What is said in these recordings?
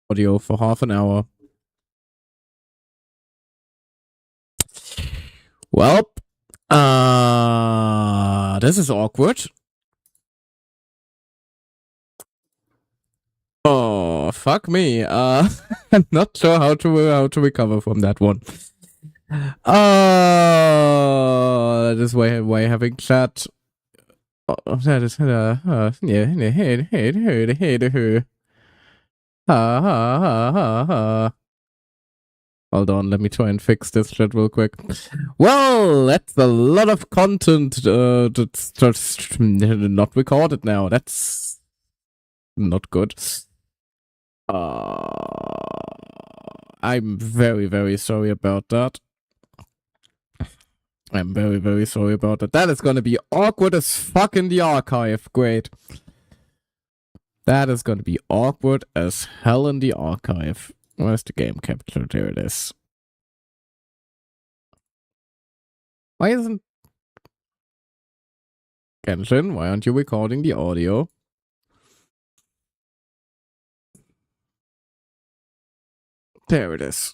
Audio for half an hour. Well, this is awkward. Oh, fuck me. I'm not sure how to recover from that one. That is why having chat. Oh, that is Hold on, let me try and fix this shit real quick. Well, that's a lot of content that's just not recorded now. That's not good. I'm very, very sorry about that. I'm very, very sorry about that. That is gonna be awkward as fuck in the archive. Great. That is gonna be awkward as hell in the archive. Where's the game capture? There it is. Why isn't... Genshin, why aren't you recording the audio? There it is.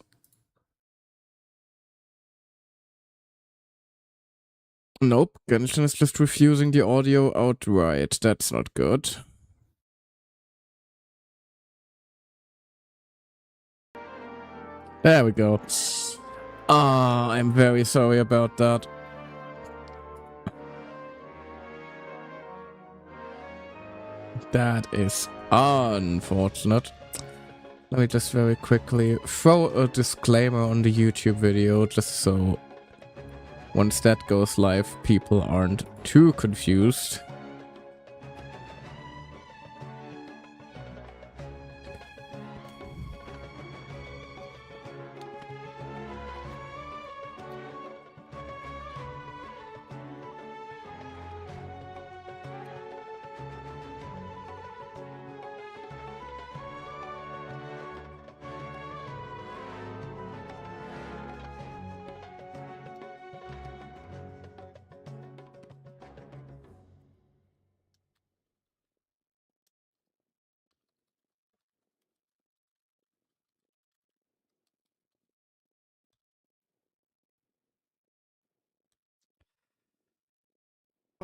Nope, Genshin is just refusing the audio outright. That's not good. There we go. I'm very sorry about that. That is unfortunate. Let me just very quickly throw a disclaimer on the YouTube video, just so once that goes live, people aren't too confused.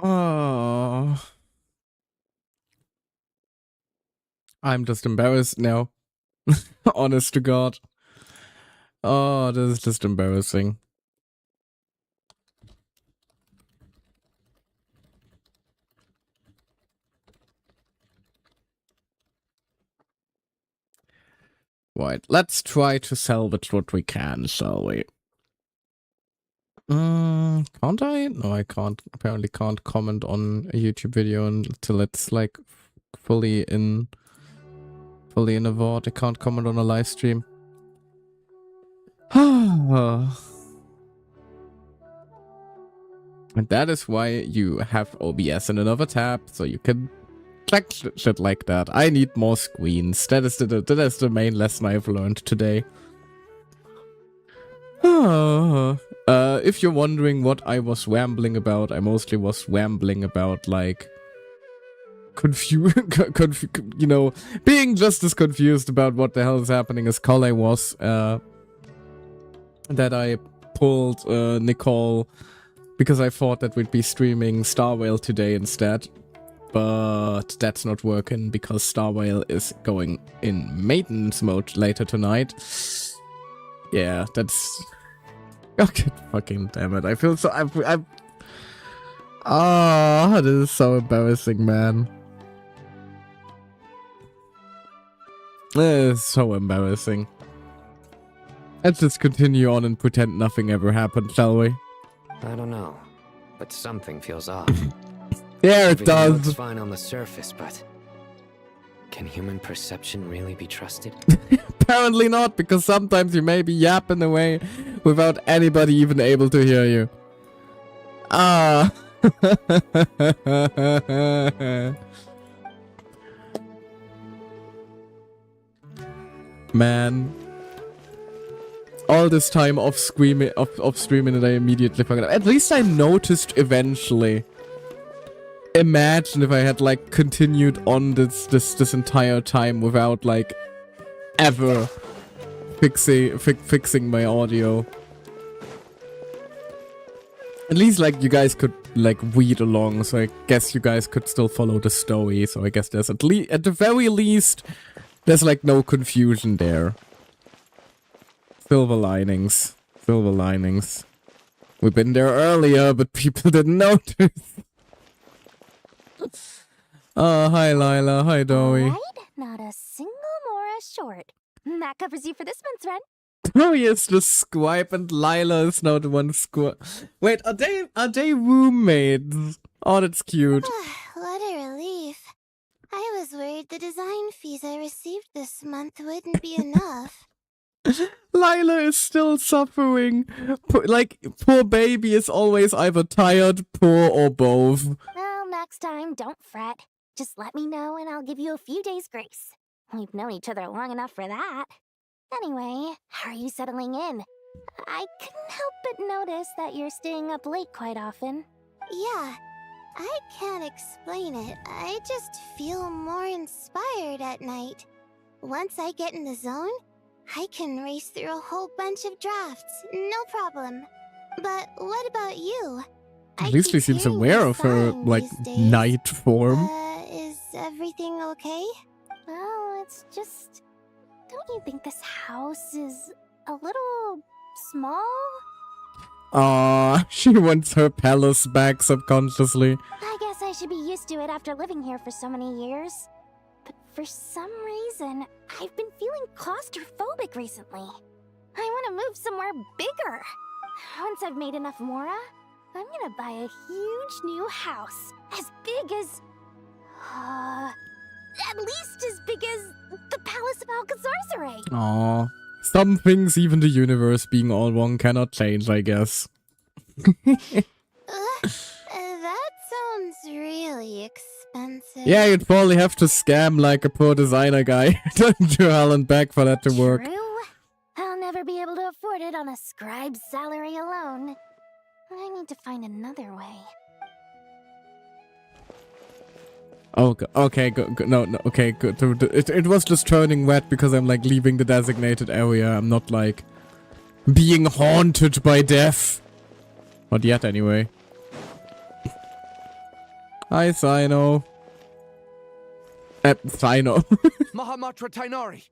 Oh, I'm just embarrassed now. Honest to God. Oh, this is just embarrassing. Right, let's try to salvage what we can, shall we? Can't I? No, I can't. Apparently can't comment on a YouTube video until it's like fully in a VOD. I can't comment on a live stream. And that is why you have OBS in another tab, so you can check shit like that. I need more screens. That is the main lesson I've learned today. If you're wondering what I was rambling about, I mostly was rambling about, like, you know, being just as confused about what the hell is happening as Kole was, that I pulled Nicole because I thought that we'd be streaming Star Whale today instead, but that's not working because Star Whale is going in maintenance mode later tonight. Yeah, that's... Okay, fucking damn it. I feel so... I'm... Ah, this is so embarrassing, man. This is so embarrassing. Let's just continue on and pretend nothing ever happened, shall we? I don't know, but something feels off. Yeah, it does. Looks fine on the surface, but can human perception really be trusted? Apparently not, because sometimes you may be yapping away without anybody even able to hear you. Ah. Man. All this time off streaming and I immediately forgot. At least I noticed eventually. Imagine if I had like continued on this entire time without like ever fixing my audio. At least, like, you guys could, like, read along, so I guess you guys could still follow the story, so I guess there's at the very least, there's, like, no confusion there. Silver linings. Silver linings. We've been there earlier, but people didn't notice. Oh, hi, Lila. Hi, Dowie. Alright, not a single Mora short. That covers you for this month's rent. Dowie is the scribe and Lila is now the one scribe. Wait, are they roommates? Oh, that's cute. What a relief. I was worried the design fees I received this month wouldn't be enough. Lila is still suffering. Poor baby is always either tired, poor, or both. Well, next time, don't fret. Just let me know and I'll give you a few days' grace. We've known each other long enough for that. Anyway, how are you settling in? I couldn't help but notice that you're staying up late quite often. Yeah, I can't explain it. I just feel more inspired at night. Once I get in the zone, I can race through a whole bunch of drafts, no problem. But what about you? At least he seems aware of her, like, night form. Is everything okay? Well, it's just... Don't you think this house is a little small? Aww, she wants her palace back subconsciously. I guess I should be used to it after living here for so many years. But for some reason, I've been feeling claustrophobic recently. I want to move somewhere bigger. Once I've made enough Mora, I'm gonna buy a huge new house. As big as... at least as big as the Palace of Alcazarzaray. Aww. Some things even the universe being all wrong cannot change, I guess. That sounds really expensive. Yeah, you'd probably have to scam like a poor designer guy to hell and back for that to work. True. I'll never be able to afford it on a scribe's salary alone. I need to find another way. Oh, okay, no, okay, good. It was just turning red because I'm, like, leaving the designated area. I'm not, like, being haunted by death. Not yet, anyway. Hi, Sino. Sino. Mahamatra Tainari,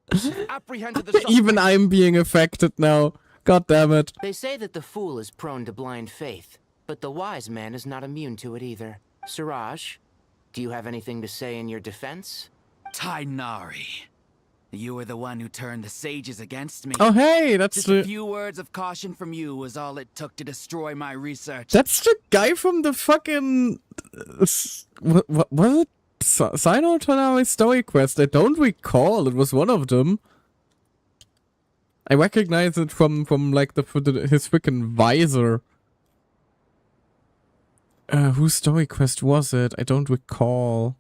apprehended the Even I'm being affected now. God damn it. They say that the fool is prone to blind faith, but the wise man is not immune to it either. Siraj, do you have anything to say in your defense? Tainari, you were the one who turned the sages against me. Oh, hey, that's Just the... a few words of caution from you was all it took to destroy my research. That's the guy from the fucking... What was it? Sino Tainari story quest? I don't recall. It was one of them. I recognize it from like his freaking visor. Whose story quest was it? I don't recall.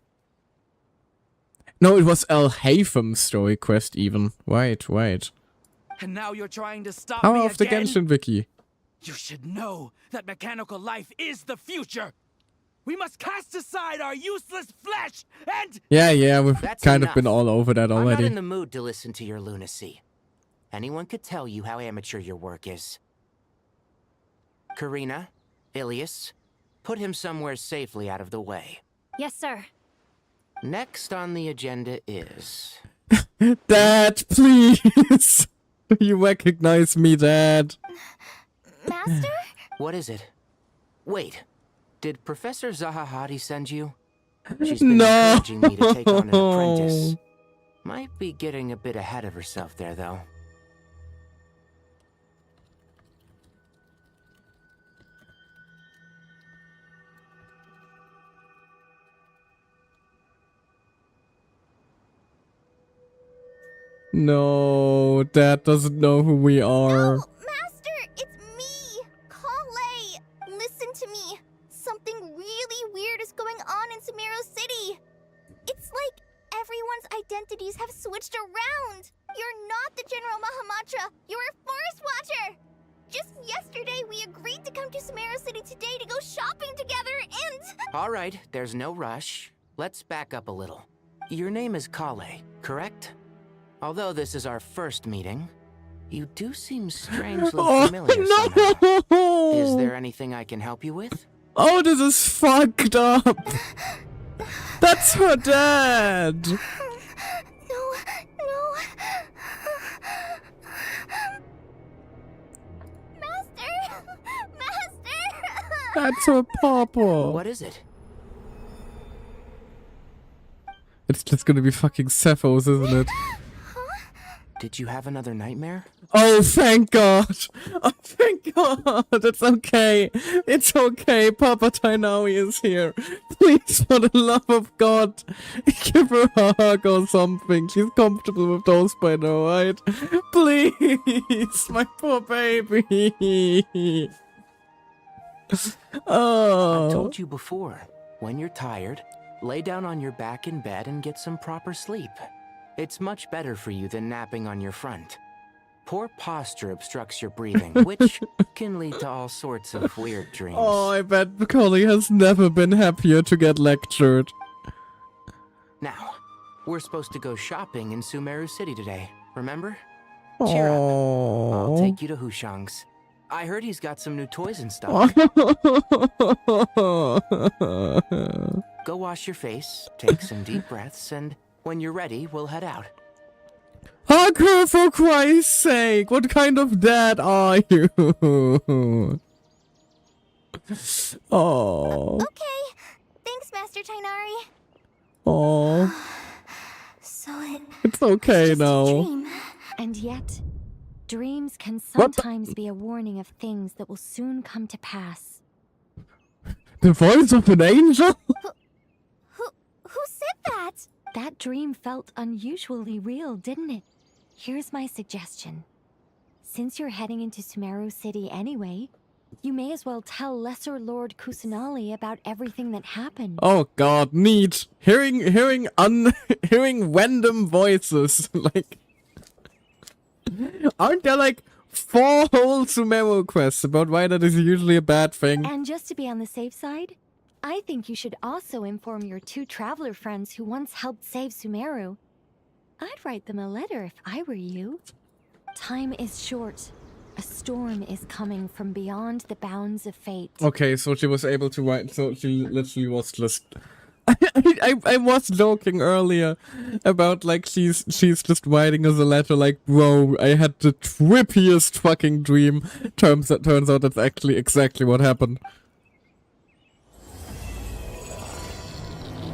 No, it was El Haytham's story quest even. Wait. And now you're trying to stop How me off the again? Genshin Wiki? You should know that mechanical life is the future. We must cast aside our useless flesh and... Yeah, we've That's kind enough. of been all over that I'm not already. in the mood to listen to your lunacy. Anyone could tell you how amateur your work is. Karina, Ilias, put him somewhere safely out of the way. Yes, sir. Next on the agenda is... Dad, please! You recognize me, Dad? Master? What is it? Wait, did Professor Zahahati send you? She's been No! encouraging me to take on an apprentice. Might be getting a bit ahead of herself there, though. No, Dad doesn't know who we are. No, Master, it's me, Kale. Listen to me. Something really weird is going on in Sumeru City. It's like everyone's identities have switched around. You're not the General Mahamatra. You're a Forest Watcher. Just yesterday, we agreed to come to Sumeru City today to go shopping together and... All right, there's no rush. Let's back up a little. Your name is Kale, correct? Although this is our first meeting, you do seem strangely Oh, familiar somehow. no! Is there anything I can help you with? Oh, this is fucked up. That's her dad. No. Master! That's her papa. What is it? It's just gonna be fucking Cephos, isn't it? Did you have another nightmare? Oh, thank God. Oh, thank God. It's okay. It's okay. Papa Tainawi is here. Please, for the love of God, give her a hug or something. She's comfortable with those by now, right? Please, my poor baby. Oh. I told you before, when you're tired, lay down on your back in bed and get some proper sleep. It's much better for you than napping on your front. Poor posture obstructs your breathing, which can lead to all sorts of weird dreams. Oh, I bet Macaulay has never been happier to get lectured. Now, we're supposed to go shopping in Sumeru City today, remember? Cheer up. I'll Oh. take you to Hushang's. I heard he's got some new toys in stock. Go wash your face, take some deep breaths, and when you're ready, we'll head out. Hug her, for Christ's sake! What kind of dad are you? Oh. Okay. Thanks, Master Tainari. Oh. So It's okay just a now. dream. And yet, dreams can What the- sometimes be a warning of things that will soon come to pass. The voice of an angel? Who said that? That dream felt unusually real, didn't it? Here's my suggestion. Since you're heading into Sumeru City anyway, you may as well tell Lesser Lord Kusanali about everything that happened. Oh God, neat. Hearing random voices. Like, aren't there like 4 whole Sumeru quests about why that is usually a bad thing? And just to be on the safe side, I think you should also inform your 2 traveler friends who once helped save Sumeru. I'd write them a letter if I were you. Time is short. A storm is coming from beyond the bounds of fate. Okay, so she was able to write, so she literally was just... I was joking earlier about, like, she's just writing us a letter like, bro, I had the trippiest fucking dream. Turns out that's actually exactly what happened.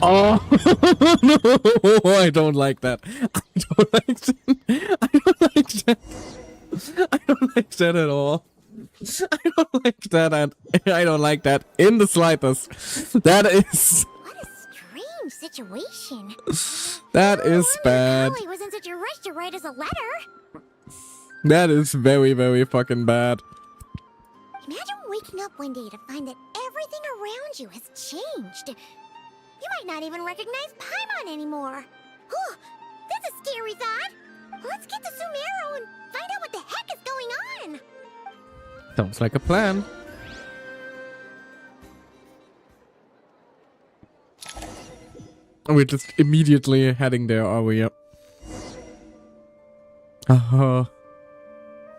Oh, no, I don't like that. I don't like that. I don't like that. I don't like that at all. I don't like that, and I don't like that in the slightest. That is... What a strange situation. That is bad. Holly was in such a rush to write us a letter. That is very, very fucking bad. Imagine waking up one day to find that everything around you has changed. You might not even recognize Paimon anymore. Oh, that's a scary thought. Let's get to Sumeru and find out what the heck is going on. Sounds like a plan. We're just immediately heading there, are we? Yep.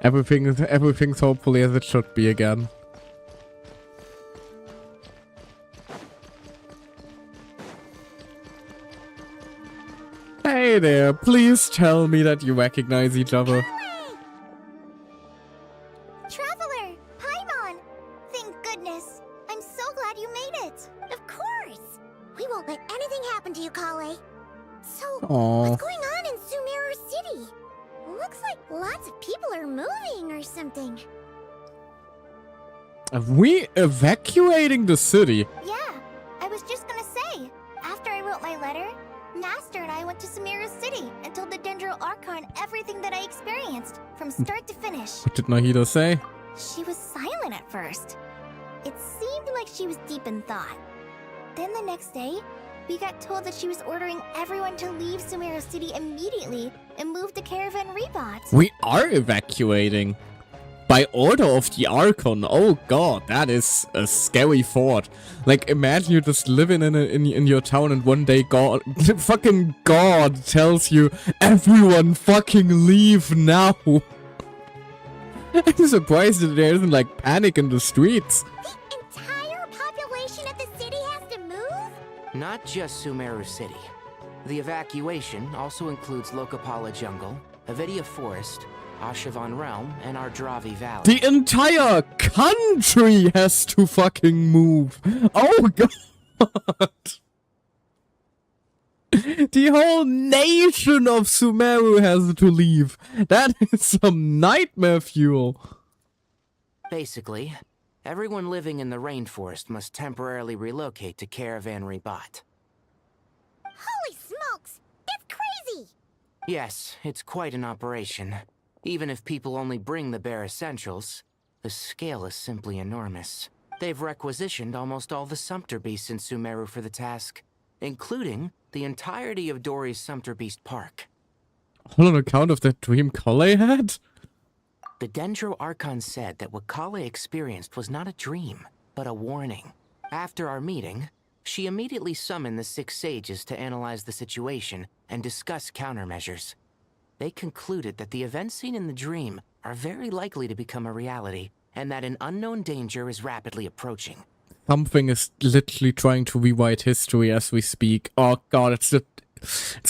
Everything's hopefully as it should be again. Hey there, please tell me that you recognize each other. Traveler, Paimon. Thank goodness. I'm so glad you made it. Of course. We won't let anything happen to you, Kale. So, Aww. what's going on in Sumeru City? Looks like lots of people are moving or something. Are we evacuating the city? Yeah, I was just gonna say, after I wrote my letter, Master and I went to Sumeru City and told the Dendro Archon everything that I experienced, from start to finish. What did Nahida say? She was silent at first. It seemed like she was deep in thought. Then the next day, we got told that she was ordering everyone to leave Sumeru City immediately and move to Caravan Rebots. We are evacuating. By order of the Archon. Oh god, that is a scary thought. Like, imagine you just living in your town and one day God, fucking God tells you, everyone fucking leave now. I'm surprised that there isn't like panic in the streets. The entire population of the city has to move? Not just Sumeru City. The evacuation also includes Lokapala Jungle, Avidia Forest, Ashavan Realm, and Ardravi Valley. The entire country has to fucking move. Oh god. The whole nation of Sumeru has to leave. That is some nightmare fuel. Basically, everyone living in the rainforest must temporarily relocate to Caravan Ribat. Holy smokes! That's crazy! Yes, it's quite an operation. Even if people only bring the bare essentials, the scale is simply enormous. They've requisitioned almost all the Sumpter Beasts in Sumeru for the task, including the entirety of Dori's Sumpter Beast Park. All on account of that dream Kale had? The Dendro Archon said that what Kale experienced was not a dream, but a warning. After our meeting, she immediately summoned the 6 sages to analyze the situation and discuss countermeasures. They concluded that the events seen in the dream are very likely to become a reality, and that an unknown danger is rapidly approaching. Something is literally trying to rewrite history as we speak. Oh god, it's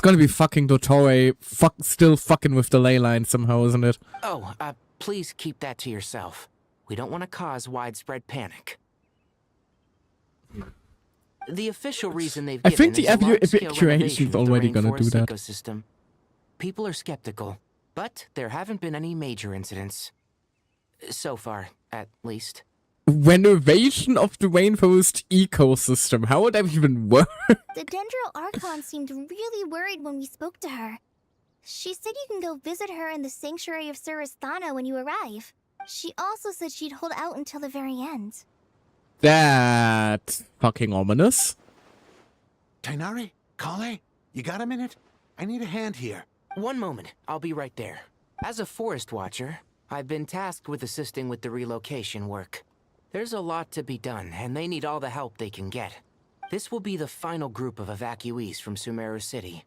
gonna be fucking Dottore still fucking with the ley line somehow, isn't it? Oh, please keep that to yourself. We don't want to cause widespread panic. The official reason they've given I think the is a large-scale evacuation renovation is of the already gonna do rainforest that. ecosystem. People are skeptical, but there haven't been any major incidents. So far, at least. Renovation of the rainforest ecosystem. How would that even work? The Dendro Archon seemed really worried when we spoke to her. She said you can go visit her in the Sanctuary of Surasthana when you arrive. She also said she'd hold out until the very end. That's fucking ominous. Tainari? Kale? You got a minute? I need a hand here. One moment, I'll be right there. As a forest watcher, I've been tasked with assisting with the relocation work. There's a lot to be done, and they need all the help they can get. This will be the final group of evacuees from Sumeru City.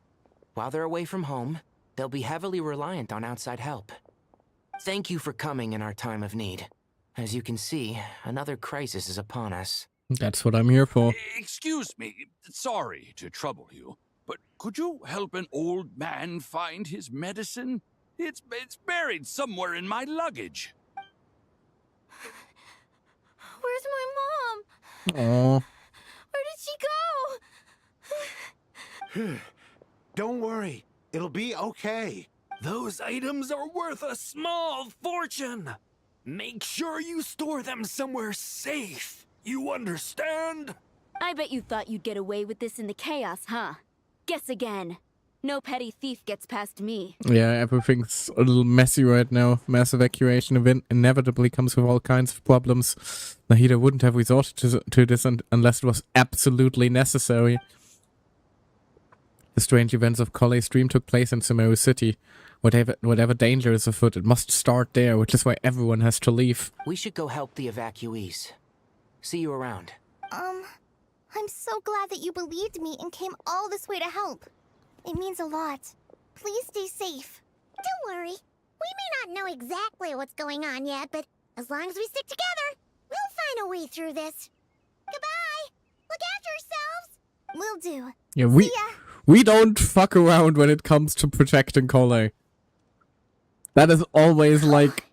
While they're away from home, they'll be heavily reliant on outside help. Thank you for coming in our time of need. As you can see, another crisis is upon us. That's what I'm here for. Excuse me, sorry to trouble you, but could you help an old man find his medicine? It's buried somewhere in my luggage. Where's my mom? Oh. Where did she go? Don't worry. It'll be okay. Those items are worth a small fortune. Make sure you store them somewhere safe. You understand? I bet you thought you'd get away with this in the chaos, huh? Guess again. No petty thief gets past me. Yeah, everything's a little messy right now. Mass evacuation event inevitably comes with all kinds of problems. Nahida wouldn't have resorted to this unless it was absolutely necessary. The strange events of Kale's dream took place in Sumeru City. Whatever danger is afoot, it must start there, which is why everyone has to leave. We should go help the evacuees. See you around. I'm so glad that you believed me and came all this way to help. It means a lot. Please stay safe. Don't worry. We may not know exactly what's going on yet, but as long as we stick together, we'll find a way through this. Goodbye. Look after yourselves. Will do. Yeah, See ya. we don't fuck around when it comes to protecting Kale. That is always like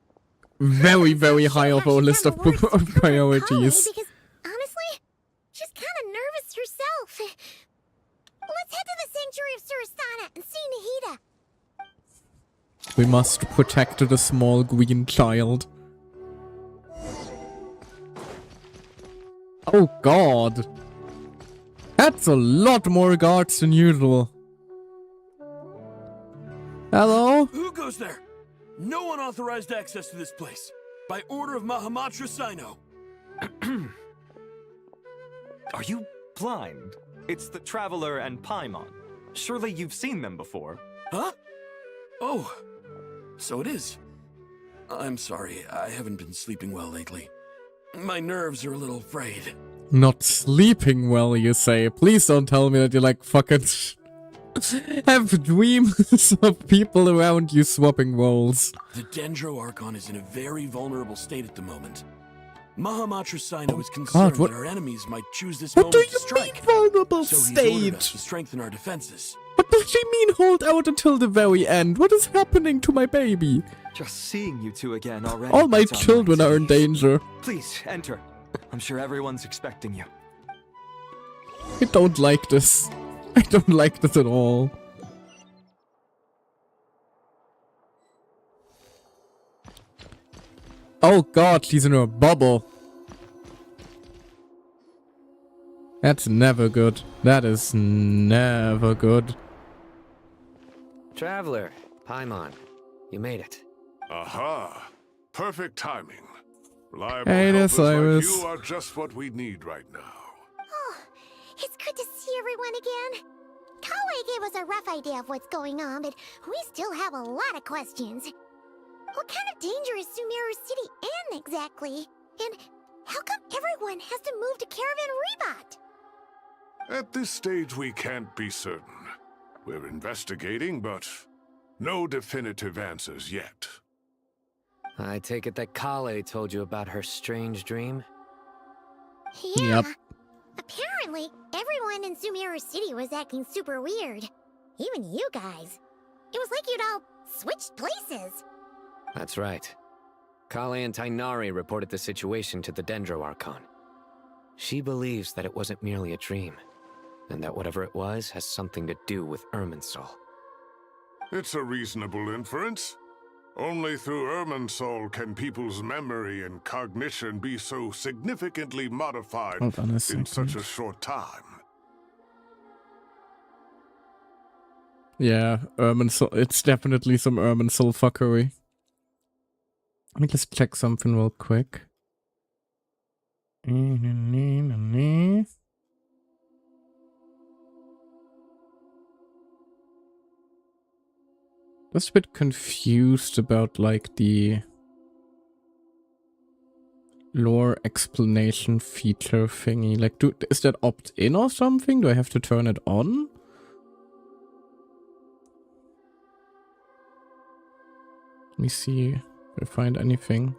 very, very high up our list of priorities. Because honestly, she's kind of nervous herself. Let's head to the Sanctuary of Surasthana and see Nahida. We must protect the small green child. Oh god. That's a lot more guards than usual. Hello? Who goes there? No unauthorized access to this place. By order of Mahamatra Sino. Are you blind? It's the Traveler and Paimon. Surely you've seen them before. Huh? Oh, so it is. I'm sorry, I haven't been sleeping well lately. My nerves are a little frayed. Not sleeping well, you say. Please don't tell me that you like fucking have dreams of people around you swapping roles. The Dendro Archon is in a very vulnerable state at the moment. Mahamatrasino is concerned what- that our enemies might choose this What do moment to you strike. mean vulnerable So he's ordered us state? to strengthen our defenses. What does she mean hold out until the very end? What is happening to my baby? Just seeing you two again already. All my puts our children minds are at in ease. danger. Please, enter. I'm sure everyone's expecting you. I don't like this. I don't like this at all. Oh god, she's in her bubble. That's never good. That is never good. Traveler, Paimon, you made it. Aha! Perfect timing. Reliable Hey there, helpers like Cyrus. you are just what we need right now. Oh, it's good to see everyone again. Kawe gave us a rough idea of what's going on, but we still have a lot of questions. What kind of danger is Sumeru City in exactly? And how come everyone has to move to Caravan Rebot? At this stage, we can't be certain. We're investigating, but no definitive answers yet. I take it that Kale told you about her strange dream? Yeah. Yep. Apparently, everyone in Sumeru City was acting super weird. Even you guys. It was like you'd all switched places. That's right. Kale and Tainari reported the situation to the Dendro Archon. She believes that it wasn't merely a dream, and that whatever it was has something to do with Irminsul. It's a reasonable inference. Only through Irminsul can people's memory and cognition be so significantly modified Hold on a in second. such a short time. Yeah, Irminsul. It's definitely some Irminsul fuckery. Let me just check something real quick. Just a bit confused about like the lore explanation feature thingy. Like, is that opt-in or something? Do I have to turn it on? Let me see if I find anything.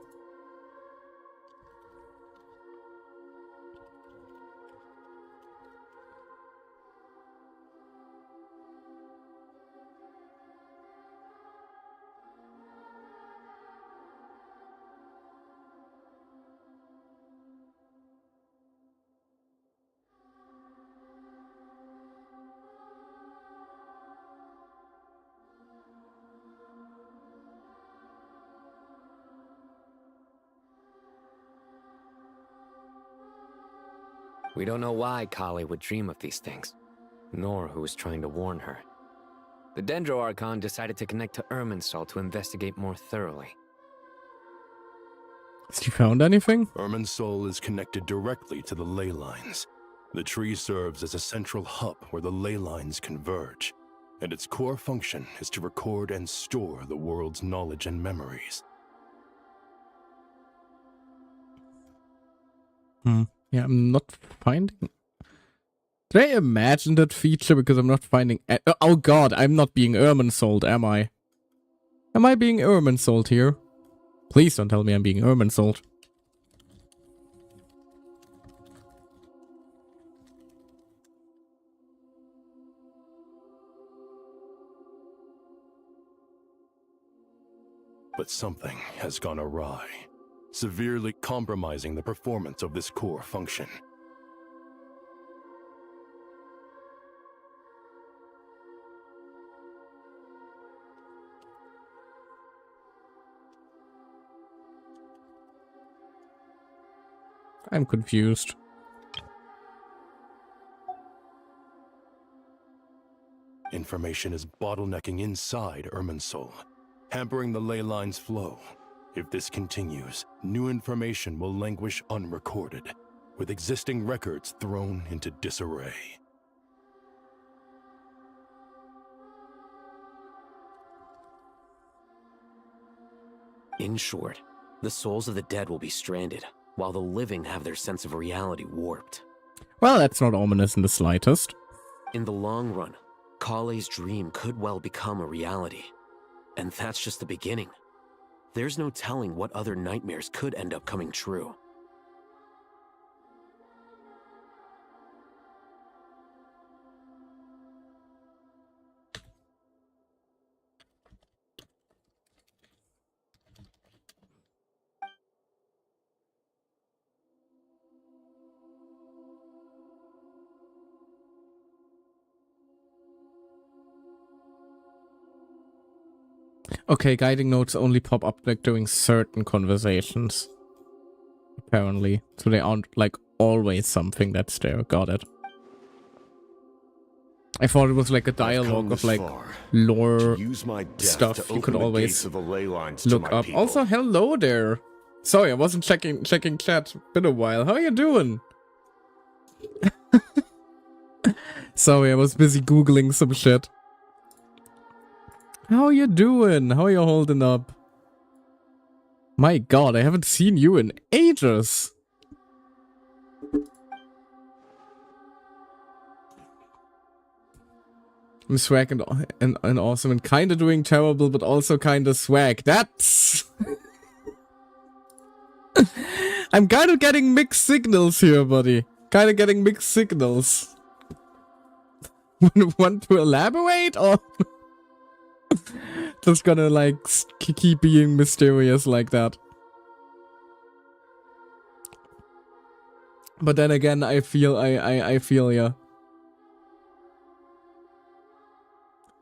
We don't know why Kale would dream of these things, nor who was trying to warn her. The Dendro Archon decided to connect to Irminsul to investigate more thoroughly. Has you found anything? Irminsul is connected directly to the ley lines. The tree serves as a central hub where the ley lines converge, and its core function is to record and store the world's knowledge and memories. Yeah, I'm not finding... Did I imagine that feature because I'm not finding... Oh god, I'm not being Irminsuled, am I? Am I being Irminsuled here? Please don't tell me I'm being Irminsuled. But something has gone awry, severely compromising the performance of this core function. I'm confused. Information is bottlenecking inside Irminsul, hampering the ley line's flow. If this continues, new information will languish unrecorded, with existing records thrown into disarray. In short, the souls of the dead will be stranded, while the living have their sense of reality warped. Well, that's not ominous in the slightest. In the long run, Kale's dream could well become a reality. And that's just the beginning. There's no telling what other nightmares could end up coming true. Okay, guiding notes only pop up like during certain conversations. Apparently. So they aren't like always something that's there. Got it. I thought it was like a dialogue of like lore stuff you could always look up. Also, hello there. Sorry, I wasn't checking chat. Been a while. How are you doing? Sorry, I was busy googling some shit. How you doing? How are you holding up? My god, I haven't seen you in ages. I'm swag and awesome and kinda doing terrible, but also kinda swag. That's... I'm kinda getting mixed signals here, buddy. Kinda getting mixed signals. Want to elaborate, or... Just gonna like keep being mysterious like that. But then again, I feel ya.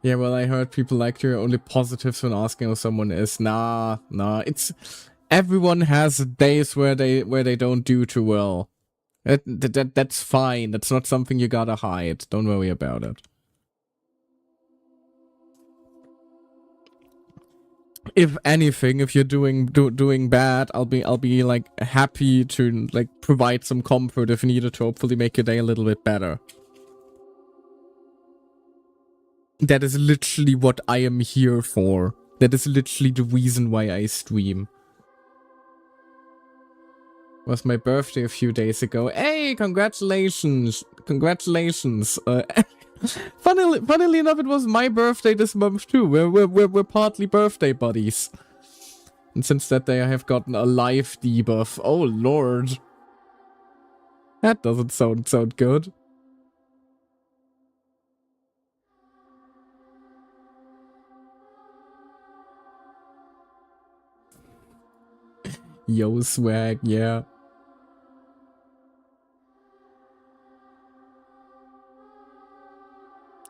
Yeah, well, I heard people like your only positives when asking how someone is. Nah, it's everyone has days where they don't do too well. That's fine. That's not something you gotta hide. Don't worry about it. If anything, if you're doing bad, I'll be like happy to like provide some comfort if needed to hopefully make your day a little bit better. That is literally what I am here for. That is literally the reason why I stream. It was my birthday a few days ago. Hey, congratulations! Congratulations! Funnily enough, it was my birthday this month too. We're partly birthday buddies. And since that day, I have gotten a life debuff. Oh lord, that doesn't sound good. Yo, swag, yeah.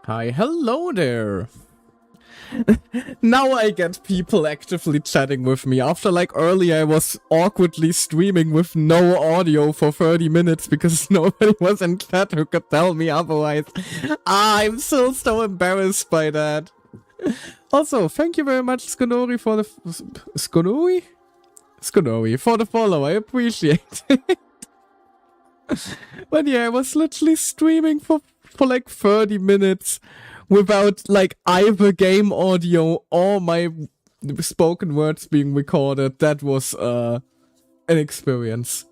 Hi, hello there. Now I get people actively chatting with me. After like earlier I was awkwardly streaming with no audio for 30 minutes because nobody was in chat who could tell me otherwise. I'm still so embarrassed by that. Also, thank you very much, Skonori, for the... Skonori for the follow. I appreciate it. But yeah, I was literally streaming for like 30 minutes without like either game audio or my spoken words being recorded. That was an experience.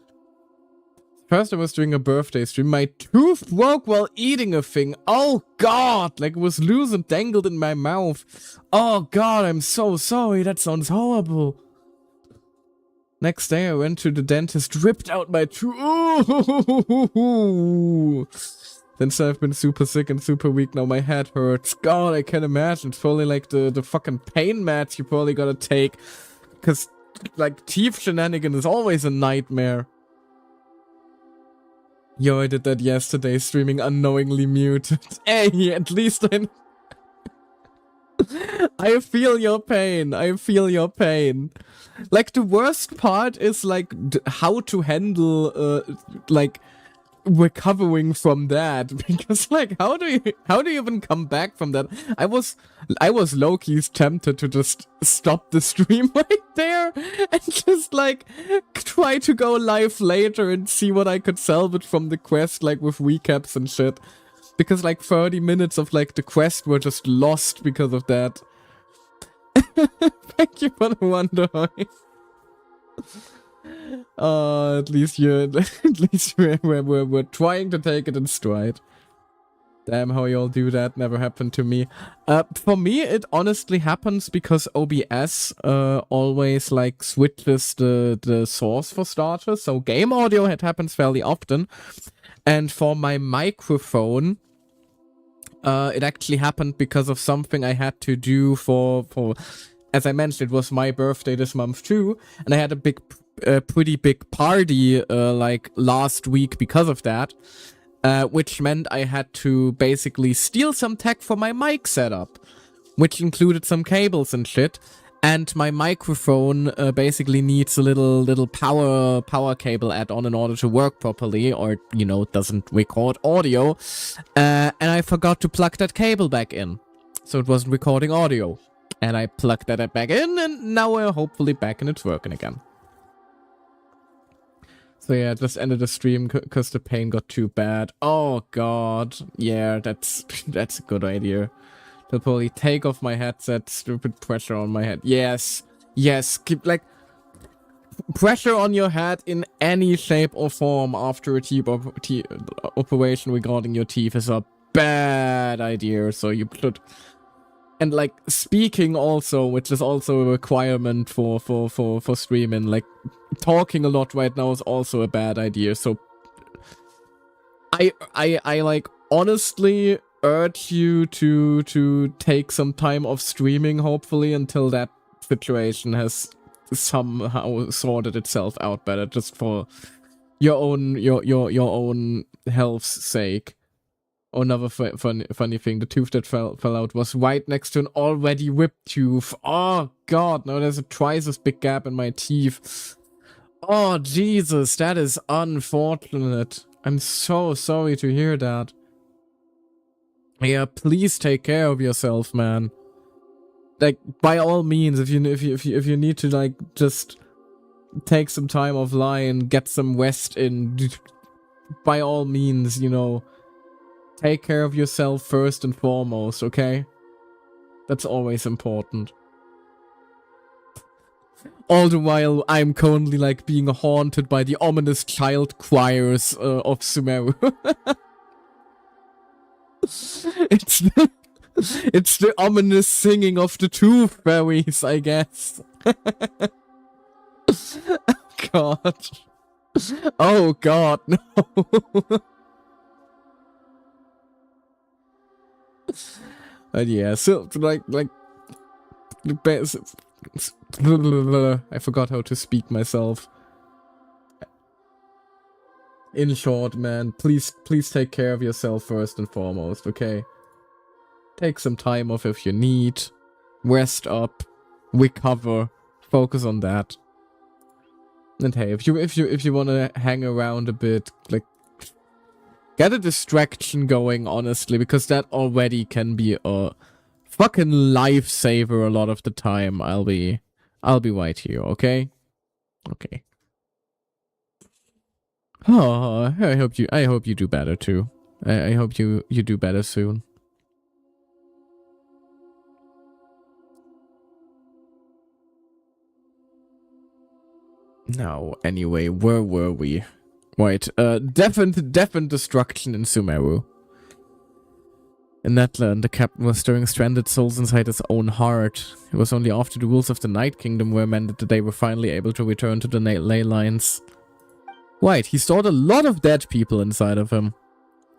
First I was doing a birthday stream. My tooth broke while eating a thing. Oh god, like it was loose and dangled in my mouth. Oh god, I'm so sorry. That sounds horrible. Next day I went to the dentist, ripped out my tooth. Since I've been super sick and super weak, now my head hurts. God, I can imagine. It's probably like the fucking pain meds you probably gotta take. Because, like, teeth shenanigan is always a nightmare. Yo, I did that yesterday, streaming unknowingly muted. Hey, at least I feel your pain. I feel your pain. Like, the worst part is, like, how to handle, like, recovering from that. Because, like, how do you even come back from that? I was low-key tempted to just stop the stream right there and just, like, try to go live later and see what I could salvage from the quest, like, with recaps and shit. Because, like, 30 minutes of, like, the quest were just lost because of that. Thank you for the wonder. At least we're trying to take it in stride. Damn, how y'all do that never happened to me. For me, it honestly happens because OBS always like switches the source for starters. So game audio, it happens fairly often. And for my microphone, it actually happened because of something I had to do for as I mentioned, it was my birthday this month too, and I had a pretty big party like last week because of that, which meant I had to basically steal some tech for my mic setup, which included some cables and shit. And my microphone basically needs a little power cable add-on in order to work properly, or you know, it doesn't record audio. And I forgot to plug that cable back in, so it wasn't recording audio. And I plugged that back in, and now we're hopefully back and it's working again. So yeah, just ended the stream because the pain got too bad. Oh god, yeah, that's a good idea. They'll probably take off my headset, stupid pressure on my head. Yes, keep like pressure on your head in any shape or form after a teeth operation regarding your teeth is a bad idea. So you should. And like speaking also, which is also a requirement for streaming, like talking a lot right now is also a bad idea. So I like honestly urge you to take some time off streaming, hopefully, until that situation has somehow sorted itself out better, just for your own health's sake. Oh, another funny thing, the tooth that fell out was right next to an already ripped tooth. Oh god, now there's a twice as big gap in my teeth. Oh Jesus, that is unfortunate. I'm so sorry to hear that. Yeah, please take care of yourself, man. Like, by all means, if you need to like just take some time offline, get some rest in, by all means, you know, take care of yourself first and foremost, okay? That's always important. All the while, I'm currently like being haunted by the ominous child choirs of Sumeru. It's the ominous singing of the tooth fairies, I guess. God. Oh God, no. But yeah, so like I forgot how to speak myself. In short, man, please take care of yourself first and foremost, okay? Take some time off if you need. Rest up, recover, focus on that. And hey, if you wanna hang around a bit, like, get a distraction going, honestly, because that already can be a fucking lifesaver a lot of the time. I'll be right here, okay? Okay. Oh, I hope you do better too. I hope you do better soon. Now, anyway, where were we? Right, definite destruction in Sumeru. In that land, the captain was stirring stranded souls inside his own heart. It was only after the rules of the Night Kingdom were amended that they were finally able to return to the ley lines. Right, he stored a lot of dead people inside of him.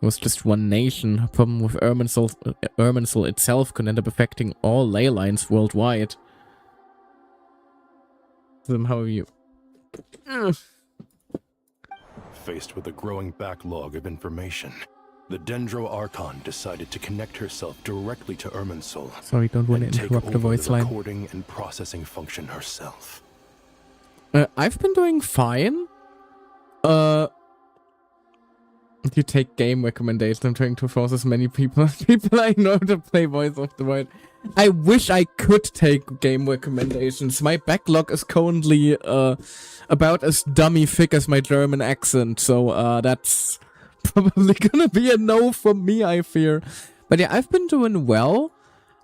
It was just one nation. A problem with Irminsul itself could end up affecting all ley lines worldwide. Somehow you... Faced with a growing backlog of information, the Dendro Archon decided to connect herself directly to Irminsul. Sorry, don't want to interrupt the voice line. Recording and processing function herself. I've been doing fine. You take game recommendations. I'm trying to force as many people I know to play Voice of the Void. I wish I could take game recommendations. My backlog is currently about as dummy thick as my German accent, so that's probably gonna be a no from me, I fear. But yeah, I've been doing well.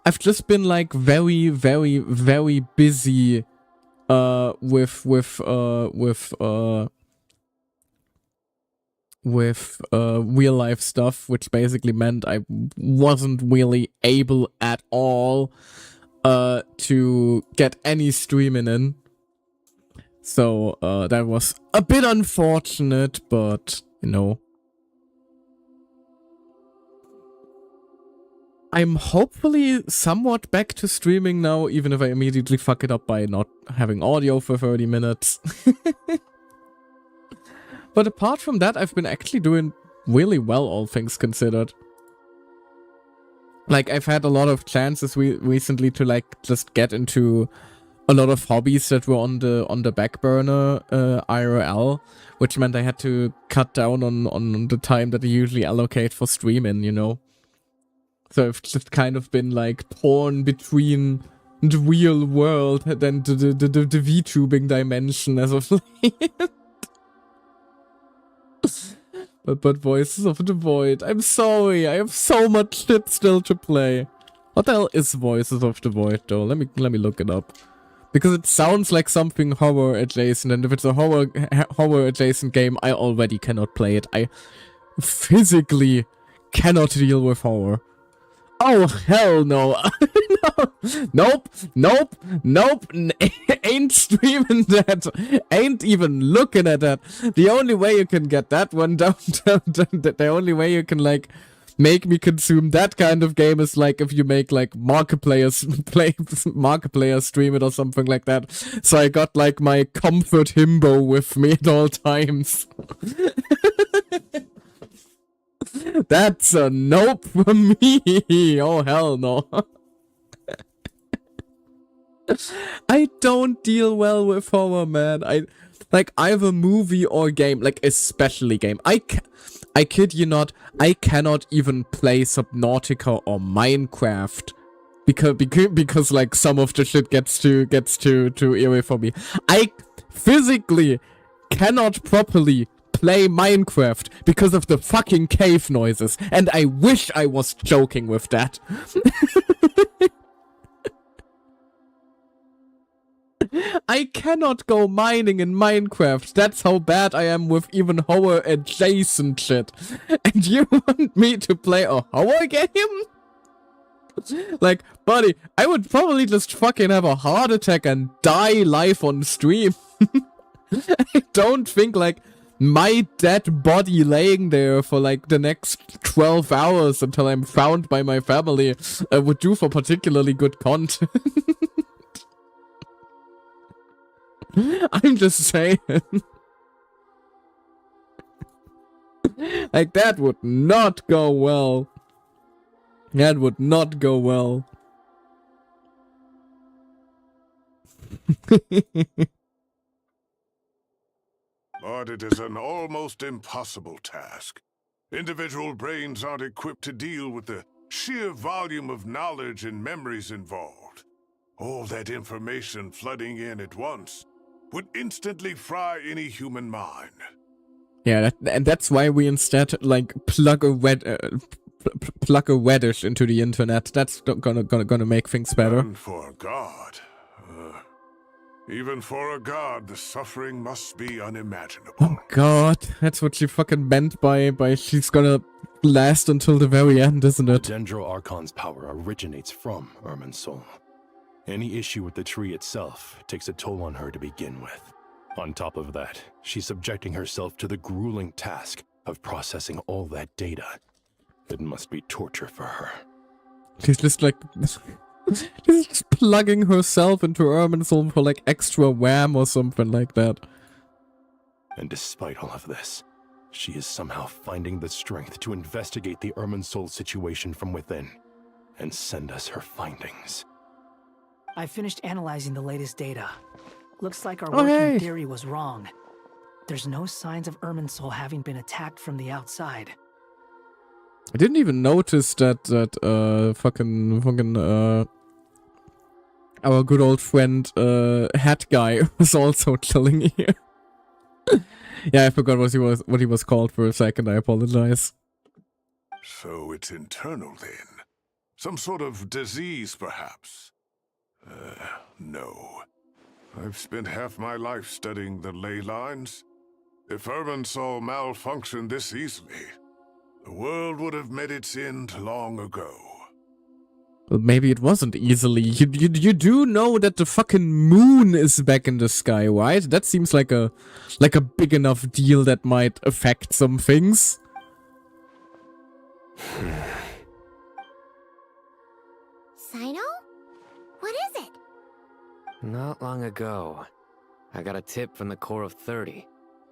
I've just been like very, very, very busy with real life stuff, which basically meant I wasn't really able at all to get any streaming in. So that was a bit unfortunate, but you know, I'm hopefully somewhat back to streaming now, even if I immediately fuck it up by not having audio for 30 minutes. But apart from that, I've been actually doing really well, all things considered. Like, I've had a lot of chances recently to, like, just get into a lot of hobbies that were on the back burner IRL, which meant I had to cut down on the time that I usually allocate for streaming, you know? So I've just kind of been, like, torn between the real world and the VTubing dimension as of late. But Voices of the Void. I'm sorry, I have so much shit still to play. What the hell is Voices of the Void though? Let me look it up. Because it sounds like something horror adjacent, and if it's a horror adjacent game, I already cannot play it. I physically cannot deal with horror. Oh, hell no. No. Nope. Ain't streaming that. Ain't even looking at that. The only way you can get that one down, the only way you can, like, make me consume that kind of game is, like, if you make, like, Markiplier stream it or something like that. So I got, like, my comfort himbo with me at all times. That's a nope from me. Oh, hell no. I don't deal well with horror, man. Either movie or game, like especially game. I kid you not, I cannot even play Subnautica or Minecraft because like some of the shit gets too eerie for me. I physically cannot properly play Minecraft because of the fucking cave noises, and I wish I was joking with that. I cannot go mining in Minecraft. That's how bad I am with even horror adjacent shit. And you want me to play a horror game? Like, buddy, I would probably just fucking have a heart attack and die live on stream. I don't think, like, my dead body laying there for, like, the next 12 hours until I'm found by my family would do for particularly good content. I'm just saying. Like, that would not go well. That would not go well. But it is an almost impossible task. Individual brains aren't equipped to deal with the sheer volume of knowledge and memories involved. All that information flooding in at once would instantly fry any human mind. Yeah, and that's why we instead, like, plug a radish into the internet. That's gonna make things better. And for God, even for a god, the suffering must be unimaginable. Oh God, that's what she fucking meant by she's gonna last until the very end, isn't it? The Dendro Archon's power originates from Irminsul. Any issue with the tree itself takes a toll on her to begin with. On top of that, she's subjecting herself to the grueling task of processing all that data. It must be torture for her. She's just like... she's just plugging herself into Irminsul for like extra wham or something like that. And despite all of this, she is somehow finding the strength to investigate the Irminsul situation from within and send us her findings. I finished analyzing the latest data. Looks like our working theory was wrong. There's no signs of Irminsul having been attacked from the outside. I didn't even notice that our good old friend Hat Guy was also chilling here. Yeah, I forgot what he was called for a second. I apologize. So it's internal then. Some sort of disease, perhaps. No. I've spent half my life studying the ley lines. If Irminsul malfunctioned this easily, the world would have met its end long ago. Well, maybe it wasn't easily. You do know that the fucking moon is back in the sky, right? That seems like a big enough deal that might affect some things. Sino? What is it? Not long ago, I got a tip from the Corps of 30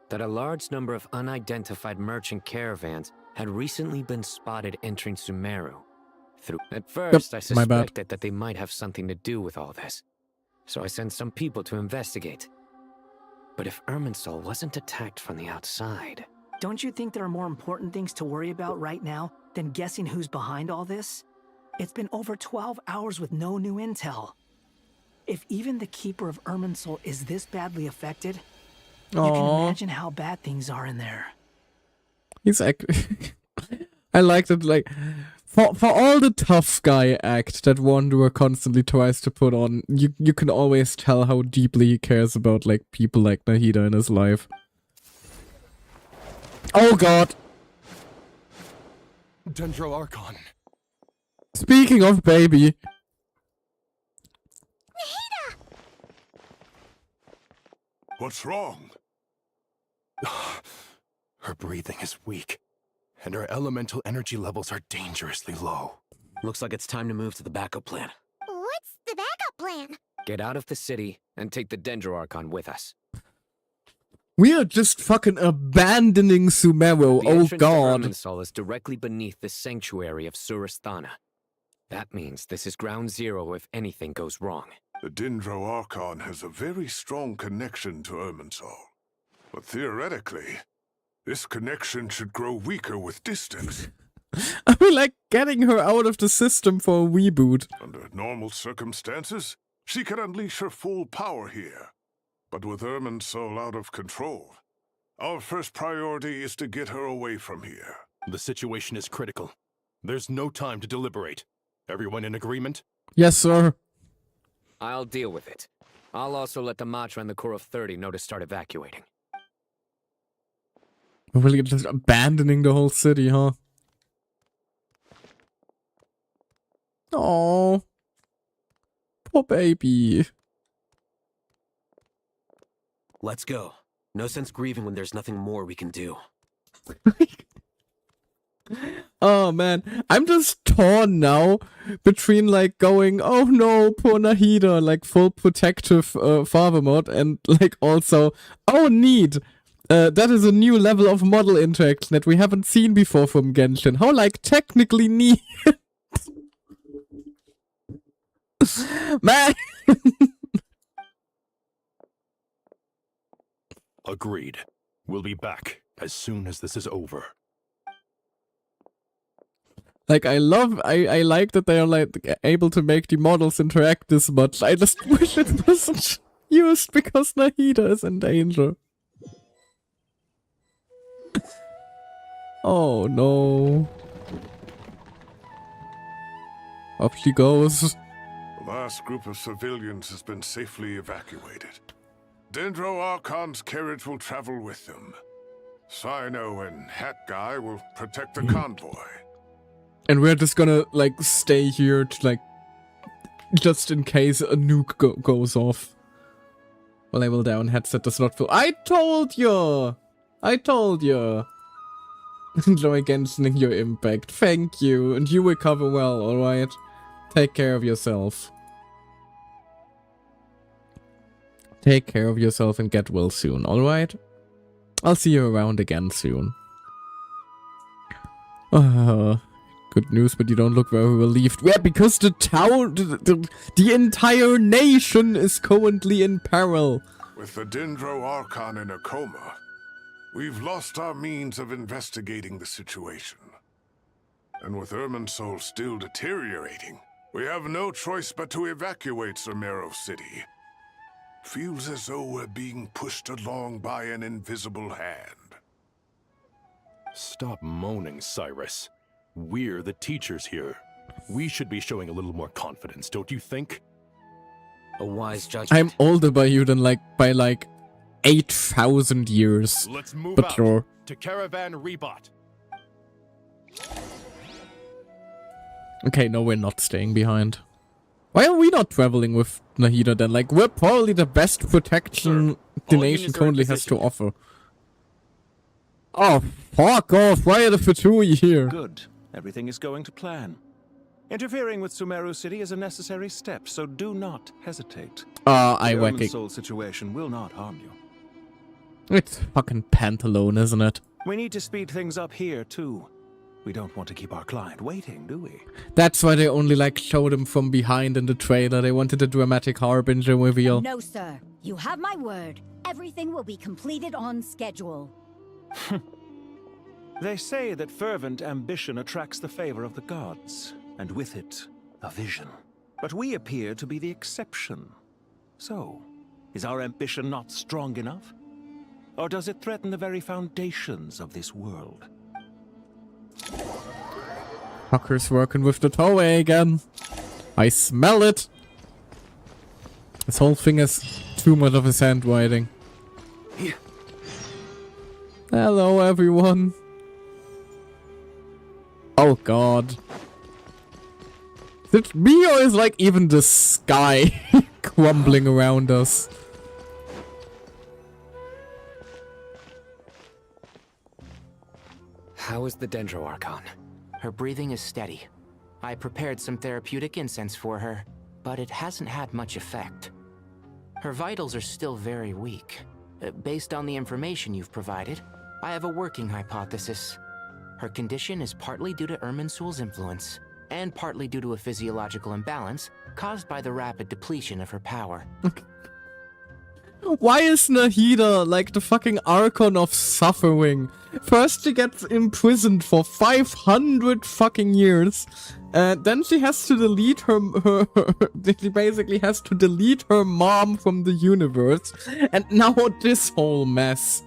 that a large number of unidentified merchant caravans had recently been spotted entering Sumeru. At first, I suspected that they might have something to do with all this, so I sent some people to investigate. But if Irminsul wasn't attacked from the outside... Don't you think there are more important things to worry about right now than guessing who's behind all this? It's been over 12 hours with no new intel. If even the Keeper of Irminsul is this badly affected, you can imagine how bad things are in there. He's I like that, like, for all the tough guy act that Wanderer constantly tries to put on, you can always tell how deeply he cares about, like, people like Nahida in his life. Oh god! Dendro Archon. Speaking of baby. Nahida! What's wrong? Her breathing is weak, and her elemental energy levels are dangerously low. Looks like it's time to move to the backup plan. What's the backup plan? Get out of the city and take the Dendro Archon with us. We are just fucking abandoning Sumeru, oh god. The Irminsul is directly beneath the sanctuary of Surasthana. That means this is ground zero if anything goes wrong. The Dendro Archon has a very strong connection to Irminsul. But theoretically, this connection should grow weaker with distance. I mean, like, getting her out of the system for a reboot. Under normal circumstances, she can unleash her full power here. But with Irminsul out of control, our first priority is to get her away from here. The situation is critical. There's no time to deliberate. Everyone in agreement? Yes, sir. I'll deal with it. I'll also let the Matra and the Corps of 30 know to start evacuating. We're really just abandoning the whole city, huh? Oh, poor baby. Let's go. No sense grieving when there's nothing more we can do. Oh man, I'm just torn now between like going, oh no, poor Nahida, like full protective father mode, and like also, oh neat, that is a new level of model interaction that we haven't seen before from Genshin. How like technically neat. Man. Agreed. We'll be back as soon as this is over. Like, I like that they are, like, able to make the models interact this much. I just wish it wasn't used because Nahida is in danger. Oh, no. Up she goes. The last group of civilians has been safely evacuated. Dendro Archon's carriage will travel with them. Sino and Hat Guy will protect the convoy. And we're just gonna, like, stay here to, like, just in case a nuke goes off. Level down headset does not feel— I told you! I told you! Enjoy Genshin your impact. Thank you. And you recover well, alright? Take care of yourself. Take care of yourself and get well soon, alright? I'll see you around again soon. Good news, but you don't look very relieved. Yeah, because the town, the entire nation is currently in peril. With the Dendro Archon in a coma, we've lost our means of investigating the situation. And with Irminsul still deteriorating, we have no choice but to evacuate Sumeru City. Feels as though we're being pushed along by an invisible hand. Stop moaning, Cyrus. We're the teachers here. We should be showing a little more confidence, don't you think? A wise judgment. I'm older by you than by 8,000 years. Let's move but out sure. to Caravan Rebot. Okay, no, we're not staying behind. Why are we not traveling with Nahida then? We're probably the best protection the nation currently has to offer. Oh, fuck off! Why are the Fatui here? Good. Everything is going to plan. Interfering with Sumeru City is a necessary step, so do not hesitate. I the wacky. Irminsul situation will not harm you. It's fucking Pantalone, isn't it? We need to speed things up here, too. We don't want to keep our client waiting, do we? That's why they only showed him from behind in the trailer. They wanted a dramatic harbinger reveal. No, sir. You have my word. Everything will be completed on schedule. They say that fervent ambition attracts the favor of the gods, and with it, a vision. But we appear to be the exception. So, is our ambition not strong enough? Or does it threaten the very foundations of this world? Fucker's working with the Toei again. I smell it. This whole thing is too much of his handwriting. Hello, everyone. Oh god. Is it me or is even the sky crumbling around us? How is the Dendro Archon? Her breathing is steady. I prepared some therapeutic incense for her, but it hasn't had much effect. Her vitals are still very weak. Based on the information you've provided, I have a working hypothesis. Her condition is partly due to Irminsul's influence, and partly due to a physiological imbalance caused by the rapid depletion of her power. Why is Nahida the fucking Archon of suffering? First she gets imprisoned for 500 fucking years, then she has to delete she basically has to delete her mom from the universe, and now this whole mess.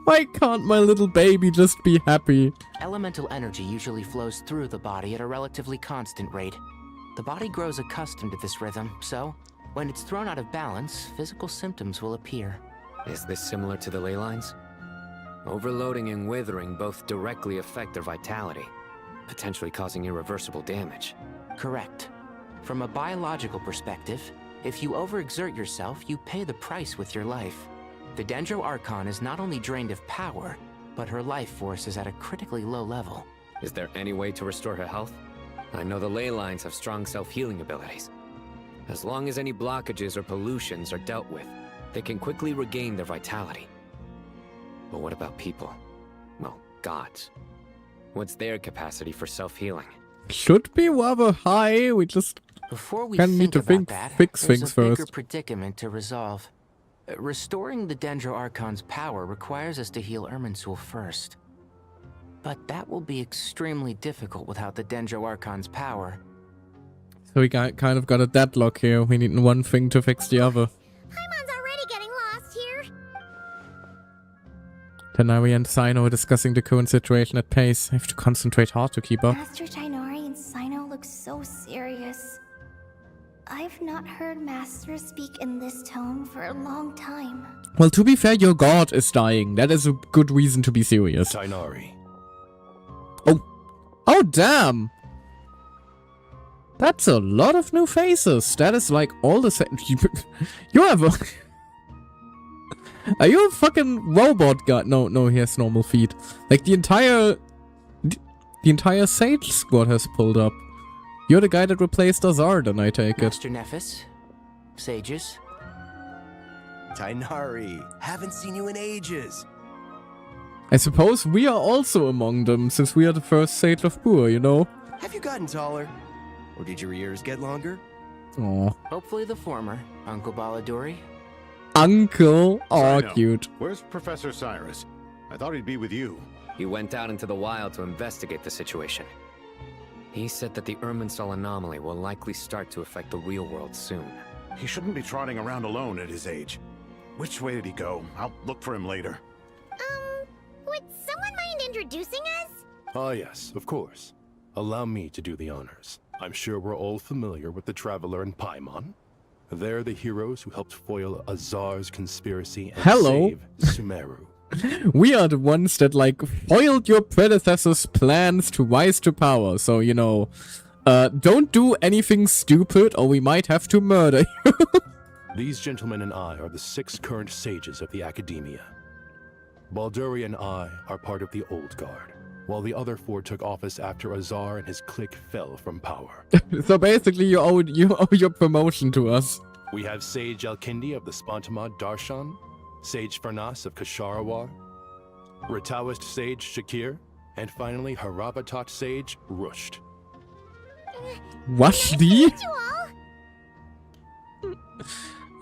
Why can't my little baby just be happy? Elemental energy usually flows through the body at a relatively constant rate. The body grows accustomed to this rhythm, so when it's thrown out of balance, physical symptoms will appear. Is this similar to the ley lines? Overloading and withering both directly affect their vitality, potentially causing irreversible damage. Correct. From a biological perspective, if you overexert yourself, you pay the price with your life. The Dendro Archon is not only drained of power, but her life force is at a critically low level. Is there any way to restore her health? I know the ley lines have strong self-healing abilities. As long as any blockages or pollutions are dealt with, they can quickly regain their vitality. But what about people? Well, gods. What's their capacity for self-healing? Should be rather high. We just Before we need to fix things there's a bigger first. predicament to resolve. Restoring the Dendro Archon's power requires us to heal Irminsul first. But that will be extremely difficult without the Dendro Archon's power. So we kind of got a deadlock here. We need one thing to fix the other. Paimon's already getting lost here. Tanari and Sino are discussing the current situation at pace. I have to concentrate hard to keep up. Master Tighnari and Sino look so serious. I've not heard Master speak in this tone for a long time. Well, to be fair, your god is dying. That is a good reason to be serious. Tighnari. Oh, damn! That's a lot of new faces. That is all the same. You have a... Are you a fucking robot guy? No, he has normal feet. The entire Sage squad has pulled up. You're the guy that replaced Azardan, I take it. Master Nephis? Sages? Tighnari, haven't seen you in ages. I suppose we are also among them, since we are the first Sage of Bur, you know? Have you gotten taller? Or did your ears get longer? Aww. Hopefully the former, Uncle Baladuri. Uncle? Aw, cute. Where's Professor Cyrus? I thought he'd be with you. He went out into the wild to investigate the situation. He said that the Irminsul anomaly will likely start to affect the real world soon. He shouldn't be trotting around alone at his age. Which way did he go? I'll look for him later. Would someone mind introducing us? Ah, yes, of course. Allow me to do the honors. I'm sure we're all familiar with the Traveler and Paimon. They're the heroes who helped foil Azar's conspiracy and save Sumeru. We are the ones that, like, foiled your predecessor's plans to rise to power. So, you know, don't do anything stupid or we might have to murder you. These gentlemen and I are the 6 current sages of the Academia. Balduri and I are part of the Old Guard, while the other 4 took office after Azar and his clique fell from power. So basically you owe your promotion to us. We have Sage Alkindi of the Spontamad Darshan, Sage Farnas of Kasharawar, Rataoist Sage Shakir, and finally Harabatot Sage Rusht. Washdi?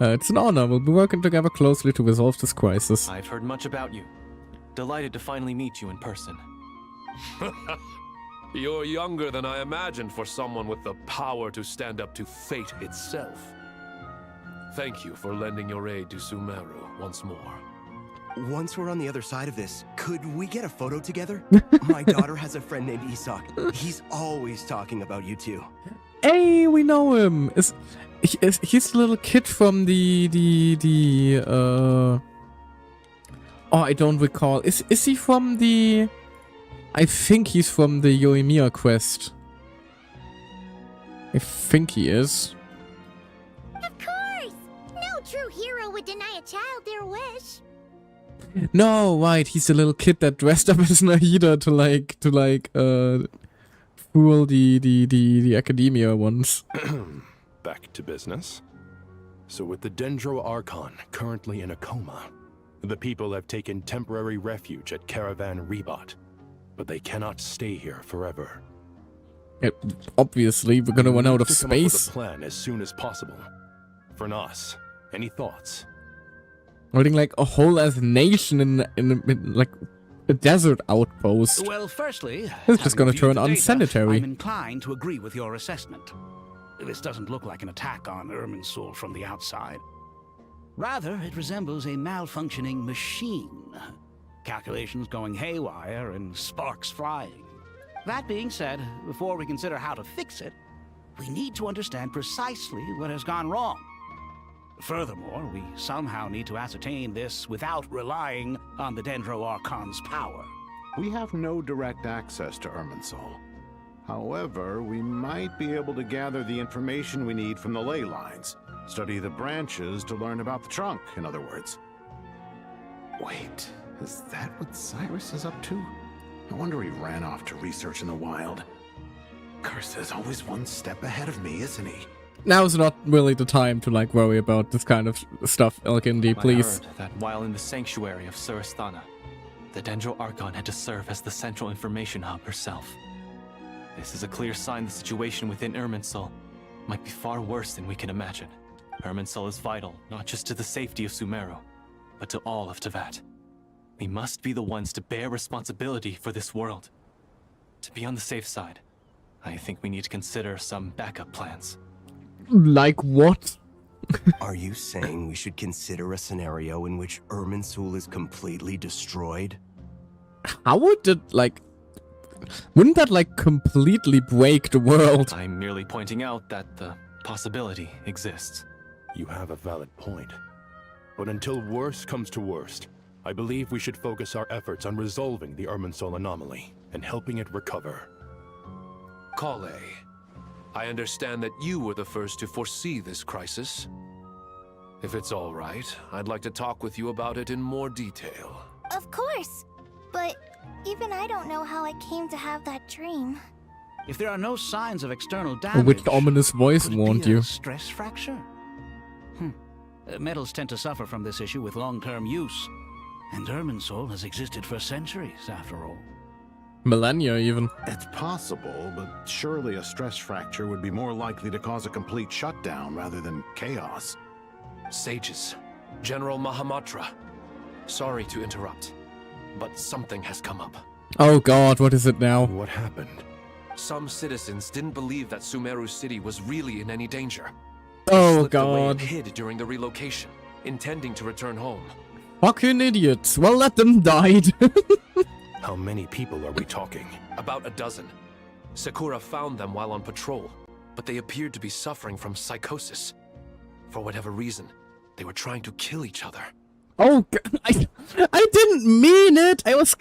It's an honor. We'll be working together closely to resolve this crisis. I've heard much about you. Delighted to finally meet you in person. You're younger than I imagined for someone with the power to stand up to fate itself. Thank you for lending your aid to Sumeru once more. Once we're on the other side of this, could we get a photo together? My daughter has a friend named Isak. He's always talking about you two. Hey, we know him. He's the little kid from oh, I don't recall. Is he from the... I think he's from the Yoimiya quest. I think he is. Of course! No true hero would deny a child their wish. No, right, he's the little kid that dressed up as Nahida to fool the Academia ones. Back to business. So with the Dendro Archon currently in a coma, the people have taken temporary refuge at Caravan Rebot, but they cannot stay here forever. Obviously, we're gonna run out of space. Come up with a plan as soon as possible. Fernas, any thoughts? Holding like a whole as nation in like a desert outpost. Well, firstly, it's just gonna turn unsanitary. I'm inclined to agree with your assessment. This doesn't look like an attack on Irminsul from the outside. Rather, it resembles a malfunctioning machine. Calculations going haywire and sparks flying. That being said, before we consider how to fix it, we need to understand precisely what has gone wrong. Furthermore, we somehow need to ascertain this without relying on the Dendro Archon's power. We have no direct access to Irminsul. However, we might be able to gather the information we need from the ley lines. Study the branches to learn about the trunk, in other words. Wait, is that what Cyrus is up to? No wonder he ran off to research in the wild. Curse, always one step ahead of me, isn't he? Now's not really the time to like worry about this kind of stuff, Elkindi, please. I heard that while in the sanctuary of Surasthana, the Dendro Archon had to serve as the central information hub herself. This is a clear sign the situation within Irminsul might be far worse than we can imagine. Irminsul is vital, not just to the safety of Sumeru, but to all of Teyvat. We must be the ones to bear responsibility for this world. To be on the safe side, I think we need to consider some backup plans. Like what? Are you saying we should consider a scenario in which Irminsul is completely destroyed? How would it, like... Wouldn't that, like, completely break the world? I'm merely pointing out that the possibility exists. You have a valid point. But until worst comes to worst, I believe we should focus our efforts on resolving the Irminsul anomaly and helping it recover. Kale, I understand that you were the first to foresee this crisis. If it's all right, I'd like to talk with you about it in more detail. Of course, but even I don't know how I came to have that dream. If there are no signs of external damage, which ominous voice warned you? Stress fracture? Metals tend to suffer from this issue with long-term use. And Irminsul has existed for centuries, after all. Millennia, even. It's possible, but surely a stress fracture would be more likely to cause a complete shutdown rather than chaos. Sages, General Mahamatra, sorry to interrupt, but something has come up. Oh god, what is it now? What happened? Some citizens didn't believe that Sumeru City was really in any danger. Oh They slipped away god. and hid during the relocation, intending to return home. Fucking idiots. Well, let them die. How many people are we talking? About a dozen. Sakura found them while on patrol. but they appeared to be suffering from psychosis. For whatever reason, they were trying to kill each other. Oh, I didn't mean it! I was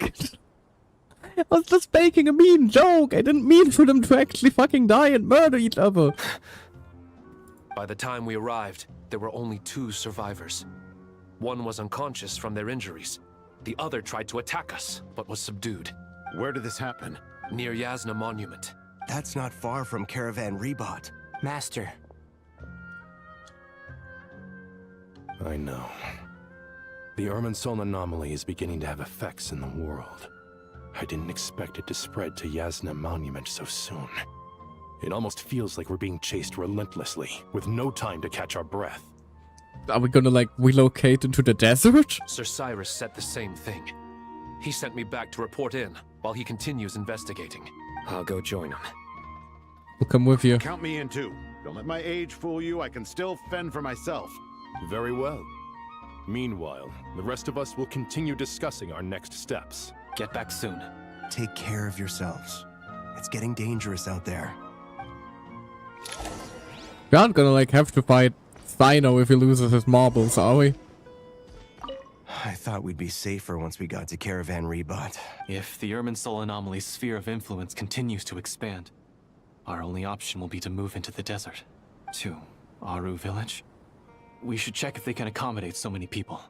just making a mean joke! I didn't mean for them to actually fucking die and murder each other! By the time we arrived, there were only 2 survivors. One was unconscious from their injuries. The other tried to attack us, but was subdued. Where did this happen? Near Yasna Monument. That's not far from Caravan Rebot. Master. I know. The Irminsul anomaly is beginning to have effects in the world. I didn't expect it to spread to Yasna Monument so soon. It almost feels like we're being chased relentlessly, with no time to catch our breath. Are we gonna, like, relocate into the desert? Sir Cyrus said the same thing. He sent me back to report in, while he continues investigating. I'll go join him. We'll come with you. Count me in too. Don't let my age fool you. I can still fend for myself. Very well. Meanwhile, the rest of us will continue discussing our next steps. Get back soon. Take care of yourselves. It's getting dangerous out there. We aren't gonna, like, have to fight Thino if he loses his marbles, are we? I thought we'd be safer once we got to Caravan Rebot. If the Irminsul anomaly's sphere of influence continues to expand, our only option will be to move into the desert. To Aru Village. We should check if they can accommodate so many people.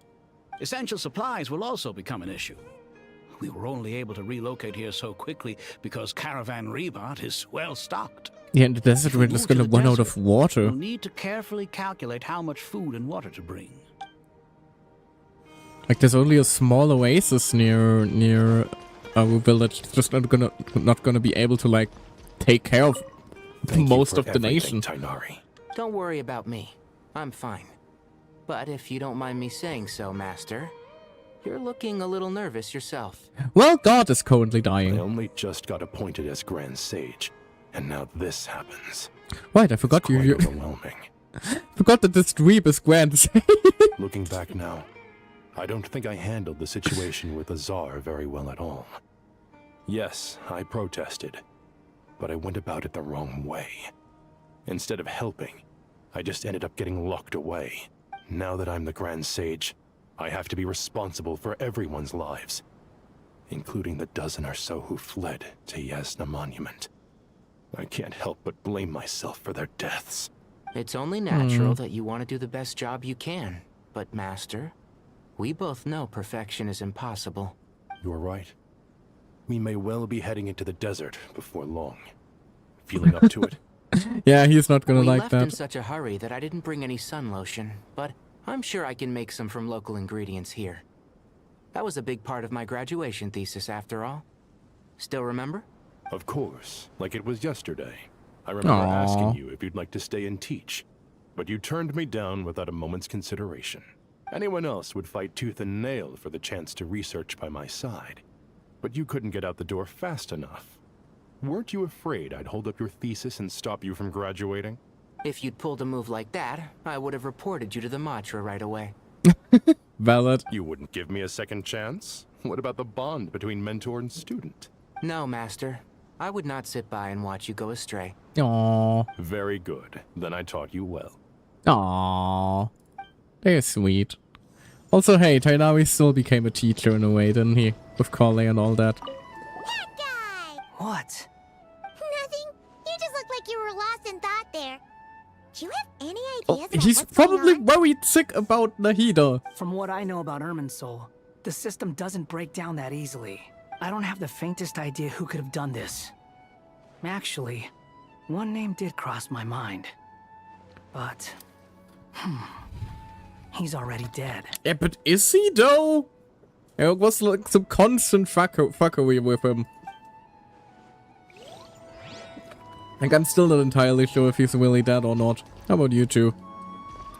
Essential supplies will also become an issue. We were only able to relocate here so quickly because Caravan Rebot is well stocked. Yeah, in the desert we're just gonna run out of water. We'll need to carefully calculate how much food and water to bring. Like, there's only a small oasis near Aru Village. It's just not gonna be able to, like, take care of most of the nation. Tainari. Don't worry about me. I'm fine. But if you don't mind me saying so, Master, you're looking a little nervous yourself. Well, God is currently dying. I only just got appointed as Grand Sage, and now this happens. Right, I forgot It's quite you. overwhelming. Forgot that this dweeb is Grand Sage. Looking back now, I don't think I handled the situation with Azar very well at all. Yes, I protested, but I went about it the wrong way. Instead of helping, I just ended up getting locked away. Now that I'm the Grand Sage, I have to be responsible for everyone's lives, including the dozen or so who fled to Yasna Monument. I can't help but blame myself for their deaths. It's only natural that you want to do the best job you can. But, Master, we both know perfection is impossible. You're right. We may well be heading into the desert before long. Feeling up to it? Yeah, he's not gonna we like left in that. such a hurry that I didn't bring any sun lotion, but I'm sure I can make some from local ingredients here. That was a big part of my graduation thesis, after all. Still remember? Of course, like it was yesterday. I remember asking you if you'd like to stay and teach, but you turned me down without a moment's consideration. Anyone else would fight tooth and nail for the chance to research by my side, but you couldn't get out the door fast enough. Weren't you afraid I'd hold up your thesis and stop you from graduating? If you'd pulled a move like that, I would have reported you to the Matra right away. Valid. You wouldn't give me a second chance? What about the bond between mentor and student? No, Master. I would not sit by and watch you go astray. Aww. Very good. Then I taught you well. Aww. They're sweet. Also, hey, Tainari still became a teacher in a way, didn't he? With Kale and all that. What? Nothing. You just look like you were lost in thought there. Do you have any Oh, ideas about he's what's going probably on? worried sick about Nahida. From what I know about Irminsul, the system doesn't break down that easily. I don't have the faintest idea who could have done this. Actually, one name did cross my mind. But, he's already dead. Yeah, but is he though? It was like some constant fuckery with him. Like, I'm still not entirely sure if he's really dead or not. How about you two?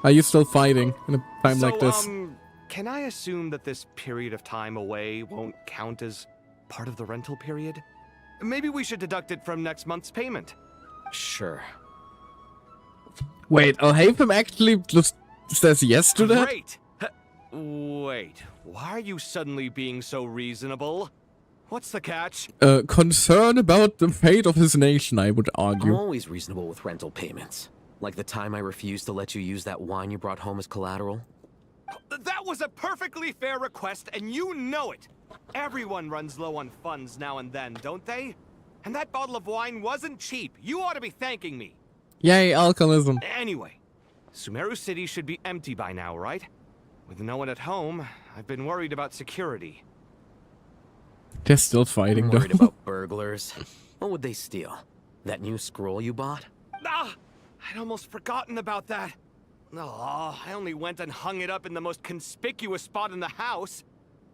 Are you still fighting in a time like this? Can I assume that this period of time away won't count as part of the rental period? Maybe we should deduct it from next month's payment. Sure. Wait, Alhaitham actually just says yes to that? Great! Wait, why are you suddenly being so reasonable? What's the catch? Concern about the fate of his nation, I would I'm argue. always reasonable with rental payments. Like the time I refused to let you use that wine you brought home as collateral. That was a perfectly fair request, and you know it. Everyone runs low on funds now and then, don't they? And that bottle of wine wasn't cheap. You ought to be thanking me. Yay, alcoholism. Anyway, Sumeru City should be empty by now, right? With no one at home, I've been worried about security. They're still fighting, I'm though. worried about burglars. What would they steal? That new scroll you bought? Ah! I'd almost forgotten about that. Oh, I only went and hung it up in the most conspicuous spot in the house.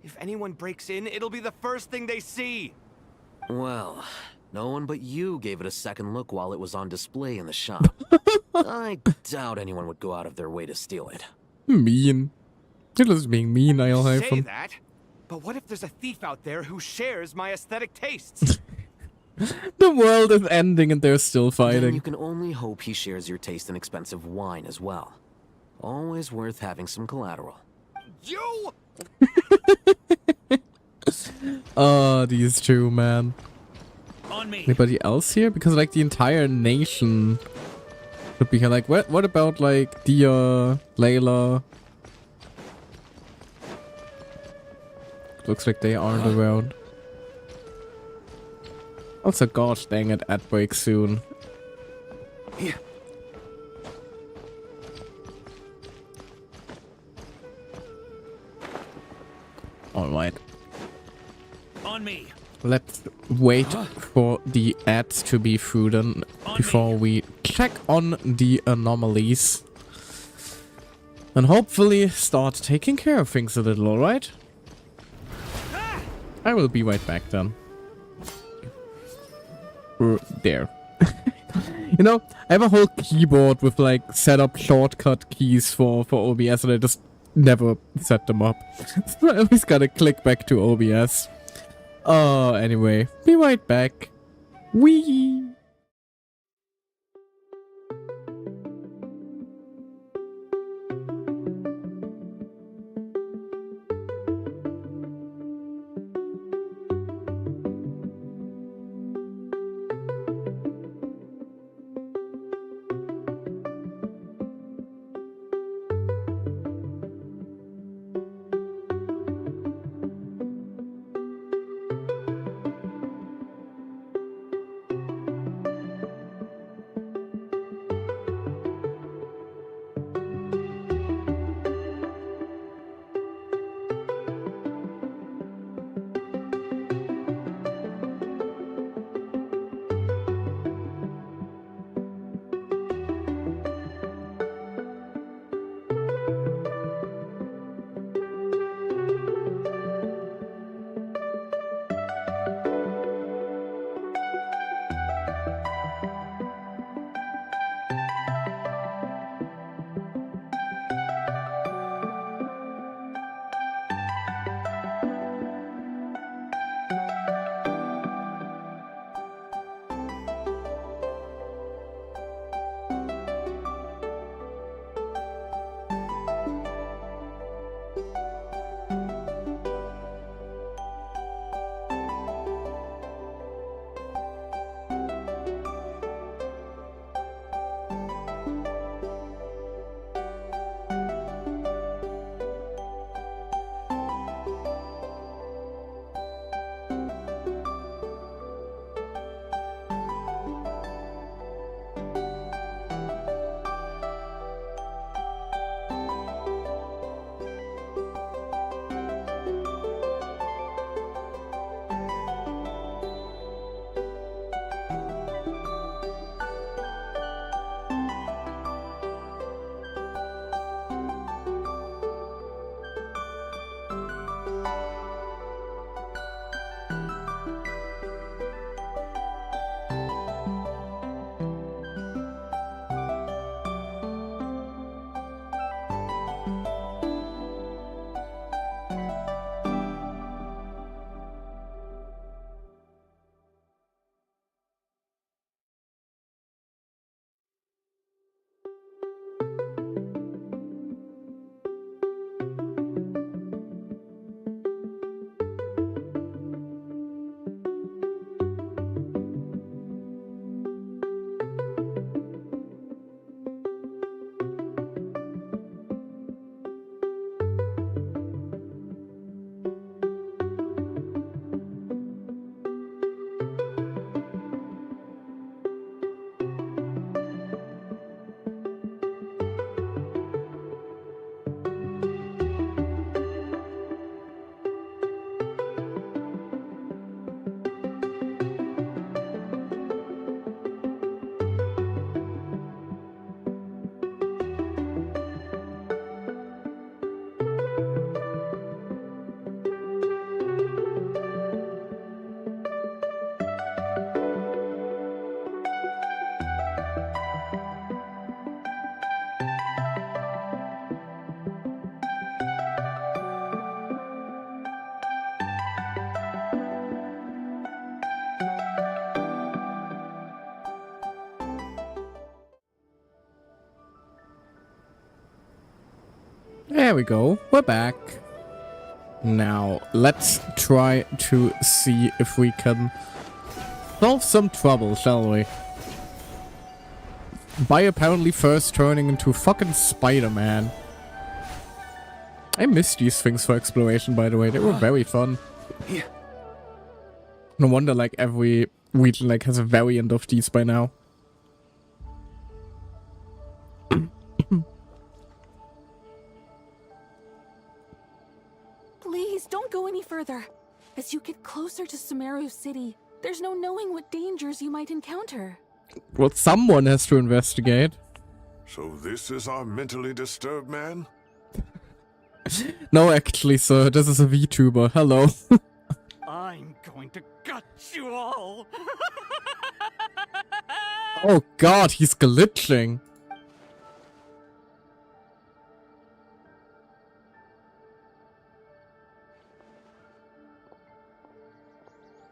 If anyone breaks in, it'll be the first thing they see. Well, no one but you gave it a second look while it was on display in the shop. I doubt anyone would go out of their way to steal it. Mean. It was being mean, I'll have Say from. that, but what if there's a thief out there who shares my aesthetic tastes? The world is ending and they're still Then fighting. you can only hope he shares your taste in expensive wine as well. Always worth having some collateral. You! These two, man. On me. Anybody else here? Because like the entire nation would be here. Like, what about like Dia, Layla? Looks like they aren't around. Also, gosh dang it, ad break soon. Yeah. Alright. On me. Let's wait for the ads to be through then before we check on the anomalies. And hopefully start taking care of things a little, alright? I will be right back then. There. You know, I have a whole keyboard with like setup shortcut keys for OBS and I just never set them up. So I always gotta click back to OBS. Anyway, be right back. Wee. There we go. We're back. Now, let's try to see if we can solve some trouble, shall we? By apparently first turning into fucking Spider-Man. I miss these things for exploration, by the way. They were very fun. No wonder, like, every region, like, has a variant of these by now. Please, don't go any further. As you get closer to Sumeru City, there's no knowing what dangers you might encounter. Well, someone has to investigate. So this is our mentally disturbed man? No, actually, sir. This is a VTuber. Hello. I'm going to gut you all. Oh god, he's glitching.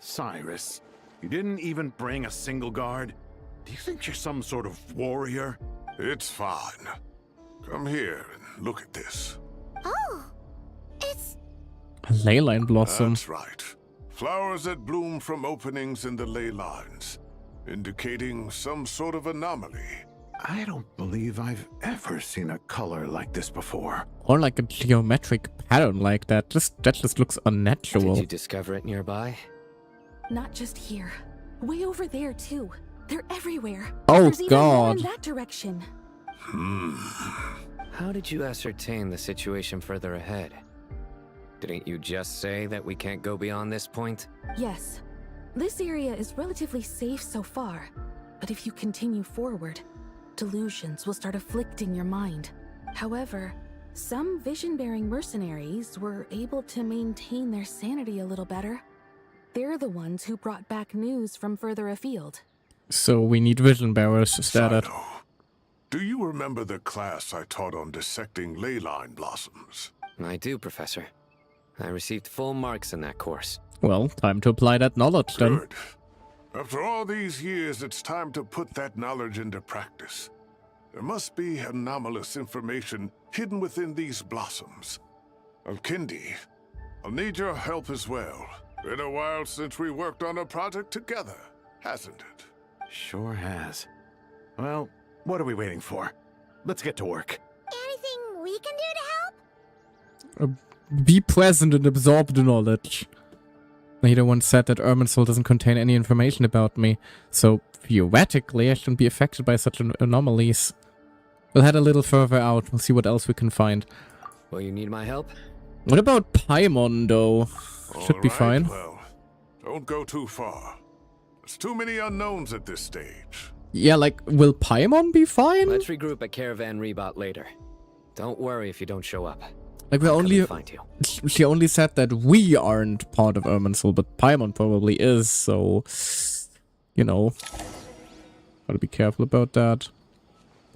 Cyrus, you didn't even bring a single guard? Do you think you're some sort of warrior? It's fine. Come here and look at this. Oh, it's... A ley line blossom. That's right. Flowers that bloom from openings in the ley lines, indicating some sort of anomaly. I don't believe I've ever seen a color like this before. Or like a geometric pattern like that. That just looks unnatural. Did you discover it nearby? Not just here. Way over there, too. They're everywhere. Oh, There's even more God. in that direction. How did you ascertain the situation further ahead? Didn't you just say that we can't go beyond this point? Yes. This area is relatively safe so far. But if you continue forward, delusions will start afflicting your mind. However, some vision-bearing mercenaries were able to maintain their sanity a little better. They're the ones who brought back news from further afield. So we need vision bearers, is that it? Do you remember the class I taught on dissecting ley line blossoms? I do, Professor. I received full marks in that course. Well, time to apply that knowledge then. Good. After all these years, it's time to put that knowledge into practice. There must be anomalous information hidden within these blossoms. Alkindi, I'll need your help as well. Been a while since we worked on a project together, hasn't it? Sure has. Well, what are we waiting for? Let's get to work. Anything we can do to help? Be present and absorb the knowledge. Nahida once said that Irminsul doesn't contain any information about me, so theoretically I shouldn't be affected by such anomalies. We'll head a little further out, we'll see what else we can find. Will you need my help? What about Paimon, though? Should be fine. Well, don't go too far. There's too many unknowns at this stage. Yeah, like, will Paimon be fine? Let's regroup at Caravan Rebot later. Don't worry if you don't show up. Like, we only... Find you. She only said that we aren't part of Irminsul, but Paimon probably is, so... You know. Gotta be careful about that.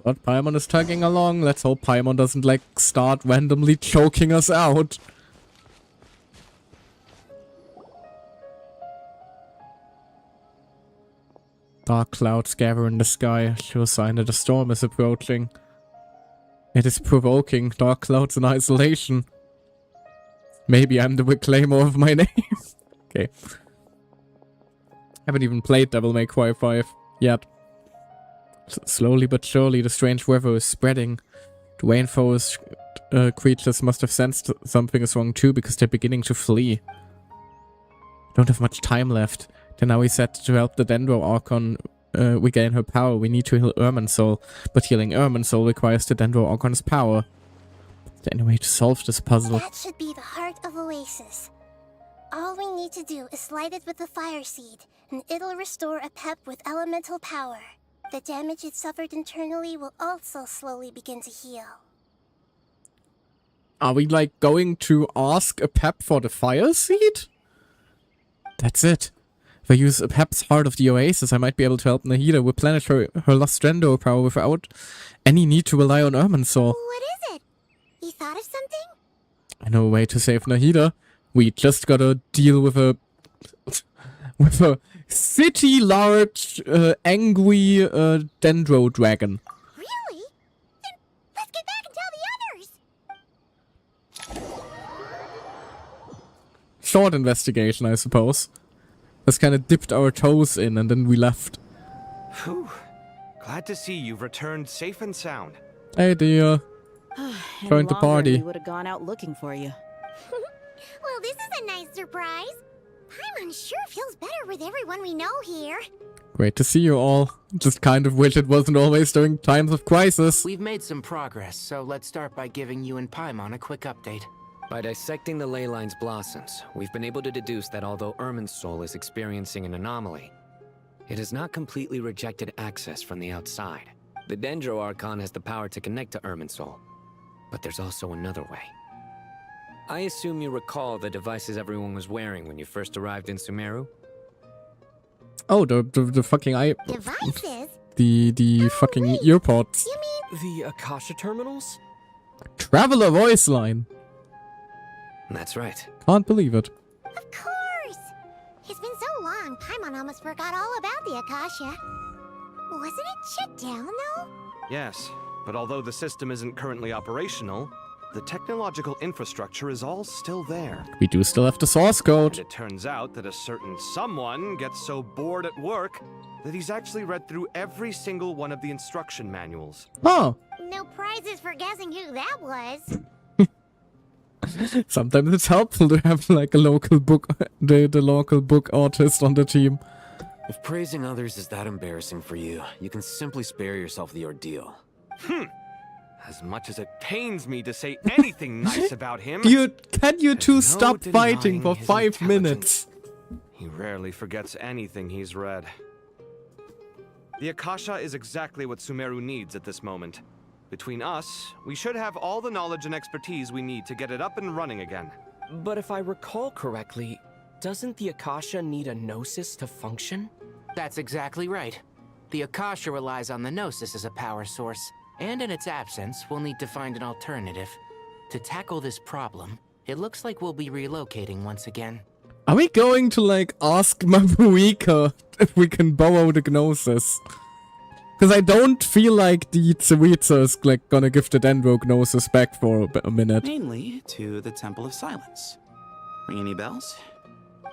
But Paimon is tagging along. Let's hope Paimon doesn't, like, start randomly choking us out. Dark clouds gather in the sky, sure sign that a storm is approaching. It is provoking, dark clouds in isolation. Maybe I'm the reclaimer of my name. Okay. Haven't even played Devil May Cry 5 yet. Slowly but surely the strange weather is spreading. The rainforest creatures must have sensed something is wrong too, because they're beginning to flee. Don't have much time left. Tenawi said to help the Dendro Archon regain her power, we need to heal Irminsul, but healing Irminsul requires the Dendro Archon's power. Is there any way to solve this puzzle? That should be the heart of Oasis. All we need to do is light it with the fire seed, and it'll restore a pep with elemental power. The damage it suffered internally will also slowly begin to heal. Are we, like, going to ask a pep for the fire seed? That's it. If I use a Pep's Heart of the Oasis, I might be able to help Nahida replenish her lost Dendro power without any need to rely on Irminsul. What is it? You thought of something? I know a way to save Nahida. We just gotta deal with a city-large, angry Dendro dragon. Really? Then let's get back and tell the others! short investigation, I suppose. Just kind of dipped our toes in and then we left. Phew. Glad to see you've returned safe and sound. Hey dear. Join the party. We would have gone out looking for you. Well, this is a nice surprise. Paimon sure feels better with everyone we know here. Great to see you all. Just kind of wish it wasn't always during times of crisis. We've made some progress, so let's start by giving you and Paimon a quick update. By dissecting the ley line's blossoms, we've been able to deduce that although Irminsul is experiencing an anomaly, it has not completely rejected access from the outside. The Dendro Archon has the power to connect to Irminsul, but there's also another way. I assume you recall the devices everyone was wearing when you first arrived in Sumeru? Oh, the fucking Devices? The fucking earpods. You mean the Akasha terminals? Traveler voice line. That's right. Can't believe it. Of course! It's been so long, Paimon almost forgot all about the Akasha. Wasn't it shut down, though? Yes, but although the system isn't currently operational, the technological infrastructure is all still there. We do still have the source code. And it turns out that a certain someone gets so bored at work that he's actually read through every single one of the instruction manuals. Oh. No prizes for guessing who that was. Sometimes it's helpful to have like a local book, the local book artist on the team. If praising others is that embarrassing for you, you can simply spare yourself the ordeal. As much as it pains me to say anything nice about him, Can you two stop fighting for 5 minutes? He rarely forgets anything he's read. The Akasha is exactly what Sumeru needs at this moment. Between us, we should have all the knowledge and expertise we need to get it up and running again. But if I recall correctly, doesn't the Akasha need a Gnosis to function? That's exactly right. The Akasha relies on the Gnosis as a power source, and in its absence, we'll need to find an alternative. To tackle this problem, it looks like we'll be relocating once again. Are we going to like ask Mabuika if we can borrow the Gnosis? Because I don't feel like the Tsaritsa is like gonna give the Dendro Gnosis back for a minute. Mainly to the Temple of Silence. Ring any bells?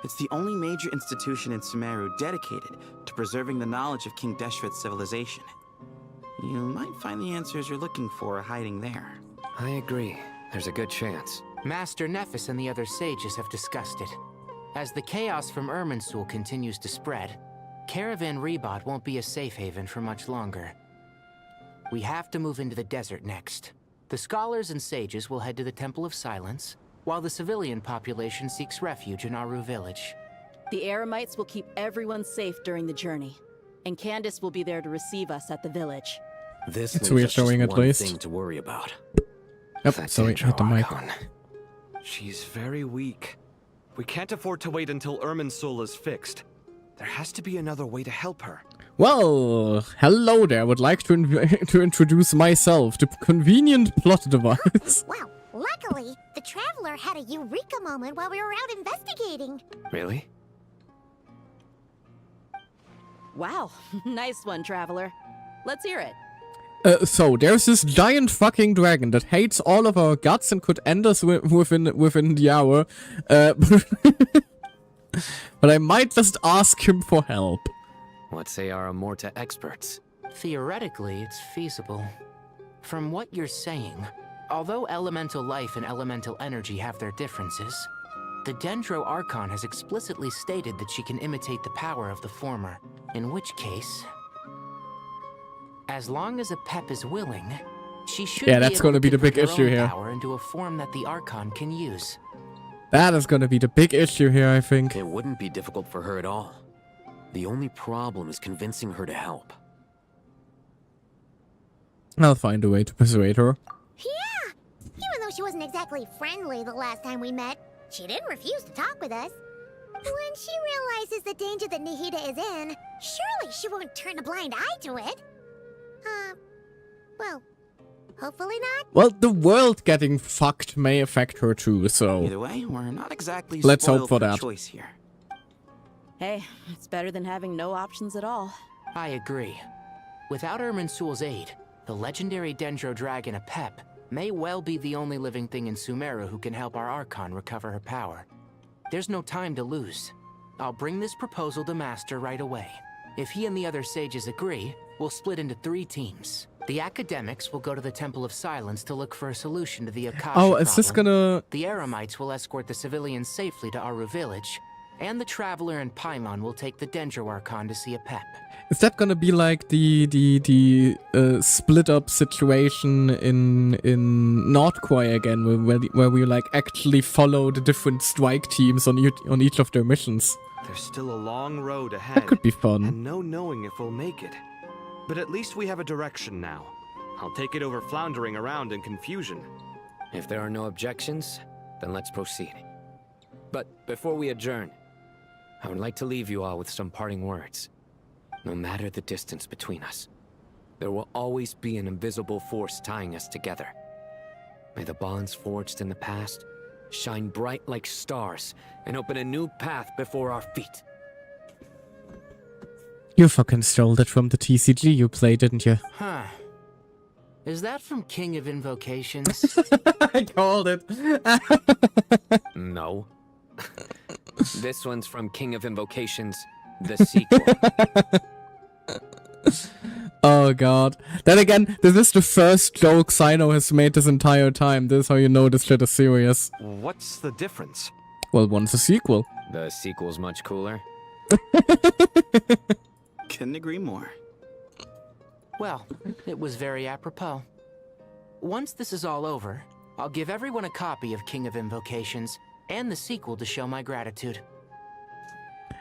It's the only major institution in Sumeru dedicated to preserving the knowledge of King Deshret's civilization. You might find the answers you're looking for hiding there. I agree. There's a good chance. Master Nephis and the other sages have discussed it. As the chaos from Irminsul continues to spread, Caravan Rebot won't be a safe haven for much longer. We have to move into the desert next. The scholars and sages will head to the Temple of Silence, while the civilian population seeks refuge in Aru village. The Eremites will keep everyone safe during the journey, and Candace will be there to receive us at the village. This It's leaves us reassuring just at one least. thing to worry about. Yep, sorry, hit the mic. She's very weak. We can't afford to wait until Irminsul is fixed. There has to be another way to help her. Well, hello there. I would like to introduce myself, the convenient plot device. Wow, luckily, the Traveler had a eureka moment while we were out investigating. Really? Wow, nice one, Traveler. Let's hear it. So there's this giant fucking dragon that hates all of our guts and could end us within the hour. But I might just ask him for help. What say our Amorta experts? Theoretically, it's feasible. From what you're saying, although elemental life and elemental energy have their differences, the Dendro Archon has explicitly stated that she can imitate the power of the former, in which case, as long as a Pep is willing, she should Yeah, that's going to be the big issue here. power into a form that the Archon can use. That is going to be the big issue here, I think. It wouldn't be difficult for her at all. The only problem is convincing her to help. I'll find a way to persuade her. Yeah! Even though she wasn't exactly friendly the last time we met, she didn't refuse to talk with us. When she realizes the danger that Nahida is in, surely she won't turn a blind eye to it. Well, hopefully not. Well, the world getting fucked may affect her too, so... Either way, we're not exactly Let's hope spoiled for that. choice here. Hey, it's better than having no options at all. I agree. Without Irminsul's aid, the legendary Dendro Dragon Apep may well be the only living thing in Sumeru who can help our Archon recover her power. there's no time to lose. I'll bring this proposal to Master right away. If he and the other sages agree, we'll split into 3 teams. The academics will go to the Temple of Silence to look for a solution to the Akasha Oh, is this problem. gonna... The Eremites will escort the civilians safely to Aru village, and the Traveler and Paimon will take the Dendro Archon to see a pep. Is that gonna be like the split up situation in Nordquai again, where we like actually follow the different strike teams on each of their missions? There's still a long road ahead. That could be fun. And no knowing if we'll make it. But at least we have a direction now. I'll take it over floundering around in confusion. If there are no objections, then let's proceed. But before we adjourn, I would like to leave you all with some parting words. No matter the distance between us, there will always be an invisible force tying us together. May the bonds forged in the past shine bright like stars and open a new path before our feet. You fucking stole that from the TCG you played, didn't you? Huh. Is that from King of Invocations? I called it. No. This one's from King of Invocations, the sequel. Oh god. Then again, this is the first joke Sino has made this entire time. This is how you know this shit is serious. What's the difference? Well, one's a sequel. The sequel's much cooler. Couldn't agree more. Well, it was very apropos. Once this is all over, I'll give everyone a copy of King of Invocations and the sequel to show my gratitude.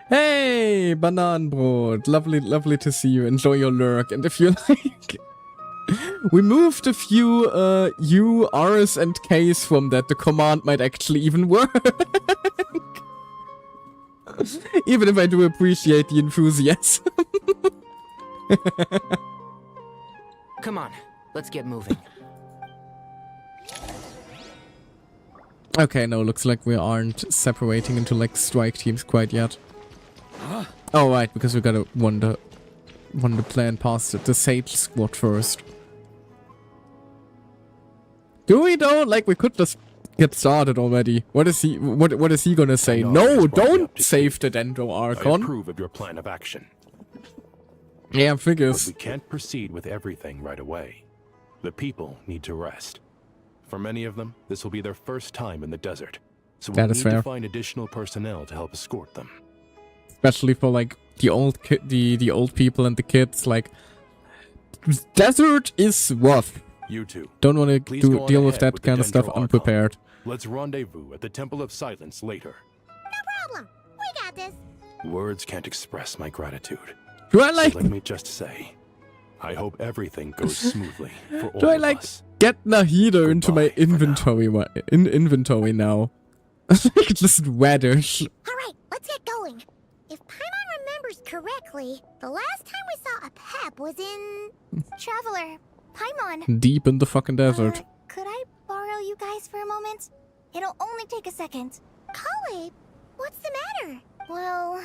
Hey, Bananenbrot. Lovely to see you. Enjoy your lurk. And if you like... we moved a few U, Rs, and Ks from that. The command might actually even work. Even if I do appreciate the enthusiasm. Come on, let's get moving. Okay, no, looks like we aren't separating into like strike teams quite yet. Oh right, because we gotta wander plan past the Sage Squad first. Do we though? Like we could just get started already. What is he gonna say? No, don't save the Dendro Archon. I approve of your plan of action. Yeah, figures. But we can't proceed with everything right away. The people need to rest. For many of them, this will be their first time in the desert. So we need to find additional personnel to help escort them. Especially for like the old people and the kids. Like, desert is rough. You two. Don't want to deal with that kind of stuff unprepared. Let's rendezvous at the Temple of Silence later. No problem. We got this. Words can't express my gratitude. Do I like? So let me just say, I hope everything goes smoothly for all Do I of like us. get Nahida into my inventory now? Just radish. All right, let's get going. If Paimon remembers correctly, the last time we saw a pep was in... Traveler, Paimon. Deep in the fucking desert. Could I borrow you guys for a moment? It'll only take a second. Kale, what's the matter? Well,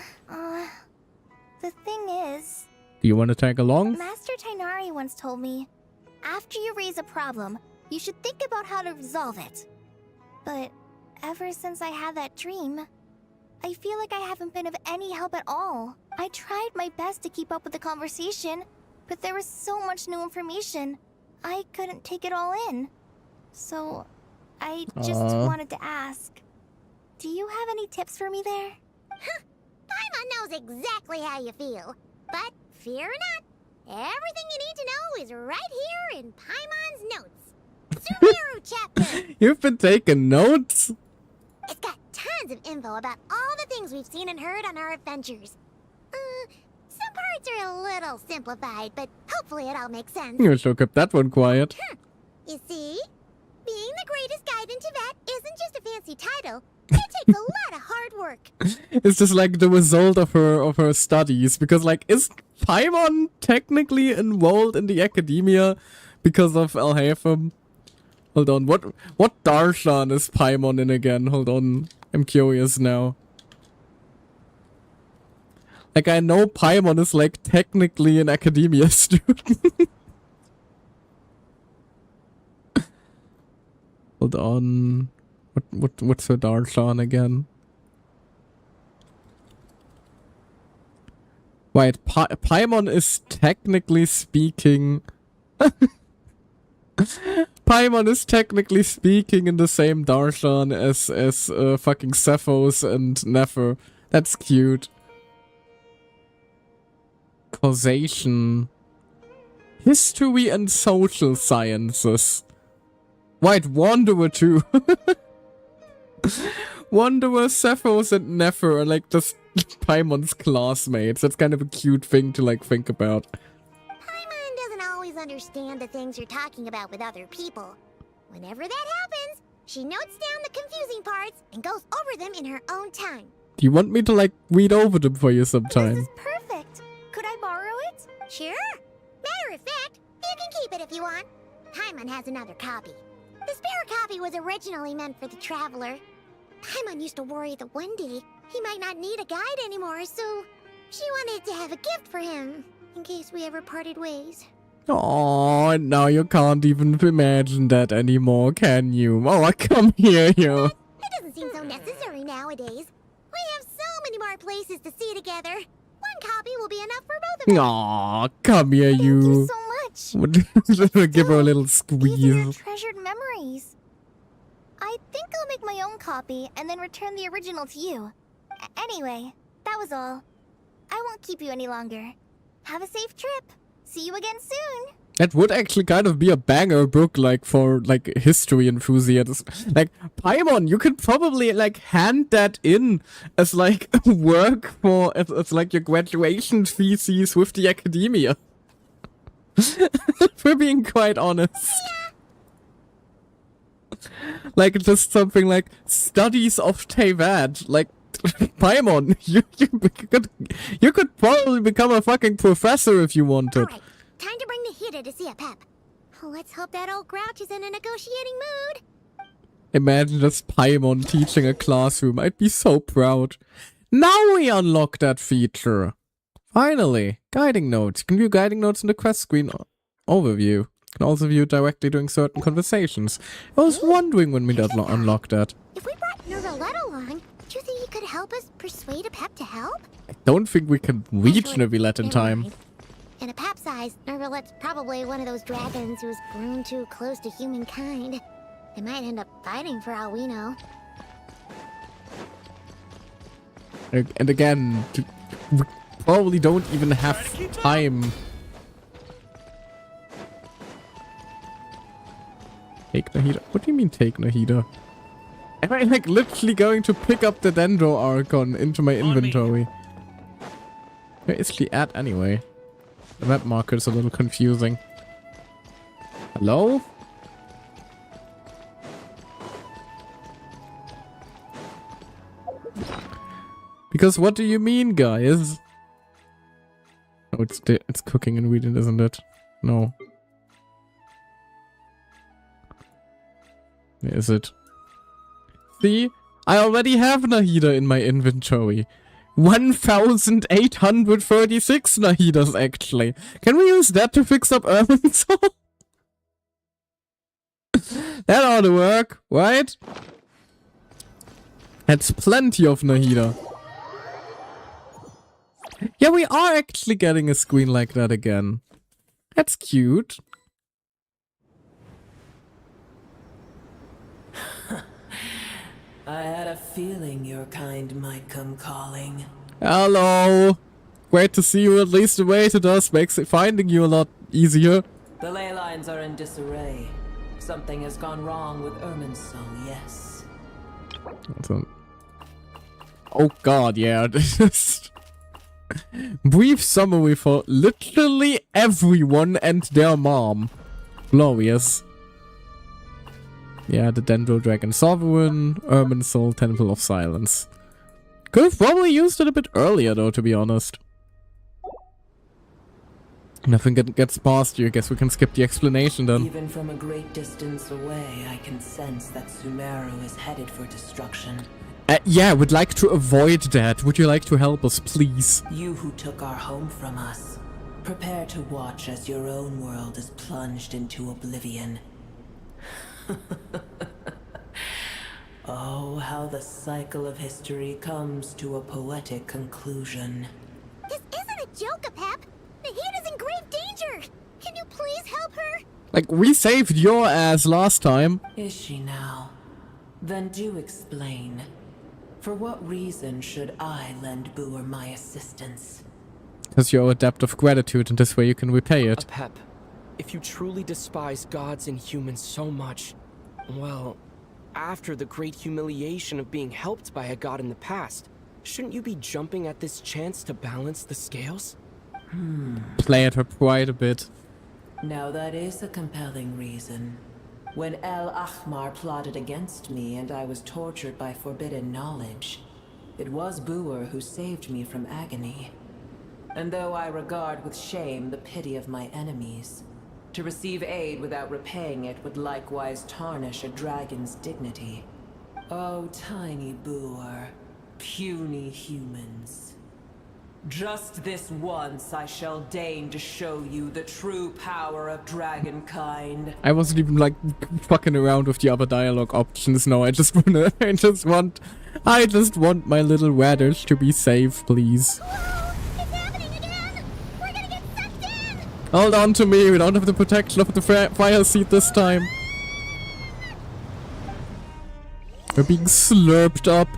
the thing is... Do you want to tag along? Master Tainari once told me, after you raise a problem, you should think about how to resolve it. But ever since I had that dream, I feel like I haven't been of any help at all. I tried my best to keep up with the conversation, but there was so much new information, I couldn't take it all in. So, I just wanted to ask, do you have any tips for me there? Huh, Paimon knows exactly how you feel. But fear not, everything you need to know is right here in Paimon's notes. Sumeru chapter! You've been taking notes? It's got tons of info about all the things we've seen and heard on our adventures. Some parts are a little simplified, but hopefully it all makes sense. You sure kept that one quiet. You see? Being the greatest guide in Tibet isn't just a fancy title. It takes a lot of hard work. It's just like the result of her studies, because like is Paimon technically enrolled in the academia because of Alhaitham? Hold on, what Darshan is Paimon in again? Hold on, I'm curious now. Like I know Paimon is like technically an academia student. Hold on. What's her Darshan again? Wait, Paimon is technically speaking... Paimon is technically speaking in the same darshan as fucking Cephos and Nefer. That's cute. Causation. History and social sciences. Wait, Wanderer too. Wanderer, Cephos, and Nefer are like just Paimon's classmates. That's kind of a cute thing to like think about. Paimon doesn't always understand the things you're talking about with other people. Whenever that happens, she notes down the confusing parts and goes over them in her own time. Do you want me to like read over them for you sometime? This is perfect. Could I borrow it? Sure. Matter of fact, you can keep it if you want. Paimon has another copy. The spare copy was originally meant for the Traveler. Paimon used to worry that one day he might not need a guide anymore, so she wanted to have a gift for him, in case we ever parted ways. Oh, now you can't even imagine that anymore, can you? Oh, come here, you. It doesn't seem so necessary nowadays. We have so many more places to see together. One copy will be enough for both of us. Aw, come here, you. Thank you so much. Give her a little These are squeeze. treasured memories. I think I'll make my own copy and then return the original to you. Anyway, that was all. I won't keep you any longer. Have a safe trip. See you again soon. That would actually kind of be a banger book, like, for, like, history enthusiasts. Like, Paimon, you could probably, like, hand that in as, like, work for, as like, your graduation thesis with the academia. We're being quite honest. Like, just something like, studies of Tevad. Like, Paimon, you could probably become a fucking professor if you wanted. Alright, time to bring the Hida to see a pep. Let's hope that old grouch is in a negotiating mood. Imagine just Paimon teaching a classroom. I'd be so proud. Now we unlock that feature. Finally, guiding notes. You can view guiding notes in the quest screen overview. You can also view it directly during certain conversations. I was wondering when we'd unlock that. If we brought Nervalette along, do you think he could help us persuade a pep to help? I don't think we can reach Nervalette in time. In a pep size, Nervalette's probably one of those dragons who's grown too close to humankind. They might end up fighting for all we know. And again, we probably don't even have time. Take Nahida? What do you mean take Nahida? Am I like literally going to pick up the Dendro Archon into my inventory? Where is she at anyway? The map marker is a little confusing. Hello? Because what do you mean, guys? Oh, it's cooking ingredient, isn't it? No. Where is it? See? I already have Nahida in my inventory. 1,836 Nahidas, actually. Can we use that to fix up Irminsul? That ought to work, right? That's plenty of Nahida. Yeah, we are actually getting a screen like that again. That's cute. I had a feeling your kind might come calling. Hello. Great to see you at least the way to us. Makes finding you a lot easier. The ley lines are in disarray. Something has gone wrong with Irminsul, yes. Oh god, yeah. Brief summary for literally everyone and their mom. Glorious. Yeah, the Dendro Dragon Sovereign, Irminsul, Temple of Silence. Could have probably used it a bit earlier though, to be honest. Nothing gets past you. I guess we can skip the explanation then. Even from a great distance away, I can sense that Sumeru is headed for destruction. Yeah, would like to avoid that. Would you like to help us, please? You who took our home from us, prepare to watch as your own world is plunged into oblivion. Oh, how the cycle of history comes to a poetic conclusion. This isn't a Please help her! Like, we saved your ass last time. Is she now? Then do explain. For what reason should I lend Booer my assistance? Because you owe a debt of gratitude, and this way you can repay it. Pep, if you truly despise gods and humans so much, well, after the great humiliation of being helped by a god in the past, shouldn't you be jumping at this chance to balance the scales? Play at her pride a bit. Now that is a compelling reason. When El Ahmar plotted against me and I was tortured by forbidden knowledge, it was Booer who saved me from agony. And though I regard with shame the pity of my enemies, to receive aid without repaying it would likewise tarnish a dragon's dignity. Oh, tiny Booer, puny humans. Just this once I shall deign to show you the true power of dragonkind. I wasn't even like fucking around with the other dialogue options. No, I just want my little radish to be safe, please. Hold on to me, we don't have the protection of the fire seat this time. We're being slurped up.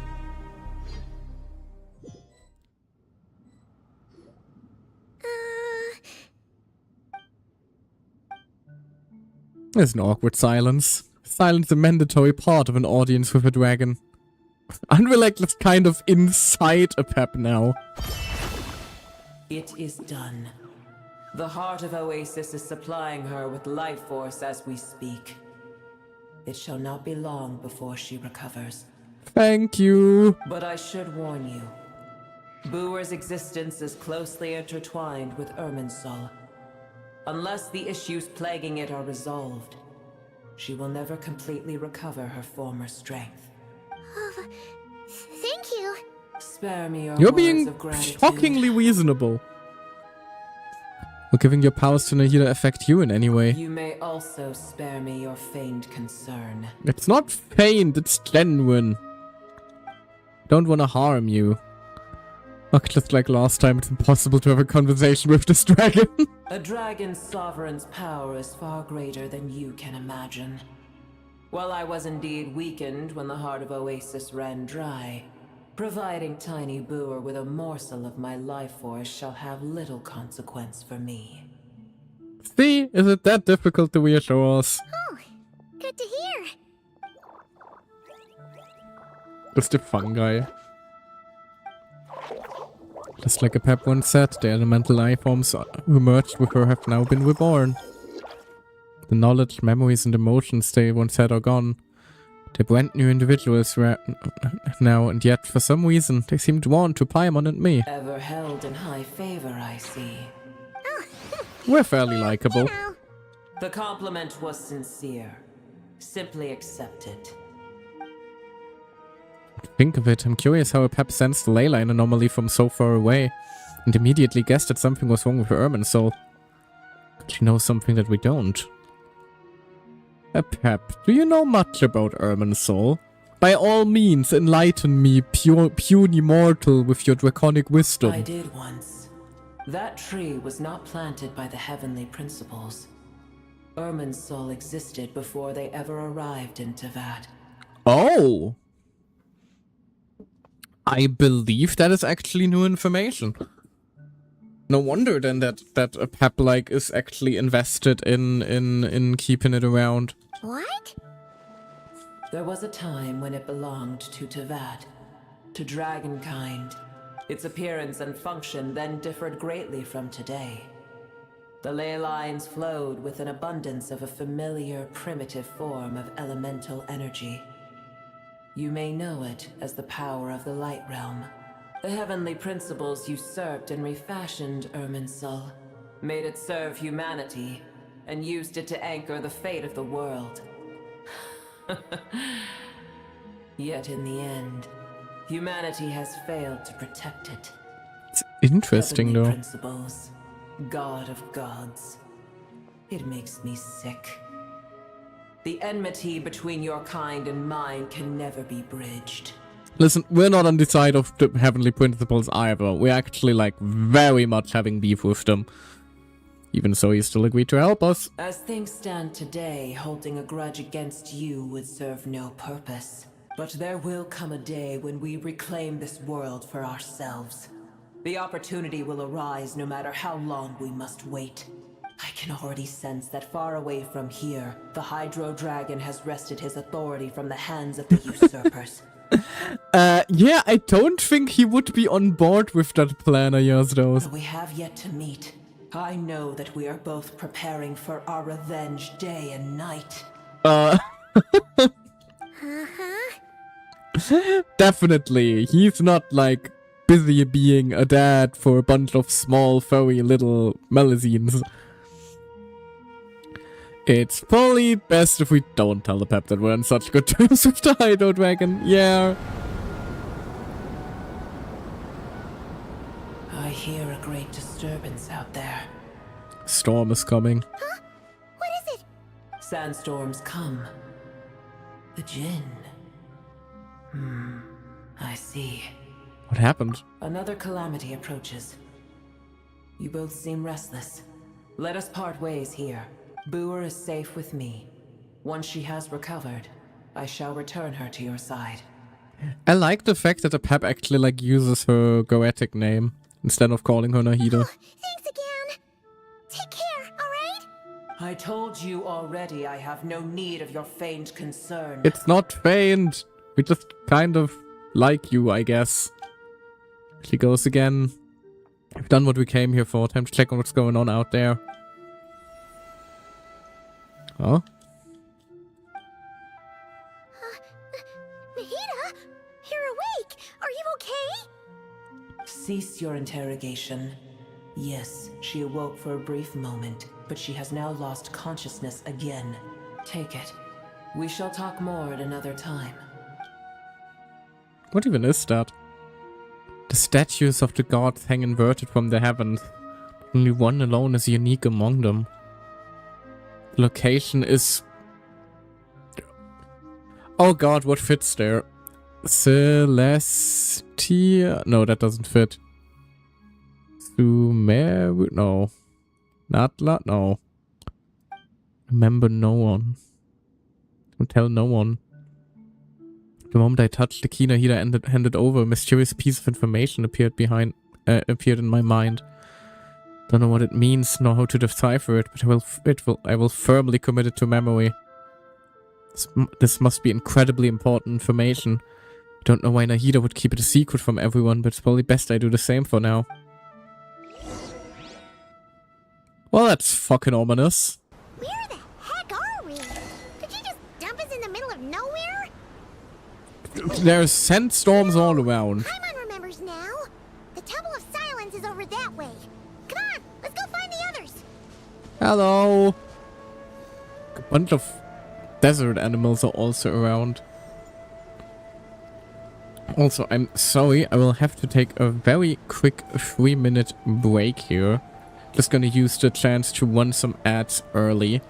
There's an awkward silence. Silence a mandatory part of an audience with a dragon. Unrelentless kind of inside a Pep now. It is done. The heart of Oasis is supplying her with life force as we speak. It shall not be long before she recovers. Thank you. But I should warn you. Booer's existence is closely intertwined with Irminsul. Unless the issues plaguing it are resolved, she will never completely recover her former strength. Thank you. Spare me your You're words being of gratitude. shockingly reasonable. Will giving your powers to Nahida affect you in any way? You may also spare me your feigned concern. It's not feigned, it's genuine. Don't want to harm you. Look, just like last time, it's impossible to have a conversation with this dragon. A dragon's sovereign's power is far greater than you can imagine. While I was indeed weakened when the heart of Oasis ran dry, providing tiny Booer with a morsel of my life force shall have little consequence for me. See, is it that difficult to reassure us? Oh, good to hear. Just a fungi. Just like a Pep once said, the elemental life forms who merged with her have now been reborn. The knowledge, memories, and emotions they once had are gone. They're brand new individuals now, and yet for some reason they seem drawn to Paimon and me. Ever held in high favor, I see. We're fairly likable. The compliment was sincere. Simply accept it. Think of it, I'm curious how a Pep sensed the ley line anomaly from so far away, and immediately guessed that something was wrong with her Irminsul. Could she know something that we don't? Pep, do you know much about Irminsul? By all means, enlighten me, puny mortal, with your draconic wisdom. I did once. That tree was not planted by the heavenly principles. Irminsul existed before they ever arrived in Teyvat. Oh! I believe that is actually new information. No wonder then that a Pep like is actually invested in keeping it around. What? There was a time when it belonged to Teyvat, to dragonkind. Its appearance and function then differed greatly from today. The ley lines flowed with an abundance of a familiar, primitive form of elemental energy. You may know it as the power of the Light Realm. The heavenly principles usurped and refashioned Irminsul, made it serve humanity, and used it to anchor the fate of the world. Yet in the end, humanity has failed to protect it. It's interesting, Heavenly though. Principles, God of gods. It makes me sick. The enmity between your kind and mine can never be bridged. Listen, we're not on the side of the heavenly principles either. We're actually, like, very much having beef with them. Even so, he still agreed to help us. As things stand today, holding a grudge against you would serve no purpose. But there will come a day when we reclaim this world for ourselves. The opportunity will arise no matter how long we must wait. I can already sense that far away from here, the Hydro Dragon has wrested his authority from the hands of the usurpers. Yeah, I don't think he would be on board with that plan of yours, though. We have yet to meet. I know that we are both preparing for our revenge day and night. Definitely. He's not, like, busy being a dad for a bunch of small, furry little Melusines. It's probably best if we don't tell the Pep that we're on such good terms with the Hydro Dragon. Yeah. I hear a great disturbance out there. Storm is coming. Huh? What is it? Sandstorms come. The Jinn. I see. What happened? Another calamity approaches. You both seem restless. Let us part ways here. Boer is safe with me. Once she has recovered, I shall return her to your side. I like the fact that the Pep actually, like, uses her Goetic name instead of calling her Nahida. Thanks again. Take care, alright? I told you already I have no need of your feigned concern. It's not feigned. We just kind of like you, I guess. She goes again. We've done what we came here for. Time to check on what's going on out there. Huh? Nahida? You're awake. Are you okay? Cease your interrogation. Yes, she awoke for a brief moment, but she has now lost consciousness again. Take it. We shall talk more at another time. What even is that? The statues of the gods hang inverted from the heavens. Only one alone is unique among them. The location is... Oh god, what fits there? Celestia... No, that doesn't fit. Sumeru... No. Natla? No. Remember no one. Don't tell no one. The moment I touched the key, Nahida handed over, a mysterious piece of information appeared in my mind. Don't know what it means, nor how to decipher it, but I will firmly commit it to memory. This must be incredibly important information. I don't know why Nahida would keep it a secret from everyone, but it's probably best I do the same for now. Well, that's fucking ominous. Where the heck are we? Did you just dump us in the middle of nowhere? There's sandstorms all around. Paimon remembers now. The Temple of Silence is over that way. Come on, let's go find the others. Hello. A bunch of desert animals are also around. Also, I'm sorry, I will have to take a very quick 3-minute break here. Just gonna use the chance to run some ads early.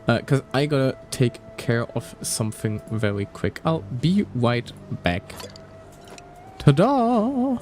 Because I gotta take care of something very quick. I'll be right back. Ta-da!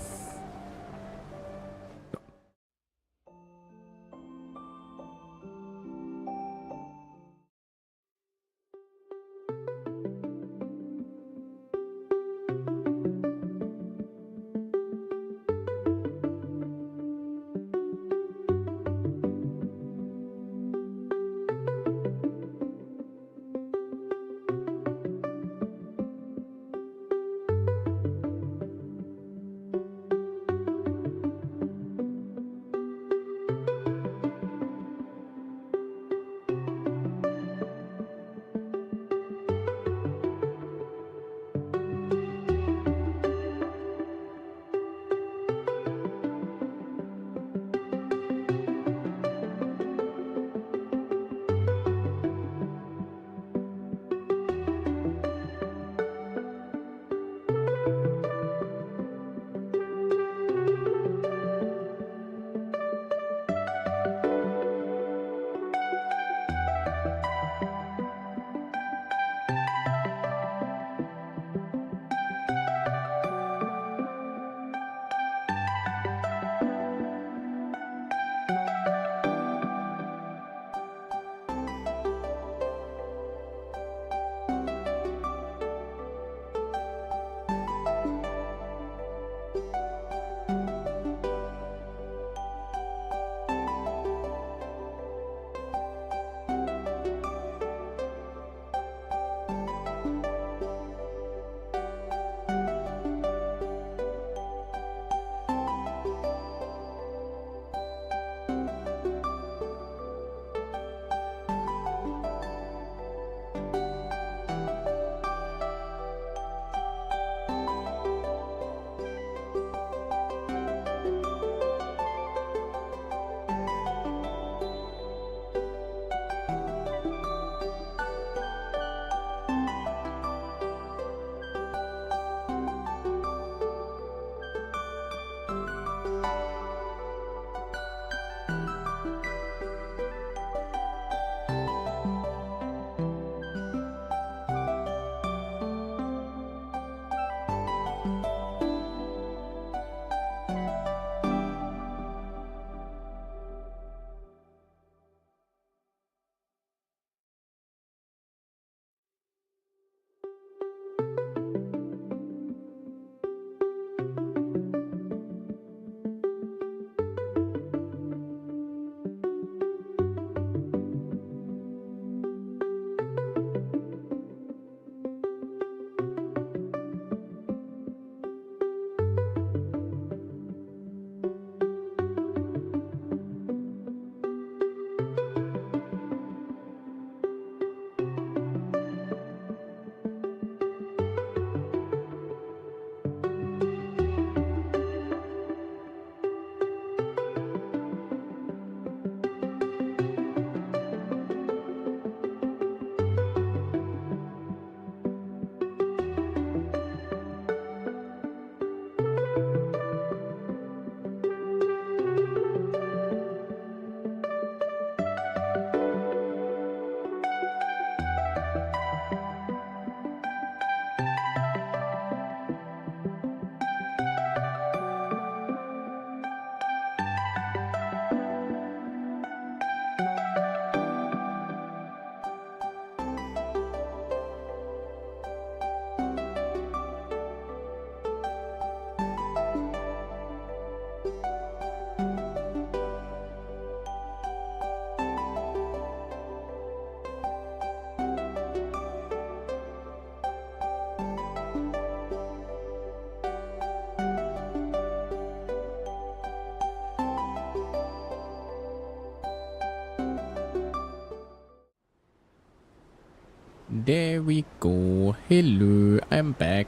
There we go. Hello, I'm back.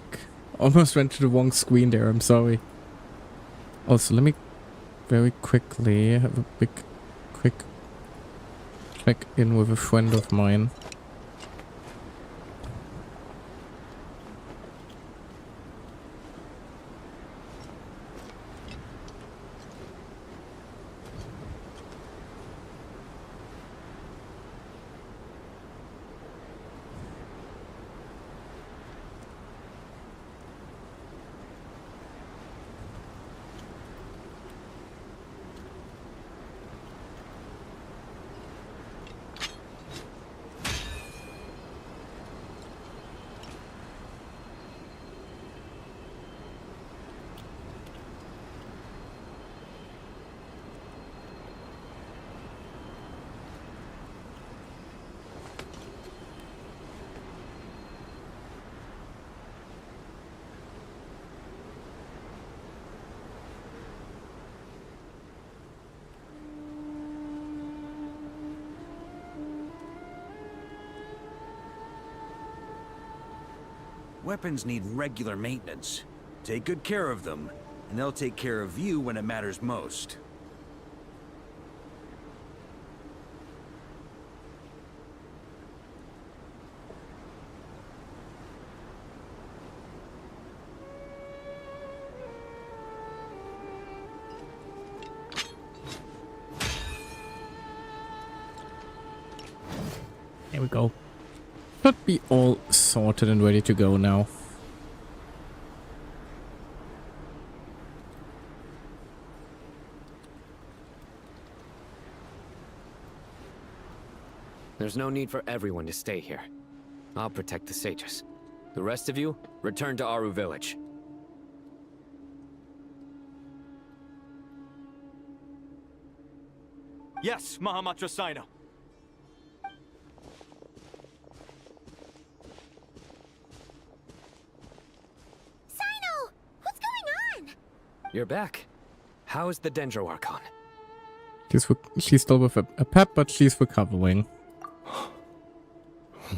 Almost went to the wrong screen there, I'm sorry. Also, let me very quickly have a quick check in with a friend of mine. Weapons need regular maintenance. Take good care of them, and they'll take care of you when it matters most. There we go. Should be all sorted and ready to go now. There's no need for everyone to stay here. I'll protect the sages. The rest of you, return to Aru village. Yes, Mahamatra Sino. You're back. How is the Dendro Archon? She's still with a pep, but she's recovering.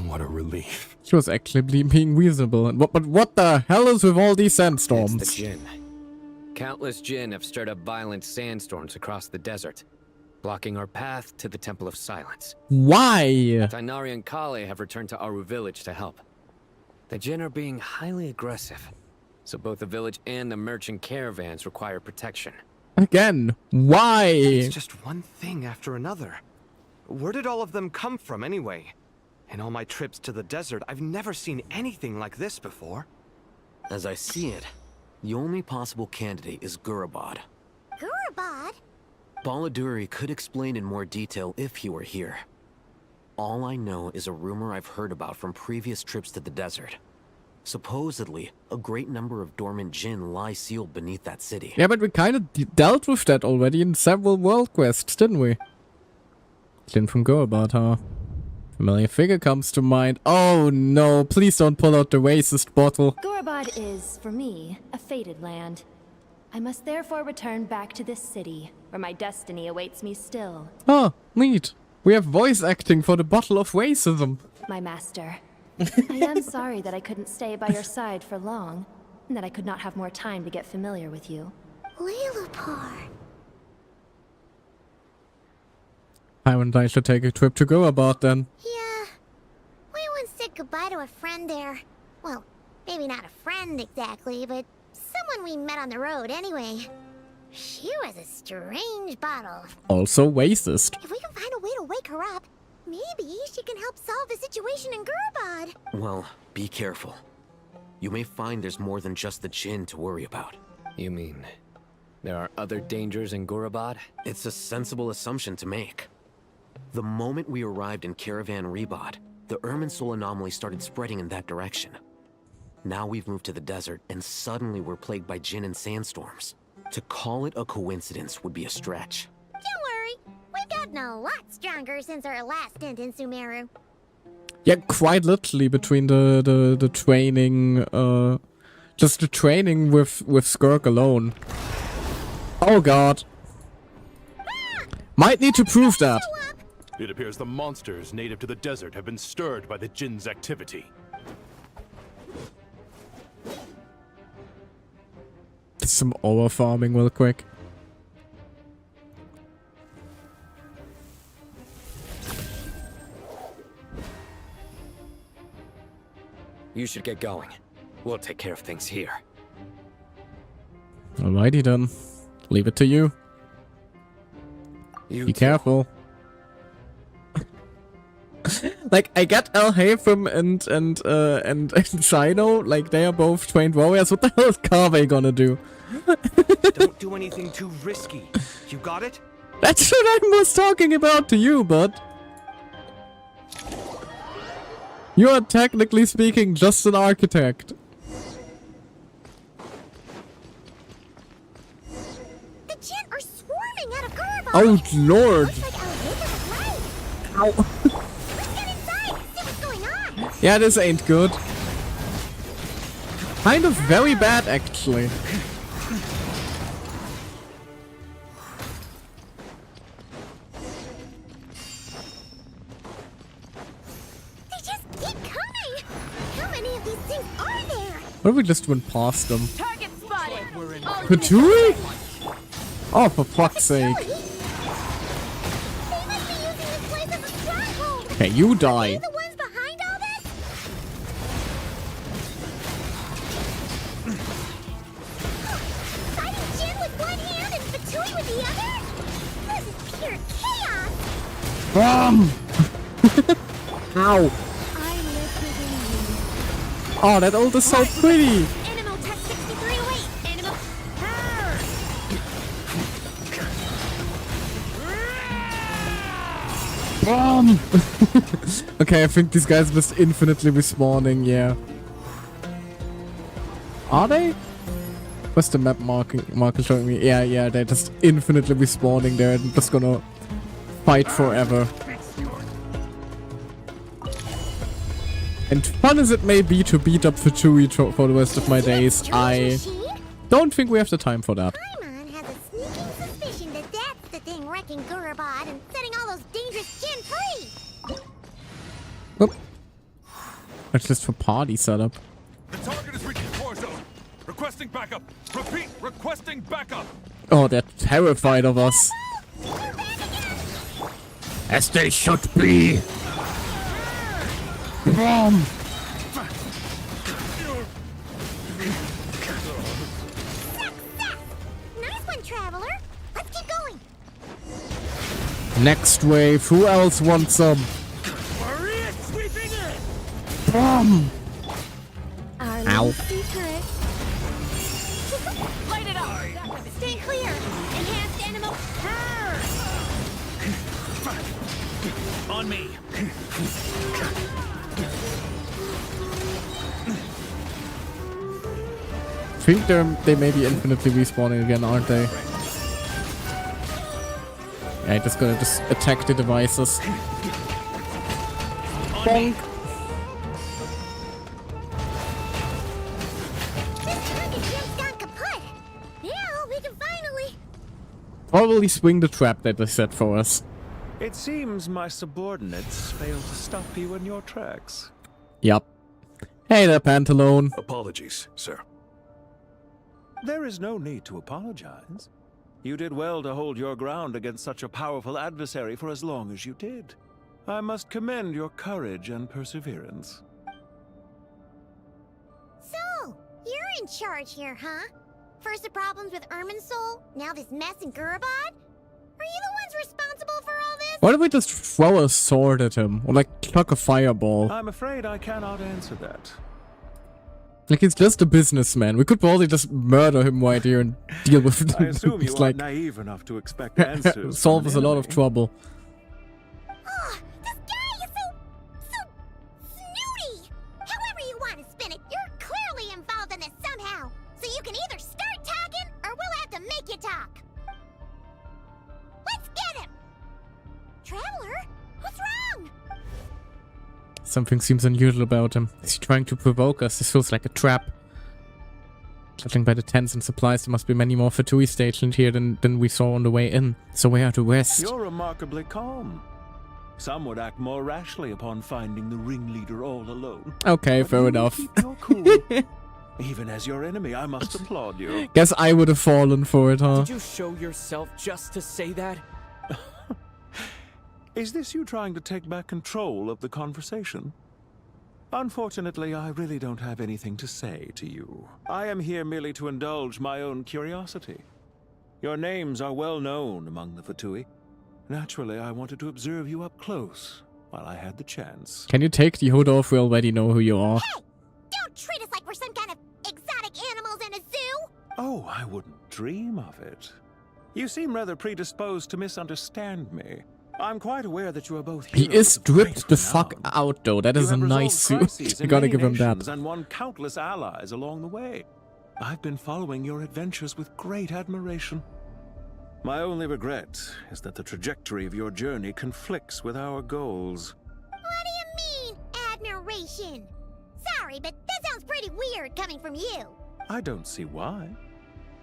What a relief. She was actually being reasonable. And what the hell is with all these sandstorms? It's the Jinn. Countless Jinn have stirred up violent sandstorms across the desert, blocking our path to the Temple of Silence. Why? Tainari and Kale have returned to Aru village to help. The Jinn are being highly aggressive, so both the village and the merchant caravans require protection. Again, why? It's just one thing after another. Where did all of them come from anyway? In all my trips to the desert, I've never seen anything like this before. As I see it, the only possible candidate is Gurabad. Gurabad? Baladuri could explain in more detail if he were here. All I know is a rumor I've heard about from previous trips to the desert. Supposedly, a great number of dormant Jinn lie sealed beneath that city. Yeah, but we kind of dealt with that already in several world quests, didn't we? Jinn from Gurabad, huh? Familiar figure comes to mind. Oh no, please don't pull out the racist bottle. Gurabad is, for me, a fated land. I must therefore return back to this city, where my destiny awaits me still. Oh, neat. We have voice acting for the bottle of racism. My master. I am sorry that I couldn't stay by your side for long, and that I could not have more time to get familiar with you. Lilipar. I and I should take a trip to Gurabad then. Yeah. We once said goodbye to a friend there. Well, maybe not a friend exactly, but someone we met on the road anyway. She was a strange bottle. Also racist. If we can find a way to wake her up, maybe she can help solve the situation in Gurabad. Well, be careful. You may find there's more than just the Jinn to worry about. You mean, there are other dangers in Gurabad? It's a sensible assumption to make. The moment we arrived in Caravan Rebad, the Irminsul anomaly started spreading in that direction. Now we've moved to the desert, and suddenly we're plagued by Jinn and sandstorms. To call it a coincidence would be a stretch. Don't worry, we've gotten a lot stronger since our last stint in Sumeru. Yeah, quite literally between the training, just the training with Skirk alone. Oh god. Might need to prove that. It appears the monsters native to the desert have been stirred by the Jinn's activity. Some overfarming real quick. You should get going. We'll take care of things here. Alrighty then. Leave it to you. Be careful. Like, I get El Haytham and Sino, like, they are both trained warriors. What the hell is Carvey gonna do? Don't do anything too risky. You got it? That's what I was talking about to you, bud. You are technically speaking just an architect. The Jinn are swarming out of Gurba. Oh lord. Ow. Let's get inside and see what's going on. Yeah, this ain't good. Kind of very bad, actually. What if we just went past them? Target spotted. Patui? Oh, for fuck's sake. Okay, you die. The ones behind all this? Fighting Jinn with one hand and Patui with the other? This is pure chaos. Ow. Oh, that ult is so pretty! Animal Tech 6308! Animal... Okay, I think these guys are just infinitely respawning, yeah. Are they? What's the map marker showing me? Yeah, they're just infinitely respawning there and just gonna fight forever. And fun as it may be to beat up Fatui for the rest of my days, I don't think we have the time for that. Paimon has a sneaking suspicion that that's the thing wrecking Gurabad and setting all those dangerous Jinn free! Oop. That's just for party setup. The target is reaching core zone. Requesting backup. Repeat, requesting backup. Oh, they're terrified of us. As they should be. Bomb. Nice one, Traveler. Let's keep going. Next wave. Who else wants some? Bomb. Ow. Light it up. Stay clear. Enhanced animal power. On me. I think they may be infinitely respawning again, aren't they? Yeah, I just gotta attack the devices. Bonk. Probably swing the trap that they set for us. It seems my subordinates failed to stop you in your tracks. Yup. Hey there, Pantalone. Apologies, sir. There is no need to apologize. You did well to hold your ground against such a powerful adversary for as long as you did. I must commend your courage and perseverance. So, you're in charge here, huh? First the problems with Irminsul, now this mess in Gurabad? Are you the ones responsible for all this? Why don't we just throw a sword at him? Or like chuck a fireball? I'm afraid I cannot answer that. Like, he's just a businessman. We could probably just murder him right here and deal with it. I assume you It's are like, naive enough to expect answers. solve us a lot of trouble. Oh, this guy is so snooty! However you want to spin it, you're clearly involved in this somehow. So you can either start talking, or we'll have to make you talk. Let's get him! Traveler, what's wrong? Something seems unusual about him. Is he trying to provoke us? This feels like a trap. Judging by the tents and supplies, there must be many more Fatui stationed here than we saw on the way in. So where to rest? You're remarkably calm. Some would act more rashly upon finding the ringleader all alone. Okay, But fair you enough. keep your cool. Even as your enemy, I must applaud you. Guess I would have fallen for it, huh? Did you show yourself just to say that? Is this you trying to take back control of the conversation? Unfortunately, I really don't have anything to say to you. I am here merely to indulge my own curiosity. Your names are well known among the Fatui. Naturally, I wanted to observe you up close while I had the chance. Can you take the hood off? We already know who you are. Hey! Don't treat us like we're some kind of exotic animals in a zoo! Oh, I wouldn't dream of it. You seem rather predisposed to misunderstand me. I'm quite aware that you are both He heroes is of great dripped the fuck out, though. That is a nice suit. You gotta give him that. And won countless allies along the way. I've been following your adventures with great admiration. My only regret is that the trajectory of your journey conflicts with our goals. What do you mean, admiration? Sorry, but that sounds pretty weird coming from you. I don't see why.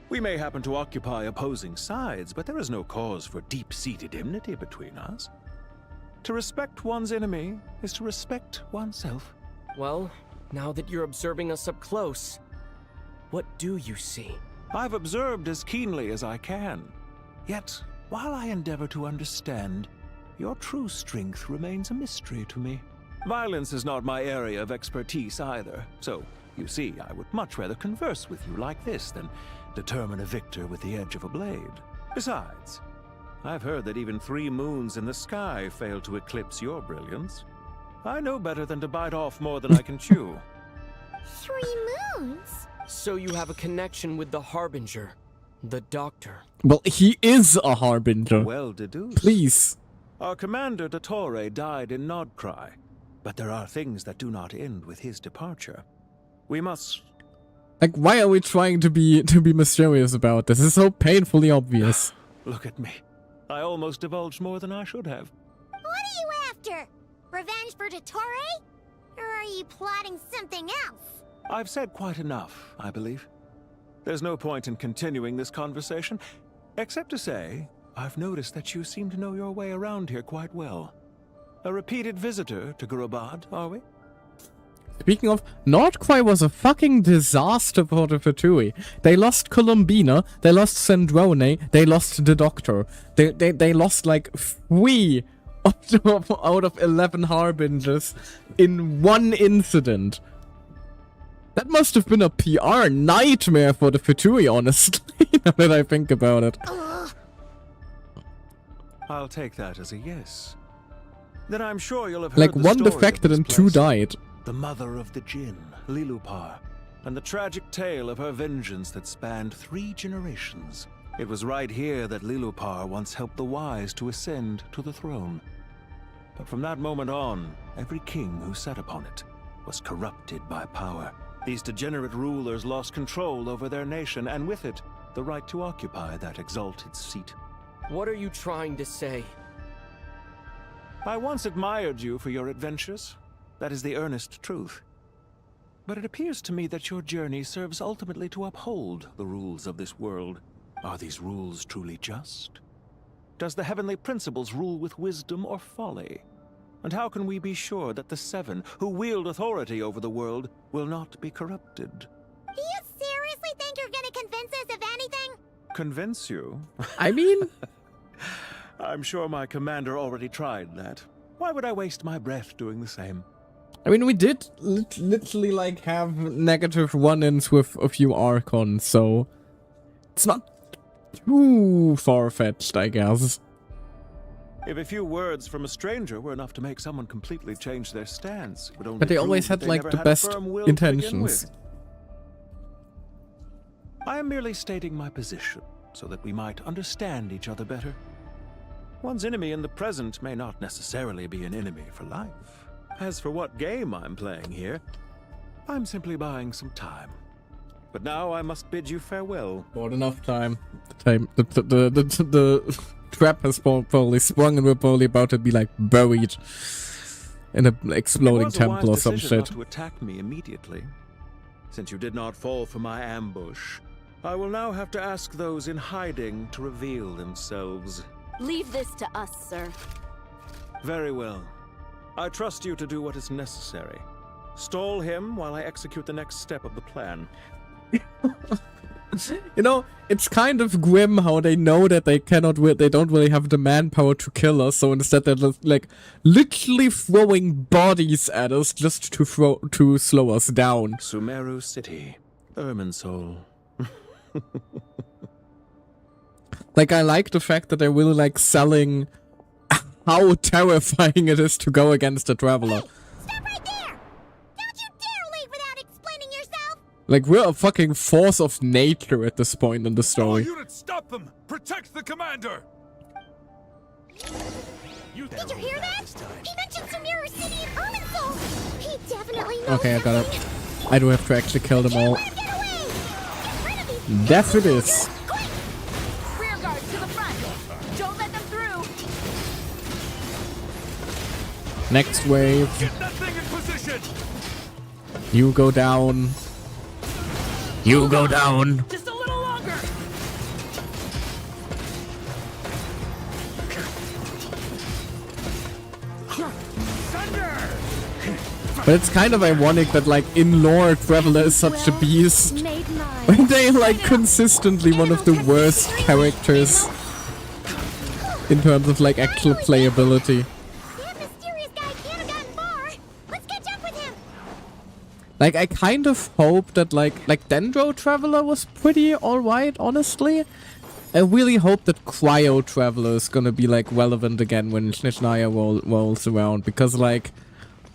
We may happen to occupy opposing sides, but there is no cause for deep-seated enmity between us. To respect one's enemy is to respect oneself. Well, now that you're observing us up close, what do you see? I've observed as keenly as I can. Yet, while I endeavor to understand, your true strength remains a mystery to me. Violence is not my area of expertise either, so, you see, I would much rather converse with you like this than determine a victor with the edge of a blade. Besides, I've heard that even 3 moons in the sky fail to eclipse your brilliance. I know better than to bite off more than I can chew. 3 moons? So you have a connection with the Harbinger, the Doctor. Well, he is a Harbinger. Well deduced. Please. Our commander, Dottore, died in Nodcry, but there are things that do not end with his departure. We must... Like, why are we trying to be mysterious about this? It's so painfully obvious. Look at me. I almost divulged more than I should have. What are you after? Revenge for Dottore? Or are you plotting something else? I've said quite enough, I believe. There's no point in continuing this conversation, except to say, I've noticed that you seem to know your way around here quite well. A repeated visitor to Gurabad, are we? Speaking of, Nordquai was a fucking disaster for the Fatui. They lost Columbina, they lost Sandrone, they lost the Doctor. They lost like 3 out of 11 Harbingers in one incident. That must have been a PR nightmare for the Fatui, honestly, now that I think about it. I'll take that as a yes. Then I'm sure you'll have heard Like, the 1 story defected of and this 2 place. died. The mother of the Jinn, Lilupar, and the tragic tale of her vengeance that spanned 3 generations. It was right here that Lilupar once helped the wise to ascend to the throne. But from that moment on, every king who sat upon it was corrupted by power. These degenerate rulers lost control over their nation, and with it, the right to occupy that exalted seat. What are you trying to say? I once admired you for your adventures. That is the earnest truth. But it appears to me that your journey serves ultimately to uphold the rules of this world. Are these rules truly just? Does the heavenly principles rule with wisdom or folly? And how can we be sure that the 7 who wield authority over the world will not be corrupted? Do you seriously think you're gonna convince us of anything? Convince you? I mean... I'm sure my commander already tried that. Why would I waste my breath doing the same? I mean, we did literally, like, have negative run-ins with a few Archons, so... It's not too far-fetched, I guess. If a few words from a stranger were enough to make someone completely change their stance, it would only But they prove always that had, they like, never the had a best firm will to begin intentions. with. I am merely stating my position, so that we might understand each other better. One's enemy in the present may not necessarily be an enemy for life. As for what game I'm playing here, I'm simply buying some time. But now I must bid you farewell. Not enough time. The trap has probably sprung and we're probably about to be, like, buried in an exploding temple or some shit. Not to attack me immediately. Since you did not fall for my ambush, I will now have to ask those in hiding to reveal themselves. Leave this to us, sir. Very well. I trust you to do what is necessary. Stall him while I execute the next step of the plan. You know, it's kind of grim how they know that they don't really have the manpower to kill us, so instead they're just, like, literally throwing bodies at us just to slow us down. Sumeru City, Irminsul. Like, I like the fact that they're really, like, selling how terrifying it is to go against a traveler. Stop right there! Don't you dare leave without explaining yourself! Like, we're a fucking force of nature at this point in the story. All units, stop them! Protect the commander! Did you hear that? He mentioned Sumeru City and Irminsul! He definitely knows Okay, I got it. I do have to actually kill them all. Death it is. Rear guard to the front. Don't let them through. Next wave. Get that thing in position! You go down. You go down. Just a little longer. But it's kind of ironic that, like, in lore, Traveler is such a beast. When they, like, consistently one of the worst characters in terms of, like, actual playability. That mysterious guy can't have gotten far. Let's catch up with him. Like, I kind of hope that, like Dendro Traveler was pretty alright, honestly. I really hope that Cryo Traveler is gonna be, like, relevant again when Snitchnaya rolls around, because, like,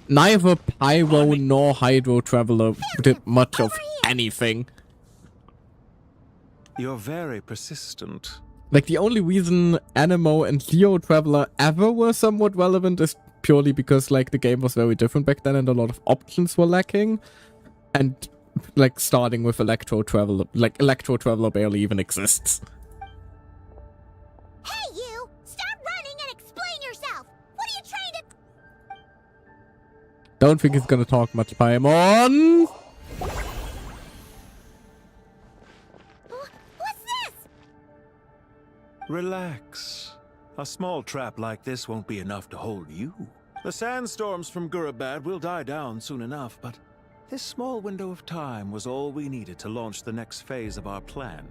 neither Pyro nor Hydro Traveler did much of anything. You're very persistent. Like, the only reason Anemo and Leo Traveler ever were somewhat relevant is purely because, like, the game was very different back then and a lot of options were lacking. And, like, starting with Electro Traveler, like, Electro Traveler barely even exists. Hey, you! Stop running and explain yourself! What are you trying to... Don't think he's gonna talk much, Paimon! What's this? Relax. A small trap like this won't be enough to hold you. The sandstorms from Gurabad will die down soon enough, but this small window of time was all we needed to launch the next phase of our plan.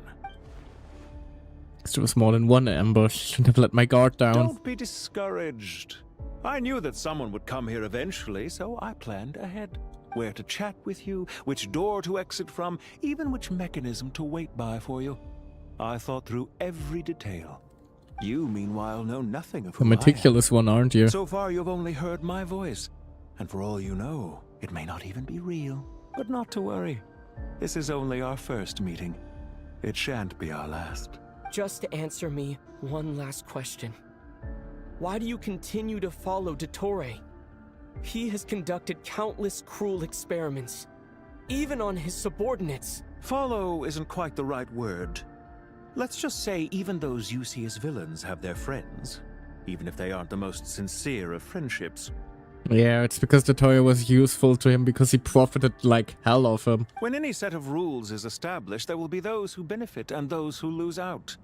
There was more than one ambush. Shouldn't have let my guard down. Don't be discouraged. I knew that someone would come here eventually, so I planned ahead. Where to chat with you, which door to exit from, even which mechanism to wait by for you. I thought through every detail. You, meanwhile, know nothing of who A meticulous one, aren't you? So far, you've only heard my voice. And for all you know, it may not even be real. But not to worry. This is only our first meeting. It shan't be our last. Just answer me one last question. Why do you continue to follow Dottore? He has conducted countless cruel experiments, even on his subordinates. Follow isn't quite the right word. Let's just say even those you see as villains have their friends, even if they aren't the most sincere of friendships. Yeah, it's because Dottore was useful to him because he profited like hell off him. When any set of rules is established, there will be those who benefit and those who lose out.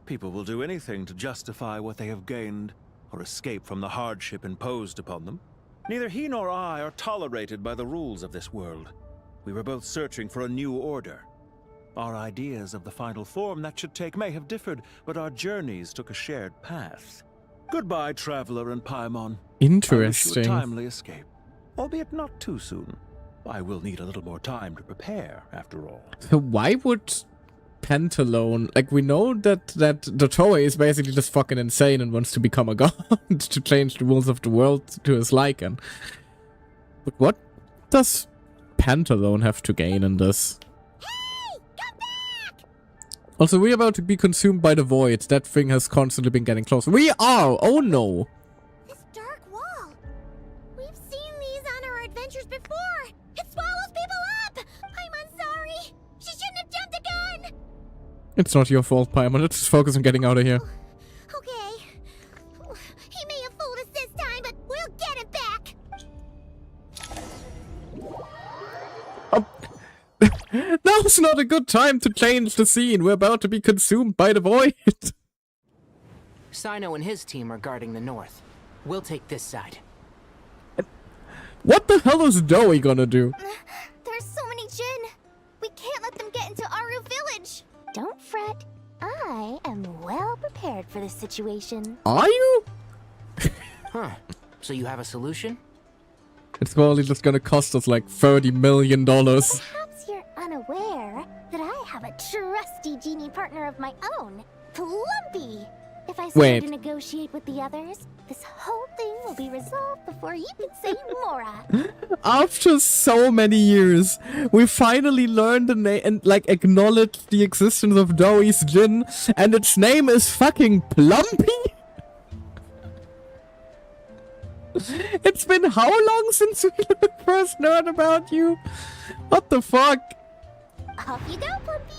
People will do anything to justify what they have gained, or escape from the hardship imposed upon them. Neither he nor I are tolerated by the rules of this world. We were both searching for a new order. Our ideas of the final form that should take may have differed, but our journeys took a shared path. Goodbye, Traveler and Paimon. Interesting. I wish you a timely escape, albeit not too soon. I will need a little more time to prepare, after all. So why would Pentalone... Like, we know that Dottore is basically just fucking insane and wants to become a god to change the rules of the world to his liking. But what does Pentalone have to gain in this? Hey! Come back! Also, we're about to be consumed by the void. That thing has constantly been getting closer. We are! Oh no! This dark wall. We've seen these on our adventures before. It swallows people up. I'm sorry. She shouldn't have jumped a gun. It's not your fault, Paimon. Let's just focus on getting out of here. Okay. He may have fooled us this time, but we'll get him back. Now's not a good time to change the scene. We're about to be consumed by the void. Sino and his team are guarding the north. We'll take this side. What the hell is Dowie gonna do? There's so many Jinn. We can't let them get into Aru village. Don't fret. I am well prepared for this situation. Are you? Huh. So you have a solution? It's probably just gonna cost us like $30 million. Perhaps you're unaware that I have a trusty genie partner of my own, Plumpy. If I start to negotiate with the others, this whole thing will be resolved before you can say Mora. After so many years, we finally learned the name and like acknowledged the existence of Dowie's Jinn, and its name is fucking Plumpy? It's been how long since we first learned about you? What the fuck? Off you go, Plumpy.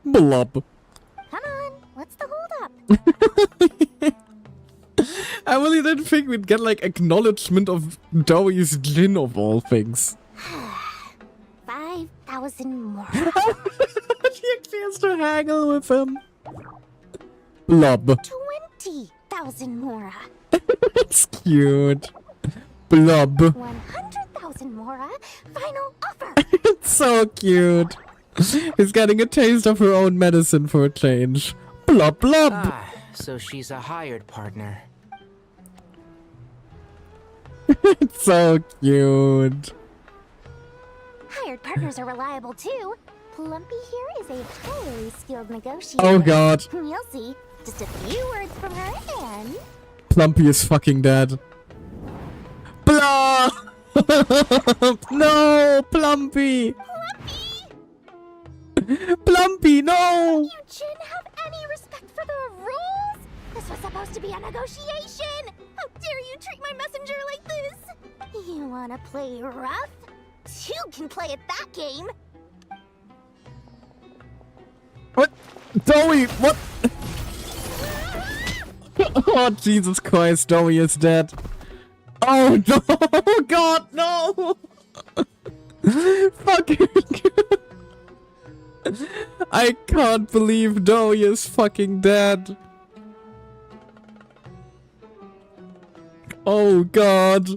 Blob. Come on, what's the holdup? I really didn't think we'd get like acknowledgement of Dowie's Jinn of all things. 5,000 more. She actually has to haggle with him. Blob. 20,000 more. That's cute. Blob. 100,000 more. Final offer. It's so cute. He's getting a taste of her own medicine for a change. Blob, blob. Ah, so she's a hired partner. It's so cute. Hired partners are reliable too. Plumpy here is a very skilled negotiator. Oh god. You'll see. Just a few words from her and... Plumpy is fucking dead. Blah! No, Plumpy! Plumpy, no! You Jinn have any respect for the rules? This was supposed to be a negotiation! How dare you treat my messenger like this? You wanna play rough? Two can play at that game! What? Dowie, what? Oh, Jesus Christ, Dowie is dead. Oh, no! God, no! Fucking... I can't believe Dowie is fucking dead. Oh god.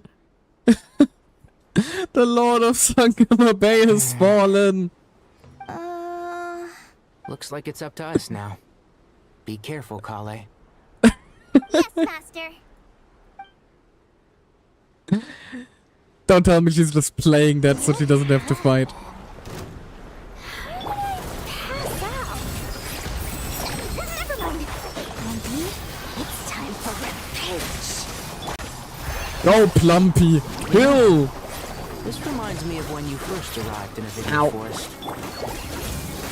The Lord of Sangama Bay has fallen. Looks like it's up to us now. Be careful, Kale. Yes, Master. Don't tell me she's just playing that so she doesn't have to fight. Never mind. Plumpy, it's time for revenge. Go, Plumpy! Kill! This reminds me of when you first arrived in a vision forest.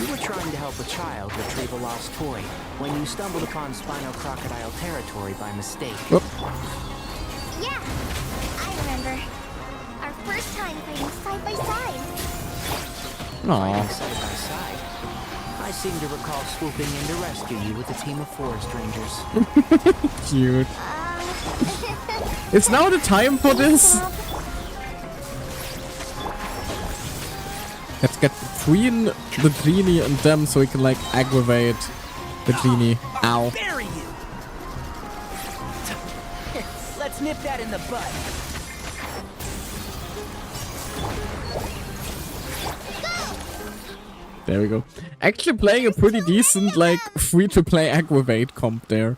You were trying to help a child retrieve a lost toy when you stumbled upon Spino Crocodile territory by mistake. Yeah, I remember. Our first time fighting side by side. Fighting side by side. I seem to recall swooping in to rescue you with a team of forest rangers. Cute. It's now the time for this. Let's get between the genie and them so we can like aggravate the genie. Ow. Bury you. Let's nip that in the bud. There we go. Actually playing a pretty decent like free-to-play aggravate comp there.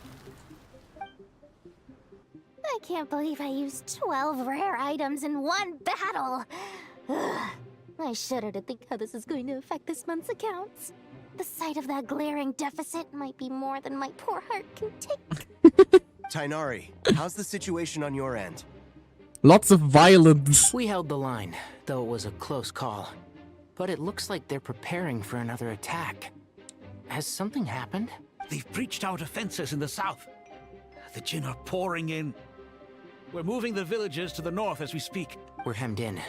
I can't believe I used 12 rare items in one battle. Ugh. I shudder to think how this is going to affect this month's accounts. The sight of that glaring deficit might be more than my poor heart can take. Tainari, how's the situation on your end? Lots of violence. We held the line, though it was a close call. But it looks like they're preparing for another attack. Has something happened? They've breached our defenses in the south. The Jinn are pouring in. We're moving the villages to the north as we speak. We're hemmed in.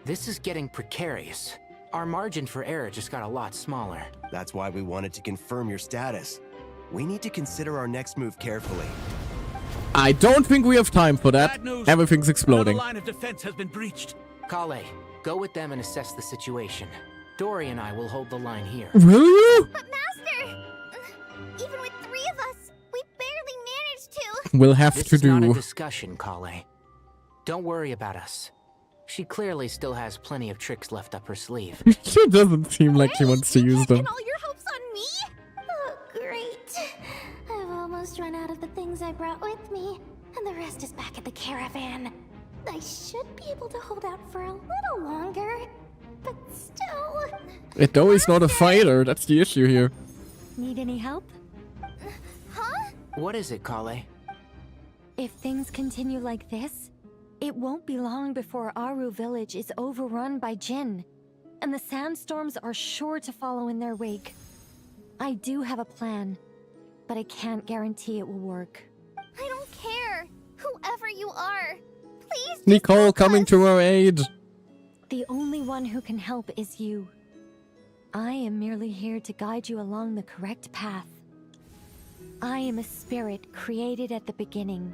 This is getting precarious. Our margin for error just got a lot smaller. That's why we wanted to confirm your status. We need to consider our next move carefully. I don't think we have time for that. Everything's exploding. Another line of defense has been breached. Kale, go with them and assess the situation. Dory and I will hold the line here. Will you? But Master, even with 3 of us, we barely managed to. We'll have This to is not a do. discussion, Kale. Don't worry about us. She clearly still has plenty of tricks left up her sleeve. She doesn't seem like she wants to use them. All your hopes on me? Oh, great. I've almost run out of the things I brought with me, and the rest is back at the caravan. I should be able to hold out for a little longer, but still. Dory's not a fighter. That's the issue here. Need any help? Huh? What is it, Kale? If things continue like this, it won't be long before Aru village is overrun by Jinn, and the sandstorms are sure to follow in their wake. I do have a plan, but I can't guarantee it will work. I don't care. Whoever you are, please. Nicole coming to our aid. The only one who can help is you. I am merely here to guide you along the correct path. I am a spirit created at the beginning.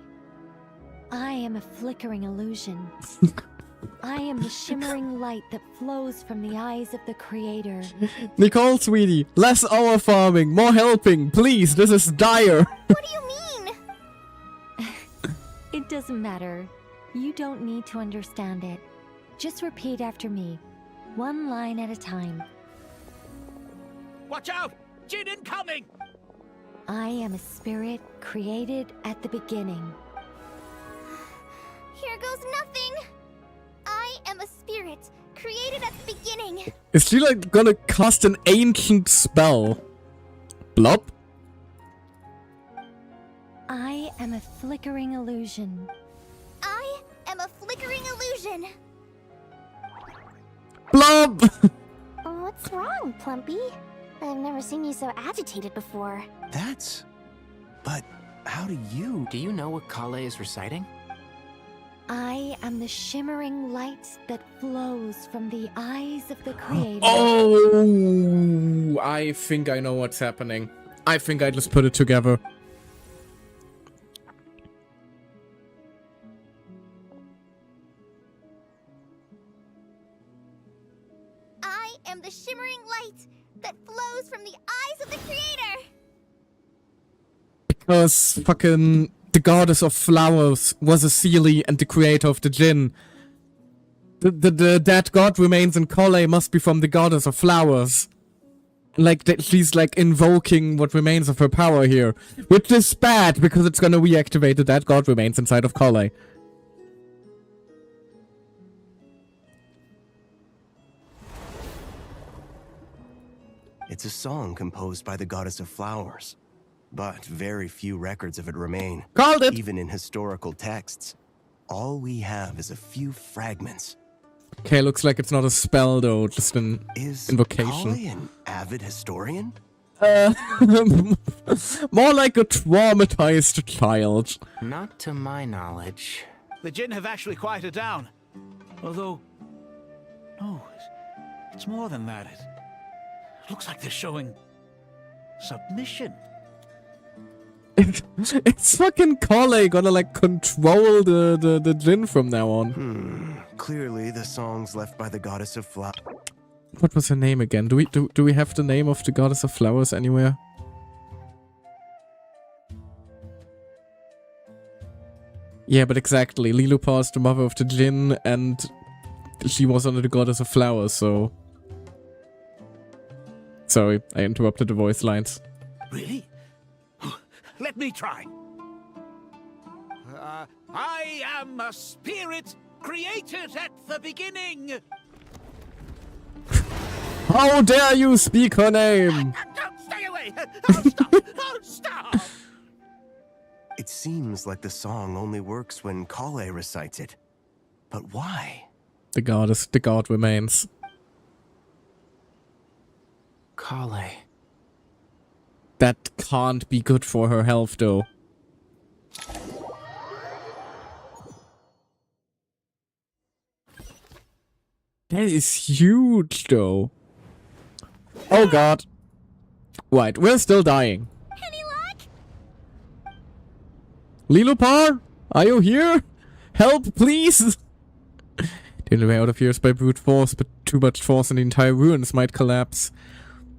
I am a flickering illusion. I am the shimmering light that flows from the eyes of the Creator. Nicole, sweetie, less hour farming, more helping, please. This is dire. What do you mean? It doesn't matter. You don't need to understand it. Just repeat after me, one line at a time. Watch out! Jinn incoming! I am a spirit created at the beginning. Here goes nothing. I am a spirit created at the beginning. Is she like gonna cast an ancient spell? Blop? I am a flickering illusion. I am a flickering illusion. Blob! What's wrong, Plumpy? I've never seen you so agitated before. But how do you... Do you know what Kale is reciting? I am the shimmering light that flows from the eyes of the Creator. Oh, I think I know what's happening. I think I just put it together. I am the shimmering light that flows from the eyes of the Creator. Because fucking the goddess of flowers was a Seelie and the creator of the Jinn. That god remains in Kale must be from the goddess of flowers. Like, she's like invoking what remains of her power here. Which is bad, because it's gonna reactivate the dead god remains inside of Kale. It's a song composed by the goddess of flowers, but very few records of it remain. Called it! Even in historical texts. All we have is a few fragments. Okay, looks like it's not a spell though, just an invocation. Kale an avid historian? More like a traumatized child. Not to my knowledge. The Jinn have actually quieted down. Although, no, it's more than that. It looks like they're showing submission. It's fucking Kale gonna like control the Jinn from now on. Clearly the songs left by the goddess of flowers. What was her name again? Do we have the name of the goddess of flowers anywhere? Yeah, but exactly. Lilupar is the mother of the Jinn, and she was under the goddess of flowers, so... Sorry, I interrupted the voice lines. Really? Let me try. I am a spirit created at the beginning. How dare you speak her name? Don't stay away! Oh, stop! Oh, stop! It seems like the song only works when Kale recites it. But why? The god remains. Kale. That can't be good for her health, though. That is huge, though. Oh god. Right, we're still dying. Any luck? Lilopar, are you here? Help, please! The only way out of here is by brute force, but too much force and the entire ruins might collapse.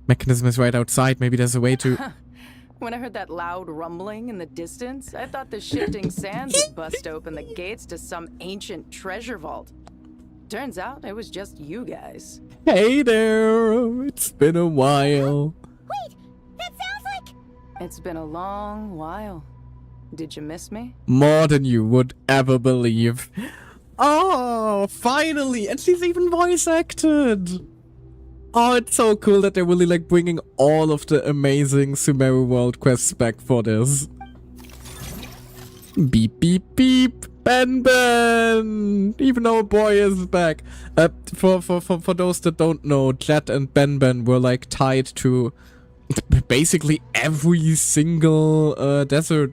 Mechanism is right outside, maybe there's a way to... When I heard that loud rumbling in the distance, I thought the shifting sands would bust open the gates to some ancient treasure vault. Turns out it was just you guys. Hey there! It's been a while. Wait! That sounds like... It's been a long while. Did you miss me? More than you would ever believe. Oh, finally! And she's even voice acted! Oh, it's so cool that they're really like bringing all of the amazing Sumeru World quests back for this. Beep beep beep! Ben! Even our boy is back. For those that don't know, Jet and Ben were like tied to basically every single desert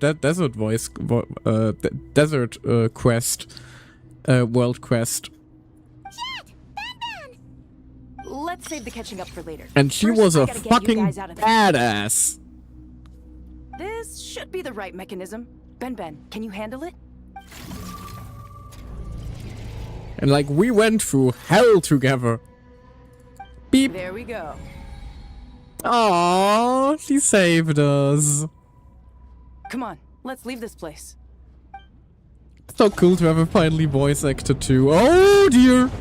quest, world quest. Let's save the catching up for later. And she First, was I a gotta get you fucking guys out of there. badass. This should be the right mechanism. Ben, can you handle it? And like we went through hell together. Beep. There we go. Aww, she saved us. Come on, let's leave this place. So cool to have a finally voice actor too. Oh dear.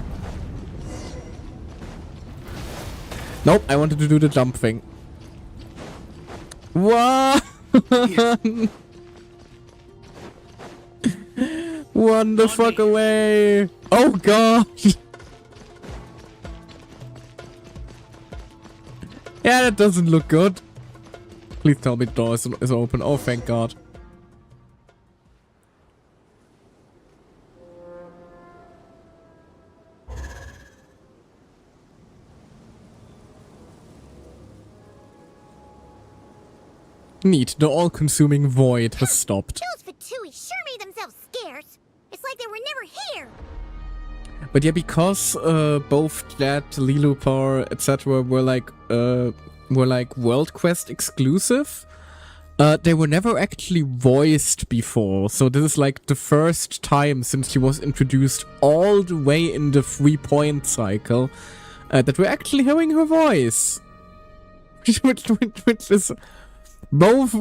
Nope, I wanted to do the jump thing. What? Run the fuck away. Oh god. Yeah, that doesn't look good. Please tell me the door is open. Oh, thank god. Neat, the all-consuming void has stopped. Those Fatui sure made themselves scarce. It's like they were never here. But yeah, because both Jet, Lilopar, etc. were like World Quest exclusive, they were never actually voiced before. So this is like the first time since she was introduced all the way in the 3-point cycle that we're actually hearing her voice, which is both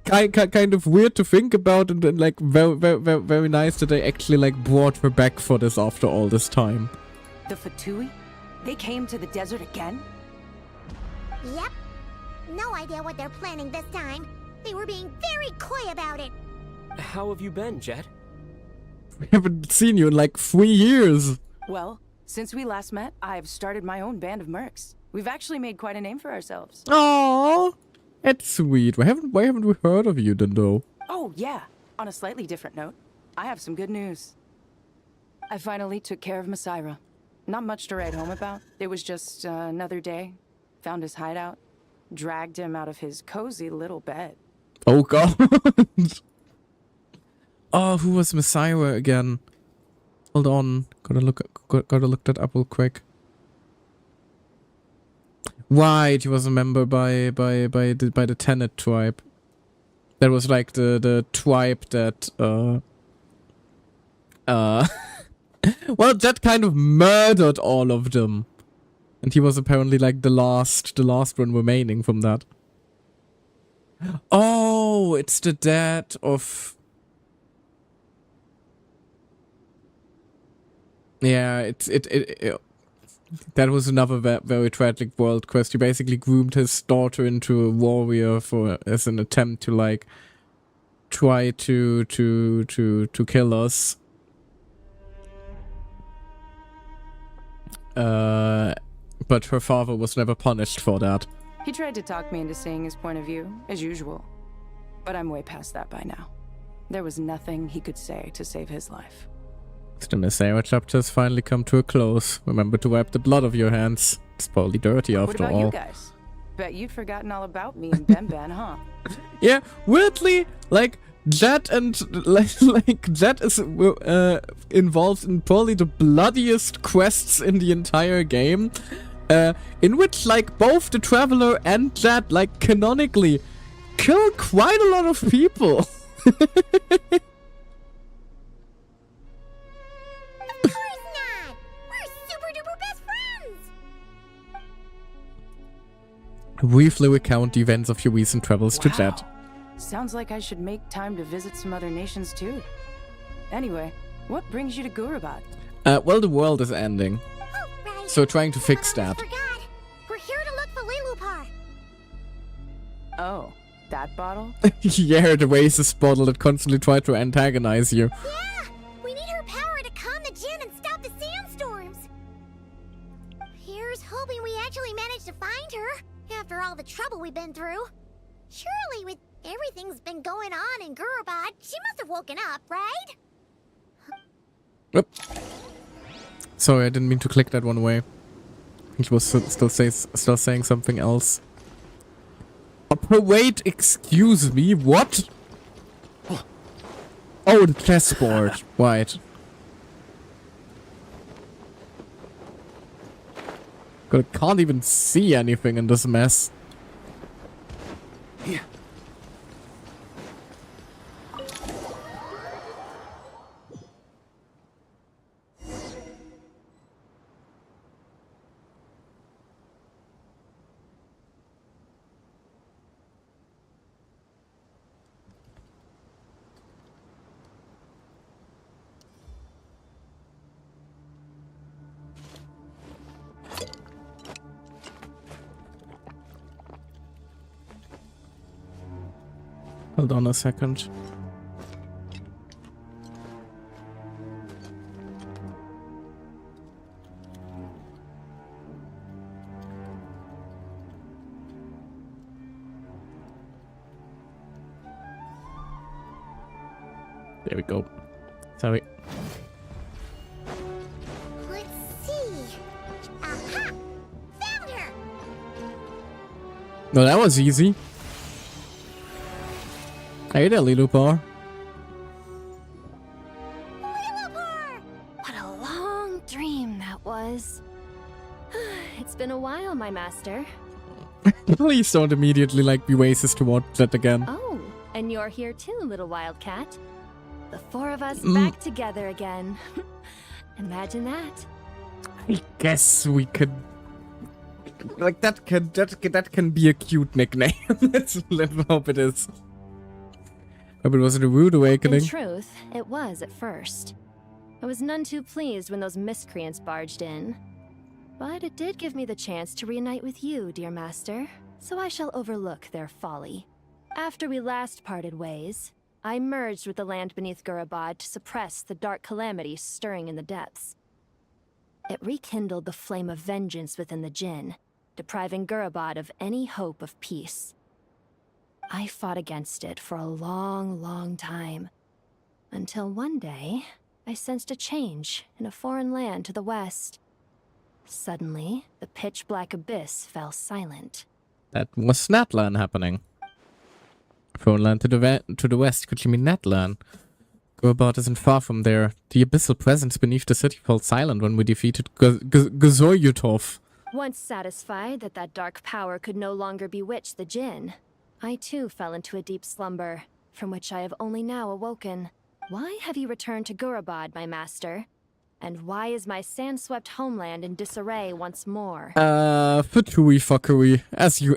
kind of weird to think about and then like very nice that they actually like brought her back for this after all this time. The Fatui? They came to the desert again? Yep. No idea what they're planning this time. They were being very coy about it. How have you been, Jet? We haven't seen you in like 3 years. Well, since we last met, I've started my own band of mercs. We've actually made quite a name for ourselves. Aww. That's sweet. Why haven't we heard of you then, though? Oh, yeah. On a slightly different note, I have some good news. I finally took care of Masaira. Not much to write home about. It was just another day. Found his hideout. Dragged him out of his cozy little bed. Oh, God. Oh, who was Masaira again? Hold on. Gotta look that up real quick. Right, he was a member by the Tenet tribe. That was like the tribe that well, that kind of murdered all of them. And he was apparently like the last one remaining from that. Oh, it's the dad of... Yeah, it that was another very tragic world quest. He basically groomed his daughter into a warrior as an attempt to like try to kill us. But her father was never punished for that. He tried to talk me into seeing his point of view, as usual. But I'm way past that by now. There was nothing he could say to save his life. The Messiah chapter has finally come to a close. Remember to wipe the blood off your hands. It's probably dirty after all. What about you guys? Bet you'd forgotten all about me and Ben, huh? Yeah, weirdly, like, Jet and like Jet is involved in probably the bloodiest quests in the entire game, in which like both the Traveler and Jet like canonically kill quite a lot of people. Of course not! We're super duper best friends! Briefly recount the events of your recent travels to Wow. Jet. Sounds like I should make time to visit some other nations too. Anyway, what brings you to Gurabad? Well, the world is ending, so trying to fix that. We're here to look for Lilupar. Oh, that bottle? Yeah, the racist bottle that constantly tried to antagonize you. Yeah! We need her power to calm the Jinn and stop the sandstorms. Here's hoping we actually managed to find her, after all the trouble we've been through. Surely, with everything's been going on in Gurabad, she must have woken up, right? Oop. Sorry, I didn't mean to click that one away. He was still saying something else. Wait, excuse me, what? Oh, the chessboard, right. God, I can't even see anything in this mess. Yeah. Hold on a second. There we go. Sorry. Let's see. Aha! Found her! No, that was easy. Hey there, Lilupar. What a long dream that was. It's been a while, my master. Please don't immediately like be racist towards that again. Oh, and you're here too, little wildcat. The four of us back together again. Imagine that. I guess we could. Like that can be a cute nickname. let's hope it is. Hope it wasn't a rude awakening. In truth, it was at first. I was none too pleased when those miscreants barged in. But it did give me the chance to reunite with you, dear master, so I shall overlook their folly. After we last parted ways, I merged with the land beneath Gurabad to suppress the dark calamity stirring in the depths. It rekindled the flame of vengeance within the Jinn, depriving Gurabad of any hope of peace. I fought against it for a long, long time, until one day, I sensed a change in a foreign land to the west. Suddenly, the pitch-black abyss fell silent. That was Natlan happening. Foreign land to the west, could you mean Natlan? Gurabad isn't far from there. The abyssal presence beneath the city fell silent when we defeated Gzoyutov. Once satisfied that that dark power could no longer bewitch the Jinn, I too fell into a deep slumber, from which I have only now awoken. Why have you returned to Gurabad, my master? And why is my sand-swept homeland in disarray once more? Fatui fuckery. As you...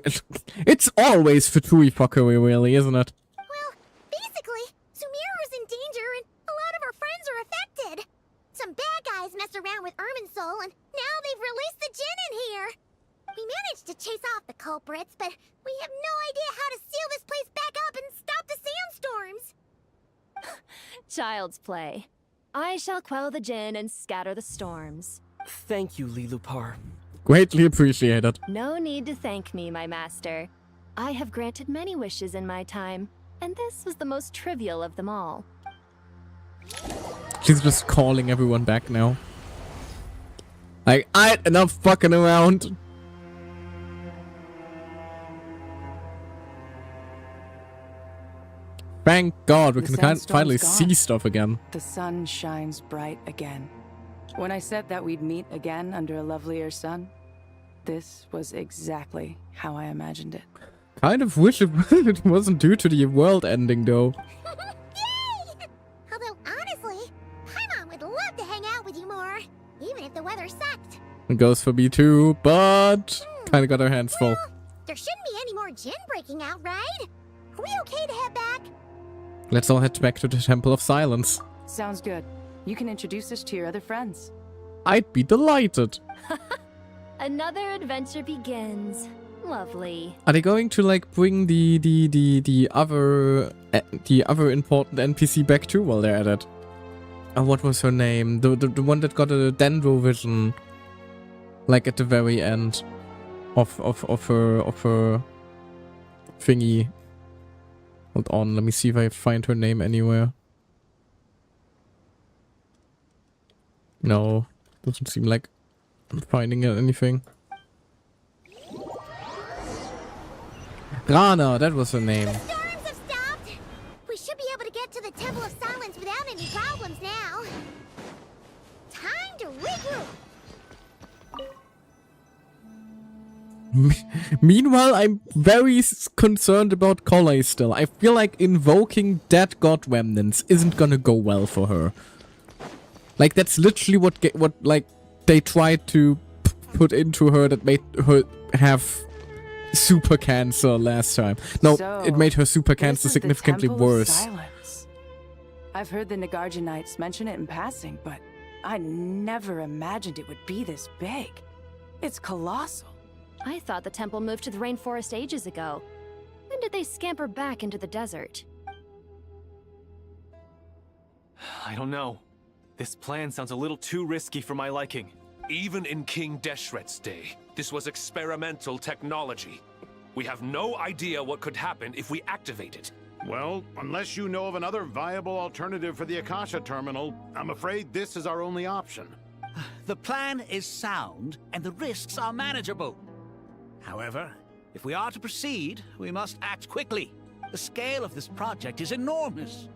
It's always Fatui fuckery, really, isn't it? Well, basically, Sumeru's in danger and a lot of our friends are affected. Some bad guys messed around with Irminsul and now they've released the Jinn in here. We managed to chase off the culprits, but we have no idea how to seal this place back up and stop the sandstorms. Child's play. I shall quell the Jinn and scatter the storms. Thank you, Lilupar. Greatly appreciated. No need to thank me, my master. I have granted many wishes in my time, and this was the most trivial of them all. She's just calling everyone back now. Like, enough fucking around. Thank God, we The can sandstorm's finally gone. see stuff again. The sun shines bright again. When I said that we'd meet again under a lovelier sun, this was exactly how I imagined it. Kind of wish it wasn't due to the world ending, though. Yay! Although, honestly, Paimon would love to hang out with you more, even if the weather sucked. It goes for me too, but kind of got our hands full. There shouldn't be any more gin breaking out, right? Are we okay to head back? Let's all head back to the Temple of Silence. Sounds good. You can introduce us to your other friends. I'd be delighted. Another adventure begins. Lovely. Are they going to like bring the other important NPC back too while they're at it? Oh, what was her name? The one that got a dendro vision, like at the very end of her thingy. Hold on, let me see if I find her name anywhere. No, doesn't seem like I'm finding anything. Rana, that was her name. The storms have stopped. We should be able to get to the Temple of Silence without any problems now. Time to regroup. Meanwhile, I'm very concerned about Collei still. I feel like invoking dead god remnants isn't gonna go well for her. Like, that's literally what like they tried to put into her that made her have super cancer last time. No, So, it made her super cancer this is the significantly Temple of worse. Silence. I've heard the Nagarjanites mention it in passing, but I never imagined it would be this big. It's colossal. I thought the temple moved to the rainforest ages ago. When did they scamper back into the desert? I don't know. This plan sounds a little too risky for my liking. Even in King Deshret's day, this was experimental technology. We have no idea what could happen if we activate it. Well, unless you know of another viable alternative for the Akasha terminal, I'm afraid this is our only option. The plan is sound, and the risks are manageable. However, if we are to proceed, we must act quickly. The scale of this project is enormous.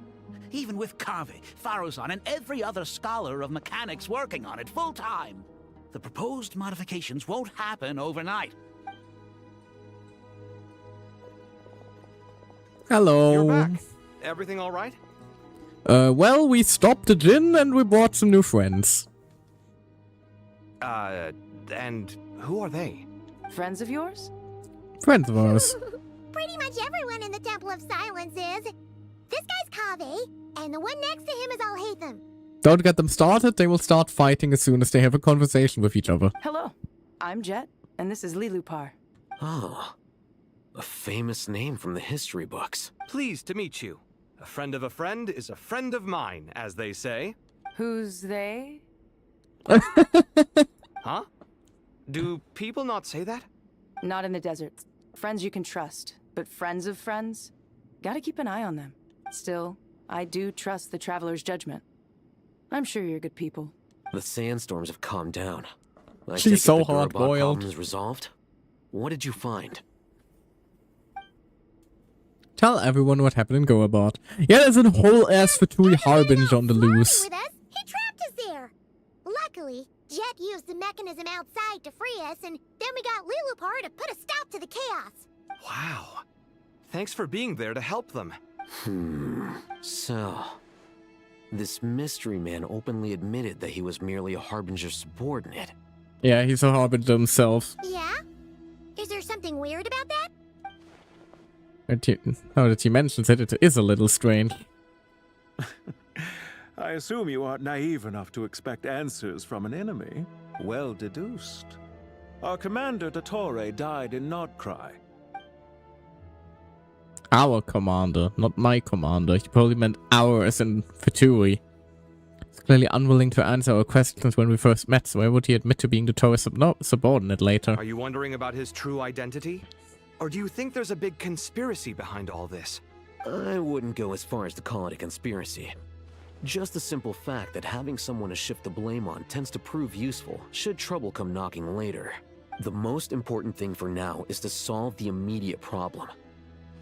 Even with Kave, Faruzan, and every other scholar of mechanics working on it full-time, the proposed modifications won't happen overnight. Hello. You're back. Everything all right? Well, we stopped the gin and we brought some new friends. And who are they? Friends of yours? Friends of ours. Pretty much everyone in the Temple of Silence is. This guy's Kave, and the one next to him is Alhaitham. Don't get them started, they will start fighting as soon as they have a conversation with each other. Hello, I'm Jet, and this is Lilupar. Oh, a famous name from the history books. Pleased to meet you. A friend of a friend is a friend of mine, as they say. Who's they? Huh? Do people not say that? Not in the desert. Friends you can trust, but friends of friends? Gotta keep an eye on them. Still, I do trust the Traveler's judgment. I'm sure you're good people. The sandstorms have calmed down. I She's take it so the Gurubot hard-boiled. problem is resolved? What did you find? Tell everyone what happened in Goabot. Yeah, there's a whole ass Fatui Harbinger on the loose. With us, he trapped us there. Luckily, Jet used the mechanism outside to free us, and then we got Lilupar to put a stop to the chaos. Wow. Thanks for being there to help them. So, this mystery man openly admitted that he was merely a Harbinger subordinate. Yeah, he's a Harbinger himself. Yeah? Is there something weird about that? Now that he mentions it, it is a little strange. I assume you aren't naive enough to expect answers from an enemy. Well deduced. Our commander, Dottore, died in Nordcry. Our commander, not my commander. He probably meant our as in Fatui. He's clearly unwilling to answer our questions when we first met, so why would he admit to being the TOS subordinate later? Are you wondering about his true identity? Or do you think there's a big conspiracy behind all this? I wouldn't go as far as to call it a conspiracy. Just the simple fact that having someone to shift the blame on tends to prove useful, should trouble come knocking later. The most important thing for now is to solve the immediate problem.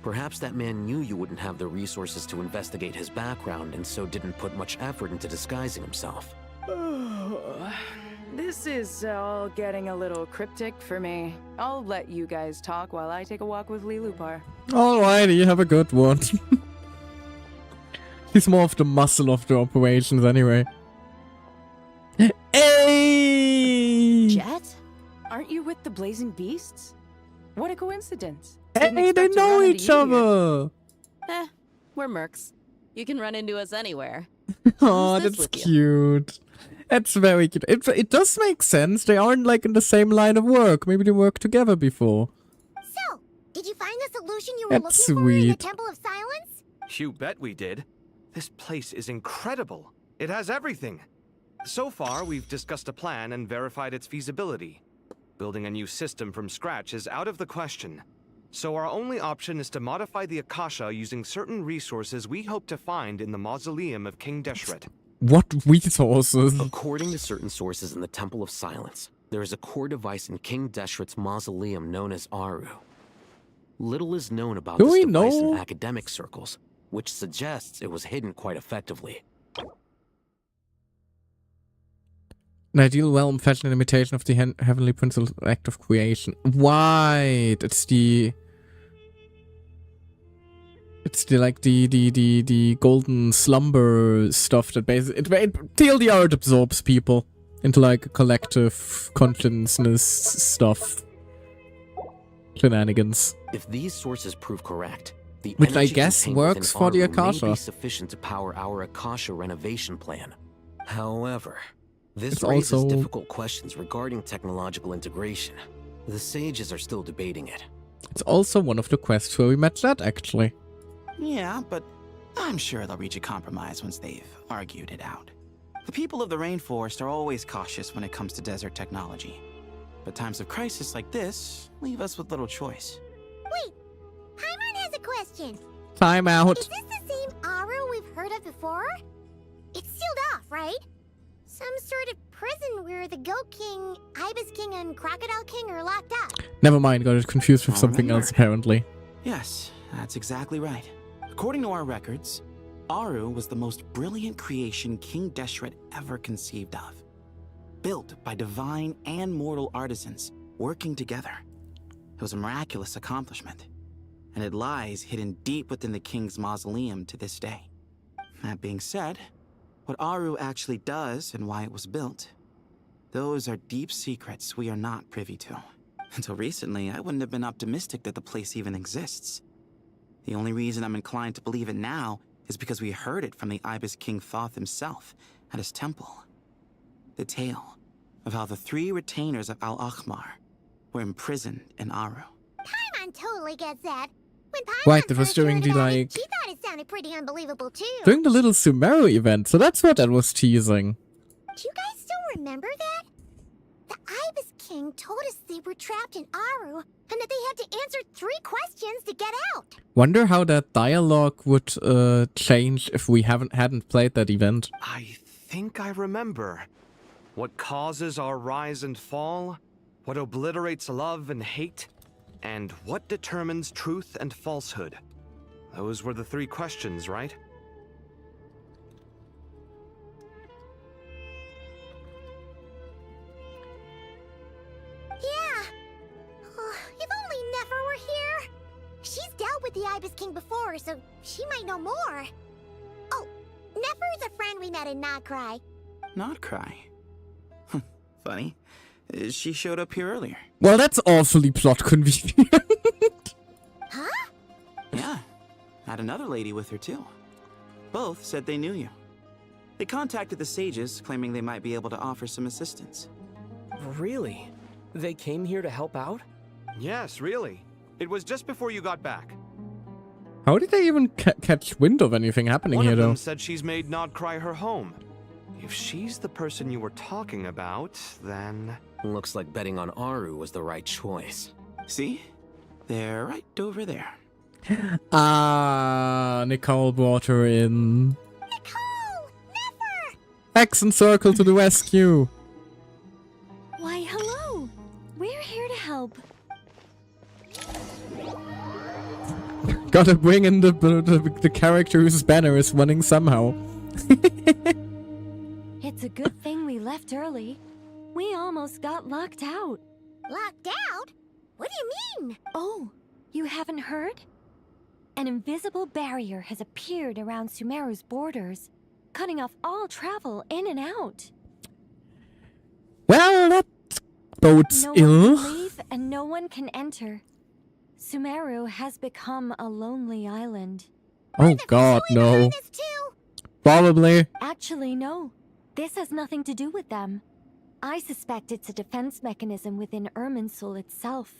Perhaps that man knew you wouldn't have the resources to investigate his background and so didn't put much effort into disguising himself. This is all getting a little cryptic for me. I'll let you guys talk while I take a walk with Lilupar. Alrighty, have a good one. He's more of the muscle of the operations anyway. Hey! Jet? Aren't you with the Blazing Beasts? What a coincidence. Hey, they know each other! We're mercs. You can run into us anywhere. Oh, that's cute. That's very cute. It does make sense. They aren't like in the same line of work. Maybe they worked together before. So, did you find the solution you were That's looking for in the sweet. Temple of Silence? You bet we did. This place is incredible. It has everything. So far, we've discussed a plan and verified its feasibility. Building a new system from scratch is out of the question. So our only option is to modify the Akasha using certain resources we hope to find in the mausoleum of King Deshret. What resources? According to certain sources in the Temple of Silence, there is a core device in King Deshret's mausoleum known as Aru. Little is known about this device in academic circles, which suggests it was hidden quite effectively. An ideal realm fashioned an imitation of the heavenly principles act of creation. Right, it's the like the golden slumber stuff that basically the art absorbs people into like a collective consciousness stuff. Shenanigans. If these sources prove correct, the Which I energy guess contained works within for the Aru may Akasha. be sufficient to power our Akasha renovation plan. However, this It's raises also- difficult questions regarding technological integration. The sages are still debating it. It's also one of the quests where we met Jet, actually. Yeah, but I'm sure they'll reach a compromise once they've argued it out. The people of the rainforest are always cautious when it comes to desert technology. But times of crisis like this leave us with little choice. Wait, Paimon has a question. Time out. Is this the same Aru we've heard of before? It's sealed off, right? Some sort of prison where the Goat King, Ibis King, and Crocodile King are locked up. Never mind, got it confused with something else apparently. Yes, that's exactly right. According to our records, Aru was the most brilliant creation King Deshret ever conceived of. Built by divine and mortal artisans working together. It was a miraculous accomplishment, and it lies hidden deep within the king's mausoleum to this day. That being said, what Aru actually does and why it was built, those are deep secrets we are not privy to. Until recently, I wouldn't have been optimistic that the place even exists. The only reason I'm inclined to believe it now is because we heard it from the Ibis King Thoth himself at his temple. The tale of how the 3 retainers of Al-Akhmar were imprisoned in Aru. Paimon totally gets that. When Paimon Right, that was first during heard the about it, like she thought it sounded pretty unbelievable too. during the little Sumeru event, so that's what that was teasing. Do you guys still remember that? The Ibis King told us they were trapped in Aru and that they had to answer 3 questions to get out. Wonder how that dialogue would change if we hadn't played that event. I think I remember. What causes our rise and fall? What obliterates love and hate? And what determines truth and falsehood? Those were the 3 questions, right? Yeah. Oh, if only Nefer were here. She's dealt with the Ibis King before, so she might know more. Oh, Nefer's a friend we met in Notcry. Not cry. Funny. She showed up here earlier. Well, that's awfully plot convenient. Huh? Yeah. Had another lady with her too. Both said they knew you. They contacted the sages, claiming they might be able to offer some assistance. Really? They came here to help out? Yes, really. It was just before you got back. How did they even catch wind of anything happening One here, of them though? said she's made Nodcry her home. If she's the person you were talking about, then... Looks like betting on Aru was the right choice. See? They're right over there. Ah, Nicole brought her in. Nicole! Nefer! X and Circle to the rescue. Why, hello. We're here to help. Gotta bring in the character whose banner is running somehow. It's a good thing we left early. We almost got locked out. Locked out? What do you mean? Oh, you haven't heard? An invisible barrier has appeared around Sumeru's borders, cutting off all travel in and out. Well, that bodes No ill. one can leave and no one can enter. Sumeru has become a lonely island. Oh god, no. Probably. Actually, no. This has nothing to do with them. I suspect it's a defense mechanism within Irminsul itself.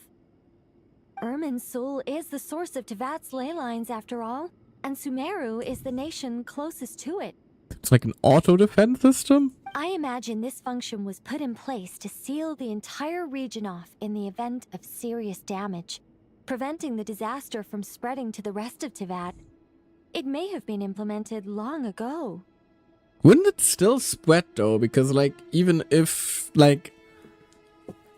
Irminsul is the source of Tevat's ley lines, after all, and Sumeru is the nation closest to it. It's like an auto-defense system? I imagine this function was put in place to seal the entire region off in the event of serious damage, preventing the disaster from spreading to the rest of Tevat. It may have been implemented long ago. Wouldn't it still spread though? Because like, even if like,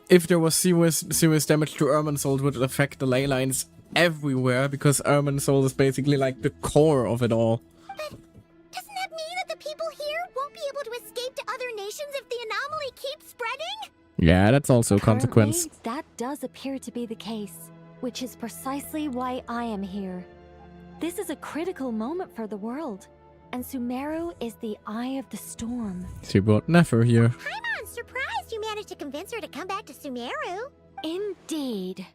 if there was serious damage to Irminsul, it would affect the ley lines everywhere, because Irminsul is basically like the core of it all. But doesn't that mean that the people here won't be able to escape to other nations if the anomaly keeps spreading? Yeah, that's also a consequence. Currently, that does appear to be the case, which is precisely why I am here. This is a critical moment for the world, and Sumeru is the eye of the storm. She brought Nefer here. I'm surprised you managed to convince her to come back to Sumeru. Indeed.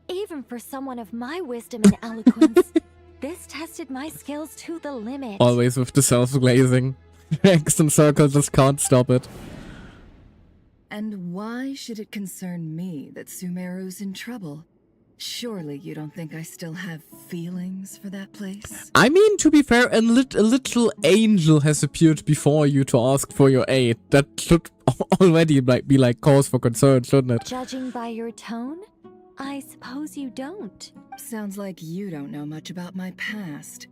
Even for someone of my wisdom and eloquence, this tested my skills to the limit. Always with the self-glazing. X and Circle just can't stop it. And why should it concern me that Sumeru's in trouble? Surely you don't think I still have feelings for that place? I mean, to be fair, a little angel has appeared before you to ask for your aid. That should already be like cause for concern, shouldn't it? Judging by your tone, I suppose you don't. Sounds like you don't know much about my past.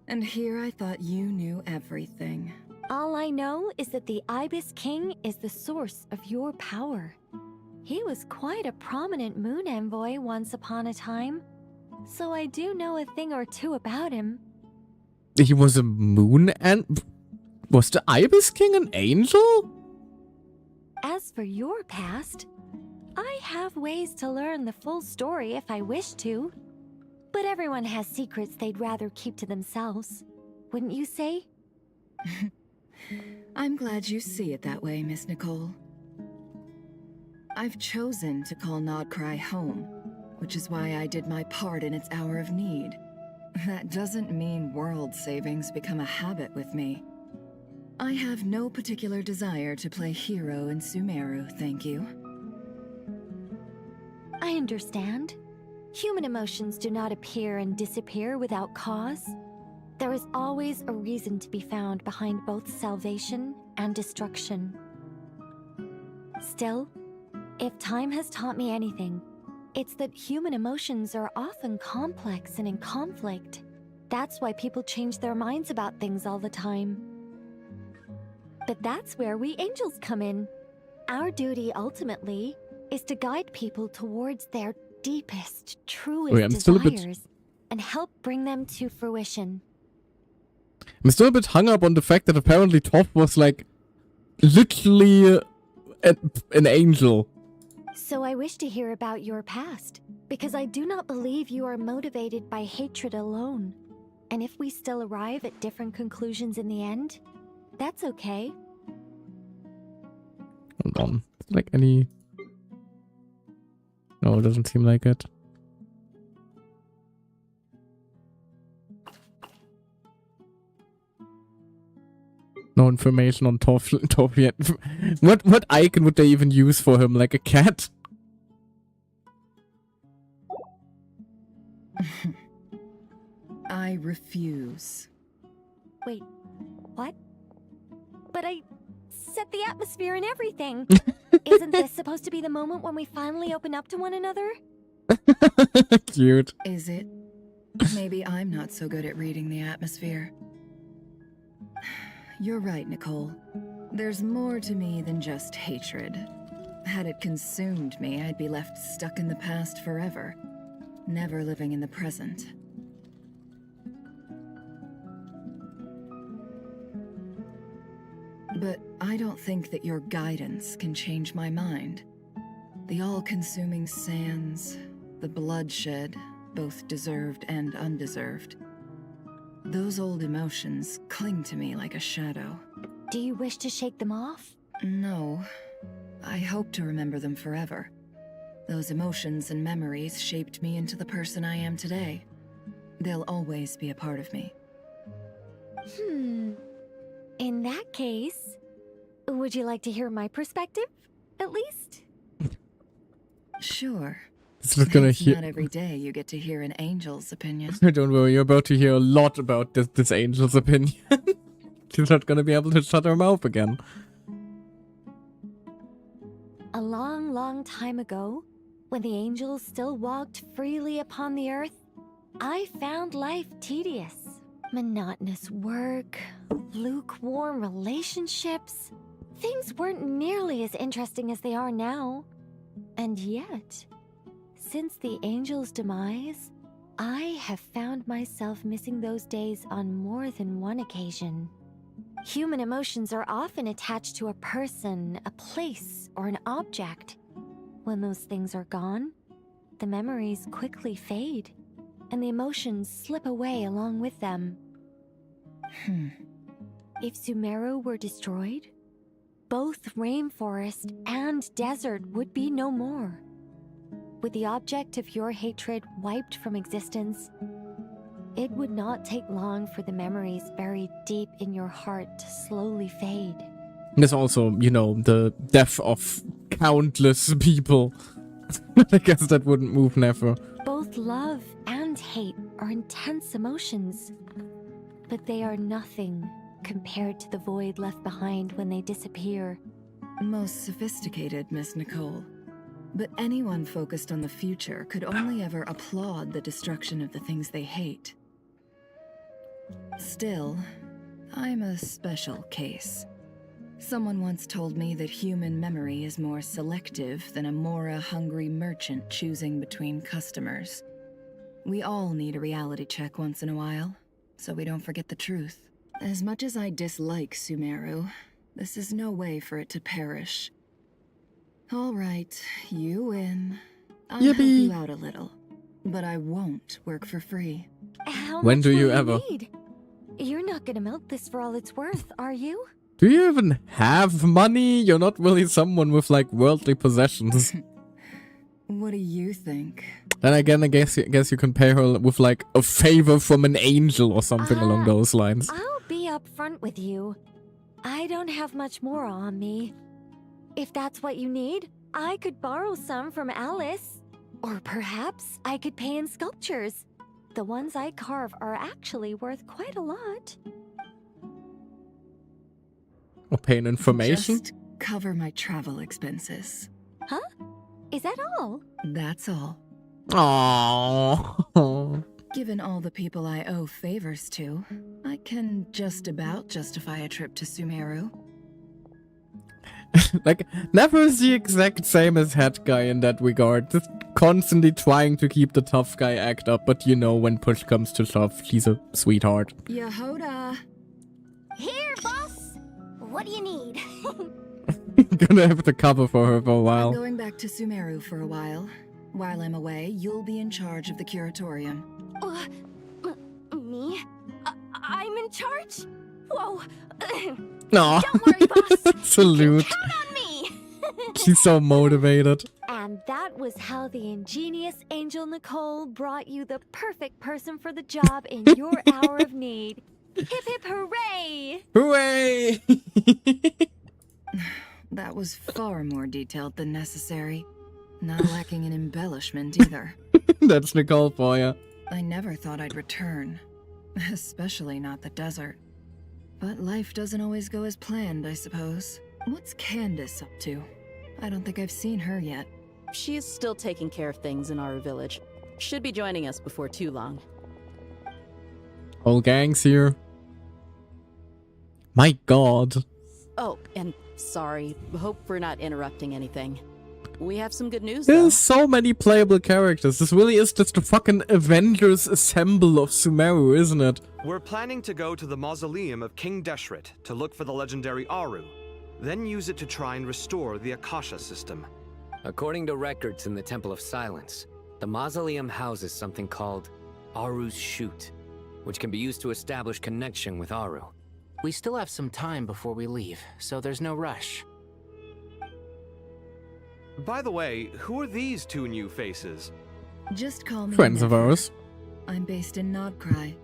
And here I thought you knew everything. All I know is that the Ibis King is the source of your power. He was quite a prominent moon envoy once upon a time, so I do know a thing or two about him. He was a moon and... Was the Ibis King an angel? As for your past, I have ways to learn the full story if I wish to. But everyone has secrets they'd rather keep to themselves. Wouldn't you say? I'm glad you see it that way, Miss Nicole. I've chosen to call Nodcry home, which is why I did my part in its hour of need. That doesn't mean world savings become a habit with me. I have no particular desire to play hero in Sumeru, thank you. I understand. Human emotions do not appear and disappear without cause. There is always a reason to be found behind both salvation and destruction. Still, if time has taught me anything, it's that human emotions are often complex and in conflict. That's why people change their minds about things all the time. But that's where we angels come in. Our duty, ultimately, is to guide people towards their deepest, truest desires and help bring them to fruition. I'm still a bit hung up on the fact that apparently Toph was like literally an angel. So I wish to hear about your past, because I do not believe you are motivated by hatred alone. And if we still arrive at different conclusions in the end, that's okay. Hold on. Like any... No, it doesn't seem like it. No information on Toph yet. What icon would they even use for him? Like a cat? I refuse. Wait, what? But I set the atmosphere and everything. Isn't this supposed to be the moment when we finally open up to one another? Cute. Is it? Maybe I'm not so good at reading the atmosphere. You're right, Nicole. There's more to me than just hatred. Had it consumed me, I'd be left stuck in the past forever, never living in the present. But I don't think that your guidance can change my mind. The all-consuming sands, the bloodshed, both deserved and undeserved. Those old emotions cling to me like a shadow. Do you wish to shake them off? No. I hope to remember them forever. Those emotions and memories shaped me into the person I am today. They'll always be a part of me. In that case, would you like to hear my perspective, at least? Sure. It's not gonna hear. Not every day you get to hear an angel's opinion. Don't worry, you're about to hear a lot about this angel's opinion. She's not gonna be able to shut her mouth again. A long, long time ago, when the angels still walked freely upon the earth, I found life tedious. Monotonous work, lukewarm relationships. Things weren't nearly as interesting as they are now. And yet, since the angels' demise, I have found myself missing those days on more than one occasion. Human emotions are often attached to a person, a place, or an object. When those things are gone, the memories quickly fade, and the emotions slip away along with them. If Sumeru were destroyed, both rainforest and desert would be no more. With the object of your hatred wiped from existence, it would not take long for the memories buried deep in your heart to slowly fade. There's also, you know, the death of countless people. I guess that wouldn't move never. Both love and hate are intense emotions, but they are nothing compared to the void left behind when they disappear. Most sophisticated, Miss Nicole. But anyone focused on the future could only ever applaud the destruction of the things they hate. Still, I'm a special case. Someone once told me that human memory is more selective than a Mora-hungry merchant choosing between customers. We all need a reality check once in a while, so we don't forget the truth. As much as I dislike Sumeru, this is no way for it to perish. All right, you win. I'll help you out a little, but I won't work for free. How When much do you will ever? Need? You're not gonna milk this for all it's worth, are you? Do you even have money? You're not really someone with like worldly possessions. What do you think? Then again, I guess you can pay her with like a favor from an angel or something along those lines. I'll be upfront with you. I don't have much more on me. If that's what you need, I could borrow some from Alice. Or perhaps I could pay in sculptures. The ones I carve are actually worth quite a lot. Or pay in information? Just cover my travel expenses. Huh? Is that all? That's all. Aww. Given all the people I owe favors to, I can just about justify a trip to Sumeru. Like, never is the exact same as Head Guy in that regard. Just constantly trying to keep the tough guy act up, but you know when push comes to shove, she's a sweetheart. Yehoda! Here, boss! What do you need? Gonna have to cover for her for a I'm while. going back to Sumeru for a while. While I'm away, you'll be in charge of the curatorium. Me? I'm in charge? Whoa! Aw. Don't worry, boss. Salute. Count on me! She's so motivated. And that was how the ingenious Angel Nicole brought you the perfect person for the job in your hour of need. Hip hip hooray! Hooray! That was far more detailed than necessary. Not lacking in embellishment either. That's Nicole for ya. I never thought I'd return. Especially not the desert. But life doesn't always go as planned, I suppose. What's Candace up to? I don't think I've seen her yet. She is still taking care of things in our village. Should be joining us before too long. Whole gang's here. My god. Oh, and sorry. Hope we're not interrupting anything. We have some good news, There's so many playable characters. This really is just a fucking Avengers assemble of Sumeru, isn't it? We're planning to go to the mausoleum of King Deshret to look for the legendary Aru, then use it to try and restore the Akasha system. According to records in the Temple of Silence, the mausoleum houses something called Aru's Chute, which can be used to establish connection with Aru. We still have some time before we leave, so there's no rush. By the way, who are these two new faces? Just call me Friends of Nefer. ours. I'm based in Nodcry.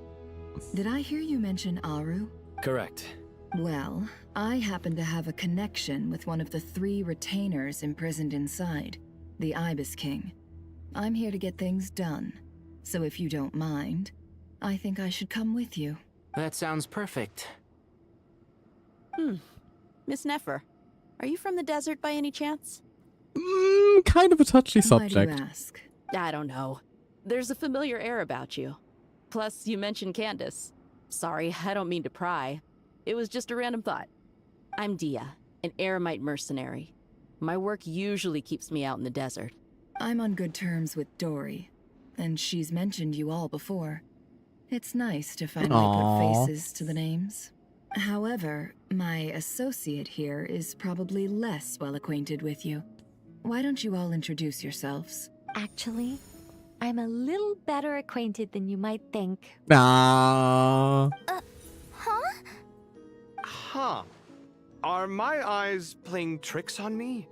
Did I hear you mention Aru? Correct. Well, I happen to have a connection with one of the 3 retainers imprisoned inside, the Ibis King. I'm here to get things done, so if you don't mind, I think I should come with you. That sounds perfect. Miss Nefer, are you from the desert by any chance? Kind of a touchy Why do subject. you ask? I don't know. There's a familiar air about you. Plus, you mentioned Candace. Sorry, I don't mean to pry. It was just a random thought. I'm Dia, an Eremite mercenary. My work usually keeps me out in the desert. I'm on good terms with Dory, and she's mentioned you all before. It's nice to finally Aww. put faces to the names. However, my associate here is probably less well acquainted with you. Why don't you all introduce yourselves? Actually, I'm a little better acquainted than you might think. Nah. Huh. Are my eyes playing tricks on me?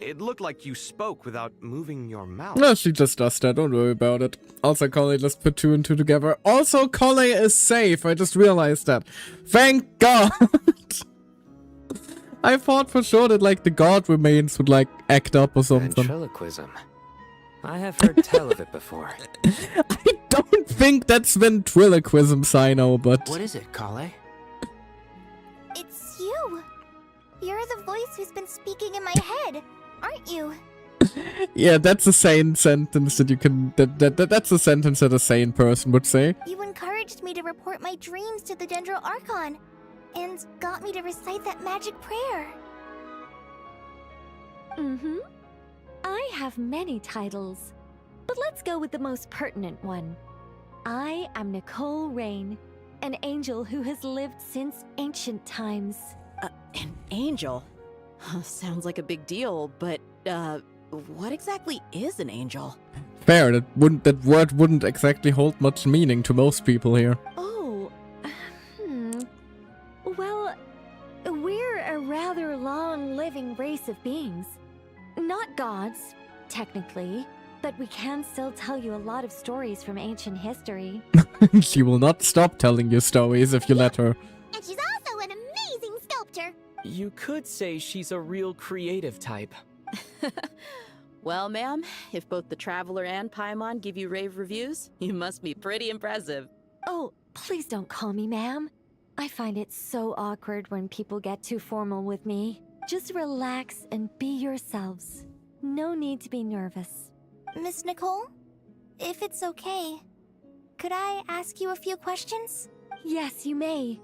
It looked like you spoke without moving your mouth. No, she just does that, don't worry about it. Also, Collei just put 2 and 2 together. Also, Collei is safe, I just realized that. Thank God! I thought for sure that, like, the god remains would, like, act up or something. Ventriloquism. I have heard tell of it before. I don't think that's ventriloquism, Sino, but... What is it, Collei? It's you. You're the voice who's been speaking in my head, aren't you? Yeah, that's a sane sentence that you can... That's a sentence that a sane person would say. You encouraged me to report my dreams to the Dendro Archon, and got me to recite that magic prayer. I have many titles, but let's go with the most pertinent one. I am Nicole Rain, an angel who has lived since ancient times. An angel? Sounds like a big deal, but, what exactly is an angel? Fair, that word wouldn't exactly hold much meaning to most people here. Oh, well, we're a rather long-living race of beings. Not gods, technically, but we can still tell you a lot of stories from ancient history. She will not stop telling you stories if you let her. And she's also an amazing sculptor. You could say she's a real creative type. Well, ma'am, if both the Traveler and Paimon give you rave reviews, you must be pretty impressive. Oh, please don't call me ma'am. I find it so awkward when people get too formal with me. Just relax and be yourselves. No need to be nervous. Miss Nicole, if it's okay, could I ask you a few questions? Yes, you may.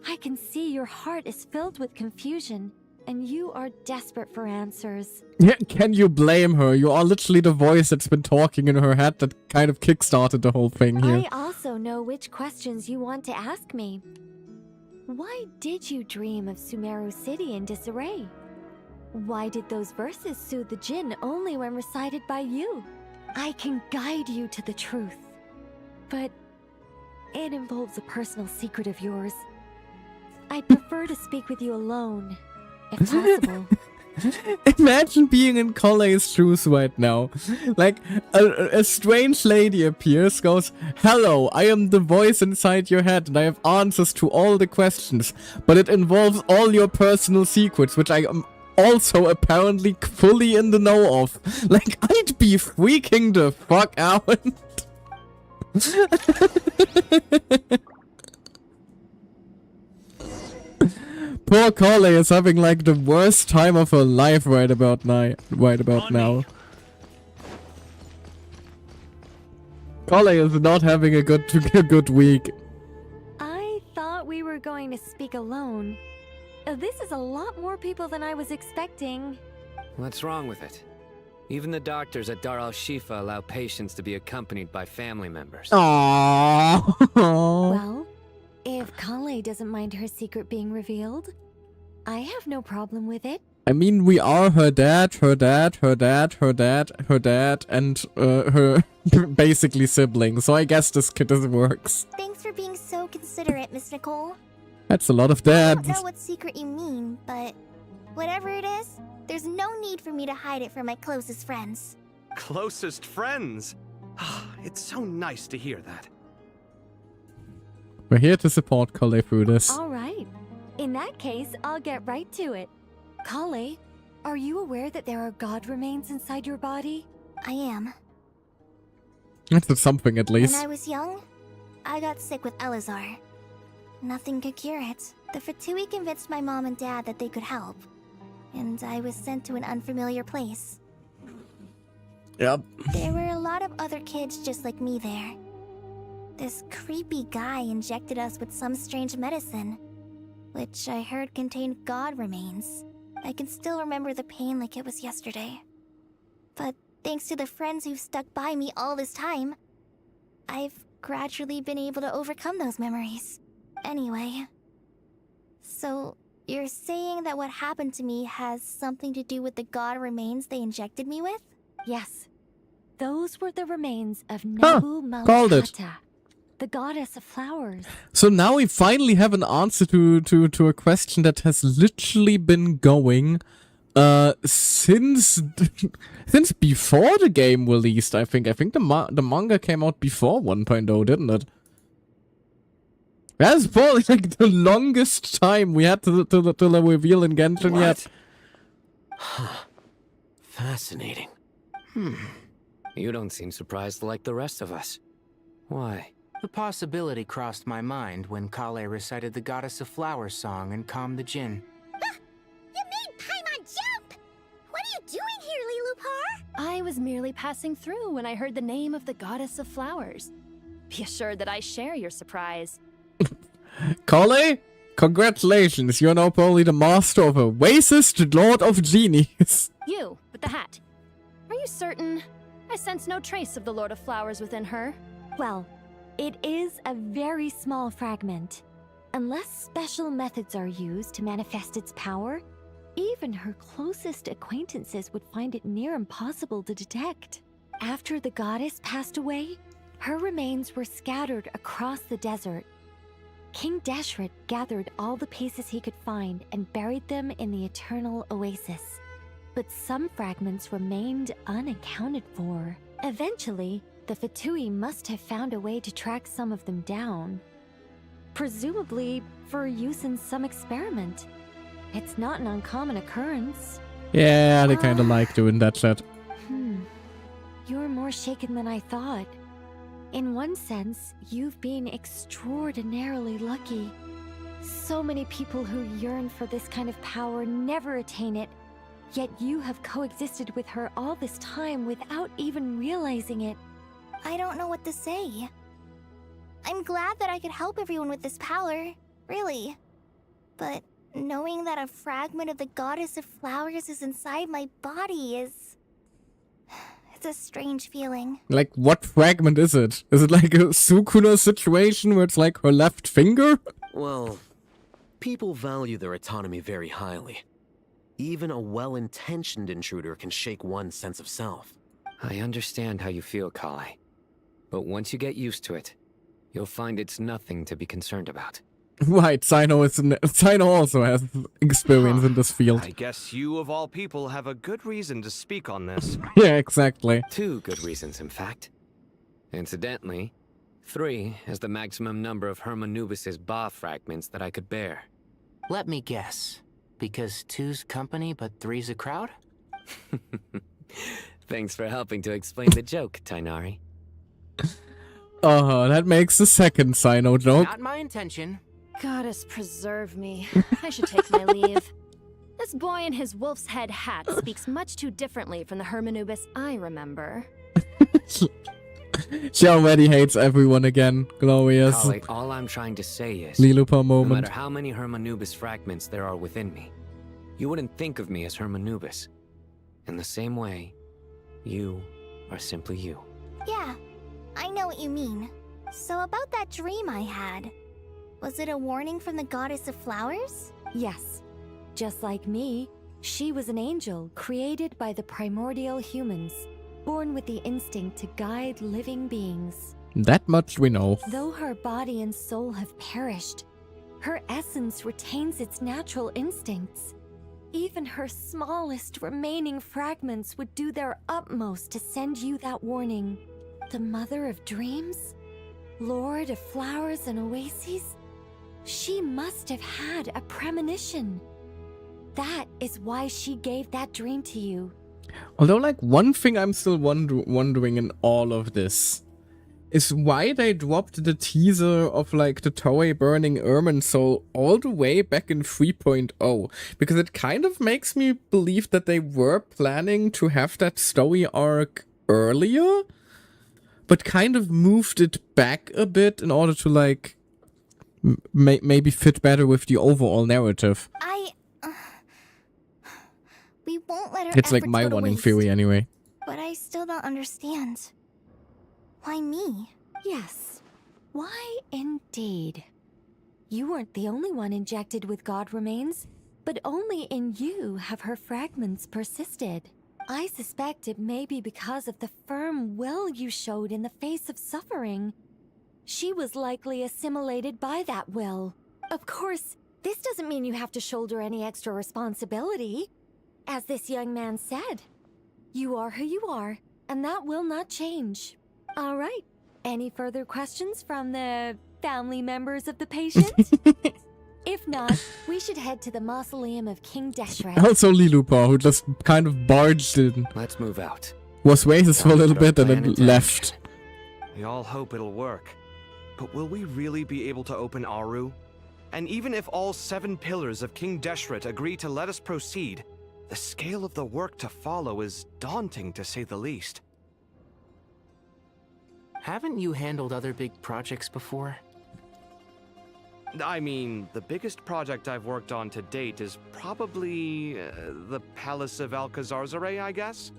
I can see your heart is filled with confusion, and you are desperate for answers. Yeah, can you blame her? You are literally the voice that's been talking in her head that kind of kickstarted the whole thing here. I also know which questions you want to ask me. Why did you dream of Sumeru City in disarray? Why did those verses soothe the Jinn only when recited by you? I can guide you to the truth, but it involves a personal secret of yours. I'd prefer to speak with you alone, if possible. Imagine being in Collei's shoes right now. Like, a strange lady appears, goes, "Hello, I am the voice inside your head and I have answers to all the questions, but it involves all your personal secrets, which I am also apparently fully in the know of." Like, I'd be freaking the fuck out. Poor Collei is having like the worst time of her life right about now. Collei is not having a good week. I thought we were going to speak alone. This is a lot more people than I was expecting. What's wrong with it? Even the doctors at Dar al-Shifa allow patients to be accompanied by family members. Aww. Well, if Kale doesn't mind her secret being revealed, I have no problem with it. I mean, we are her dad, her dad, her dad, her dad, her dad, and her basically siblings, so I guess this works. Thanks for being so considerate, Miss Nicole. That's a lot of I dads. don't know what secret you mean, but whatever it is, there's no need for me to hide it from my closest friends. Closest friends? It's so nice to hear that. We're here to support Kale through this. All right. In that case, I'll get right to it. Kale, are you aware that there are god remains inside your body? I am. That's something, at least. When I was young, I got sick with Elazar. Nothing could cure it. The Fatui convinced my mom and dad that they could help, and I was sent to an unfamiliar place. Yep. There were a lot of other kids just like me there. This creepy guy injected us with some strange medicine, which I heard contained god remains. I can still remember the pain like it was yesterday. But thanks to the friends who've stuck by me all this time, I've gradually been able to overcome those memories. Anyway, so you're saying that what happened to me has something to do with the god remains they injected me with? Yes. Those were the remains of Huh, Nebu called it. Malkata, the goddess of flowers. So now we finally have an answer to a question that has literally been going since before the game released, I think. I think the manga came out before 1.0, didn't it? That's probably like the longest time we had till the reveal in Genshin yet. Fascinating. You don't seem surprised like the rest of us. Why? The possibility crossed my mind when Kale recited the Goddess of Flowers song and calmed the Jinn. You made Paimon jump! What are you doing here, Lilupar? I was merely passing through when I heard the name of the Goddess of Flowers. Be assured that I share your surprise. Kale, congratulations, you're now probably the master of a racist Lord of Genies. You, with the hat. Are you certain? I sense no trace of the Lord of Flowers within her. Well, it is a very small fragment. Unless special methods are used to manifest its power, even her closest acquaintances would find it near impossible to detect. After the goddess passed away, her remains were scattered across the desert. King Deshret gathered all the pieces he could find and buried them in the Eternal Oasis. But some fragments remained unaccounted for. Eventually, the Fatui must have found a way to track some of them down. Presumably for use in some experiment. It's not an uncommon occurrence. Yeah, they kinda like doing that shit. You're more shaken than I thought. In one sense, you've been extraordinarily lucky. So many people who yearn for this kind of power never attain it, yet you have coexisted with her all this time without even realizing it. I don't know what to say. I'm glad that I could help everyone with this power, really. But knowing that a fragment of the Goddess of Flowers is inside my body is... It's a strange feeling. Like, what fragment is it? Is it like a Sukuna situation where it's like her left finger? Well, people value their autonomy very highly. Even a well-intentioned intruder can shake one's sense of self. I understand how you feel, Kale. But once you get used to it, you'll find it's nothing to be concerned about. Right, Sino also has experience in this field. I guess you, of all people, have a good reason to speak on this. Yeah, exactly. 2 good reasons, in fact. Incidentally, 3 is the maximum number of Hermanubis' Ba fragments that I could bear. Let me guess. Because 2's company, but 3's a crowd? Thanks for helping to explain the joke, Tainari. That makes the second Sino joke. Not my intention. Goddess preserve me. I should take my leave. This boy in his wolf's head hat speaks much too differently from the Hermanubis I remember. She already hates everyone again. Glorious. Kale, all I'm trying to say is, Lilupa moment. No matter how many Hermanubis fragments there are within me, you wouldn't think of me as Hermanubis. In the same way, You are simply you. Yeah, I know what you mean. So about that dream I had, was it a warning from the goddess of flowers? Yes. Just like me, she was an angel created by the primordial humans, born with the instinct to guide living beings. That much we know. Though her body and soul have perished, her essence retains its natural instincts. Even her smallest remaining fragments would do their utmost to send you that warning. The Mother of Dreams? Lord of Flowers and Oases? She must have had a premonition. That is why she gave that dream to you. Although, like, one thing I'm still wondering in all of this is why they dropped the teaser of, like, the Toei burning Irminsul all the way back in 3.0. Because it kind of makes me believe that they were planning to have that story arc earlier, but kind of moved it back a bit in order to, like, maybe fit better with the overall narrative. We won't let her. It's like my one in theory anyway. But I still don't understand. Why me? Yes. Why indeed? You weren't the only one injected with god remains, but only in you have her fragments persisted. I suspect it may be because of the firm will you showed in the face of suffering. She was likely assimilated by that will. Of course, this doesn't mean you have to shoulder any extra responsibility. As this young man said, you are who you are, and that will not change. All right. Any further questions from the family members of the patient? If not, we should head to the mausoleum of King Deshret. Also Lilupa, who just kind of barged in. Let's move out. Was racist for a little bit and then left. We all hope it'll work. But will we really be able to open Aru? And even if all 7 pillars of King Deshret agree to let us proceed, the scale of the work to follow is daunting, to say the least. Haven't you handled other big projects before? I mean, the biggest project I've worked on to date is probably the Palace of Alcazarzaray, I guess?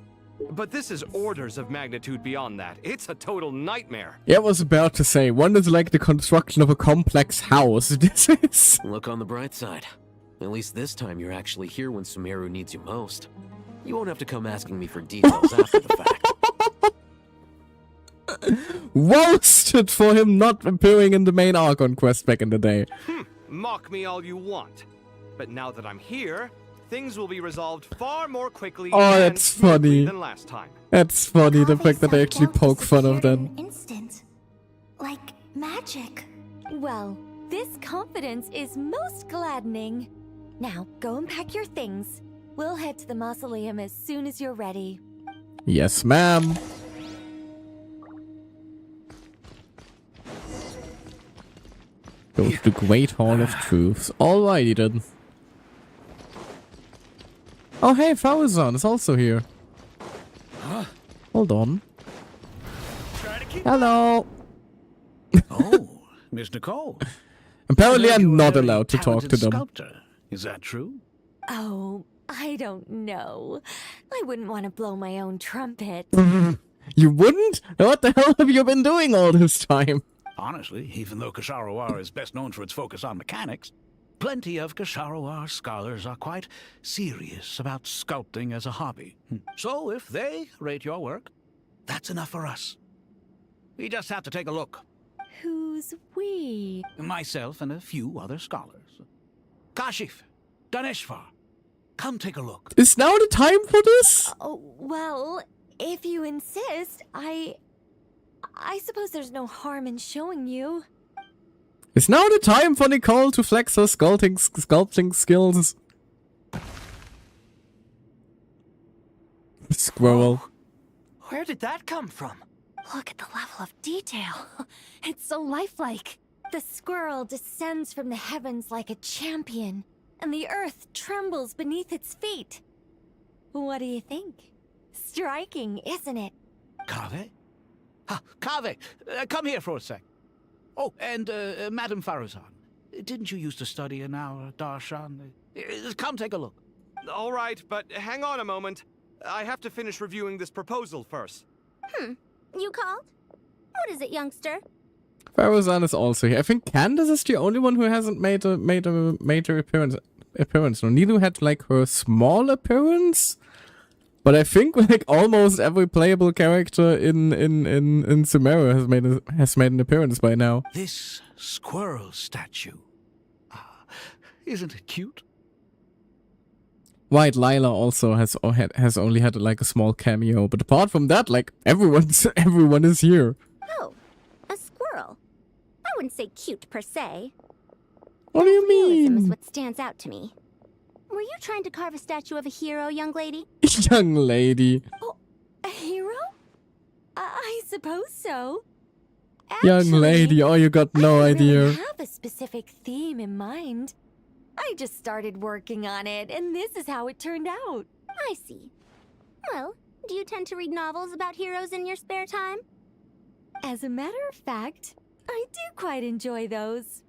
But this is orders of magnitude beyond that. It's a total nightmare. Yeah, I was about to say, one is like the construction of a complex house. This is... Look on the bright side. At least this time you're actually here when Sumeru needs you most. You won't have to come asking me for details after the fact. Roasted for him not appearing in the main Archon quest back in the day. Mock me all you want. But now that I'm here, things will be resolved far more quickly and That's funny. than last time. That's funny, the fact that they actually poke fun of them. Instant. Like magic. Well, this confidence is most gladdening. Now, go and pack your things. We'll head to the mausoleum as soon as you're ready. Yes, ma'am. Go to the Great Hall of Truths. Alrighty then. Oh hey, Farazan is also here. Hold on. Hello. Oh, Miss Nicole. Apparently I'm not allowed to talk to them. Sculptor. Is that true? Oh, I don't know. I wouldn't want to blow my own trumpet. You wouldn't? What the hell have you been doing all this time? Honestly, even though Kasharawar is best known for its focus on mechanics, plenty of Kasharawar scholars are quite serious about sculpting as a hobby. So if they rate your work, that's enough for us. We just have to take a look. Who's we? Myself and a few other scholars. Kashif, Daneshvar, come take a look. Is now the time for this? Oh, well, if you insist, I suppose there's no harm in showing you. Is now the time for Nicole to flex her sculpting skills? Squirrel. Where did that come from? Look at the level of detail. It's so lifelike. The squirrel descends from the heavens like a champion, and the earth trembles beneath its feet. What do you think? Striking, isn't it? Kaveh? Kaveh, come here for a sec. Oh, and Madame Farazan, didn't you used to study in our darshan? Come take a look. All right, but hang on a moment. I have to finish reviewing this proposal first. You called? What is it, youngster? Faruzan is also here. I think Candace is the only one who hasn't made a major appearance. No, Nilu had like her small appearance, but I think like almost every playable character in Sumeru has made an appearance by now. This squirrel statue. Isn't it cute? White Lila also has only had like a small cameo, but apart from that, like everyone is here. Oh, a squirrel. I wouldn't say cute per se. What do you Realism is mean? what stands out to me. Were you trying to carve a statue of a hero, young lady? Young lady. Oh, a hero? I suppose so. Young lady, oh, you got no I idea. really have a specific theme in mind. I just started working on it, and this is how it turned out. I see. Well, do you tend to read novels about heroes in your spare time? As a matter of fact, I do quite enjoy those.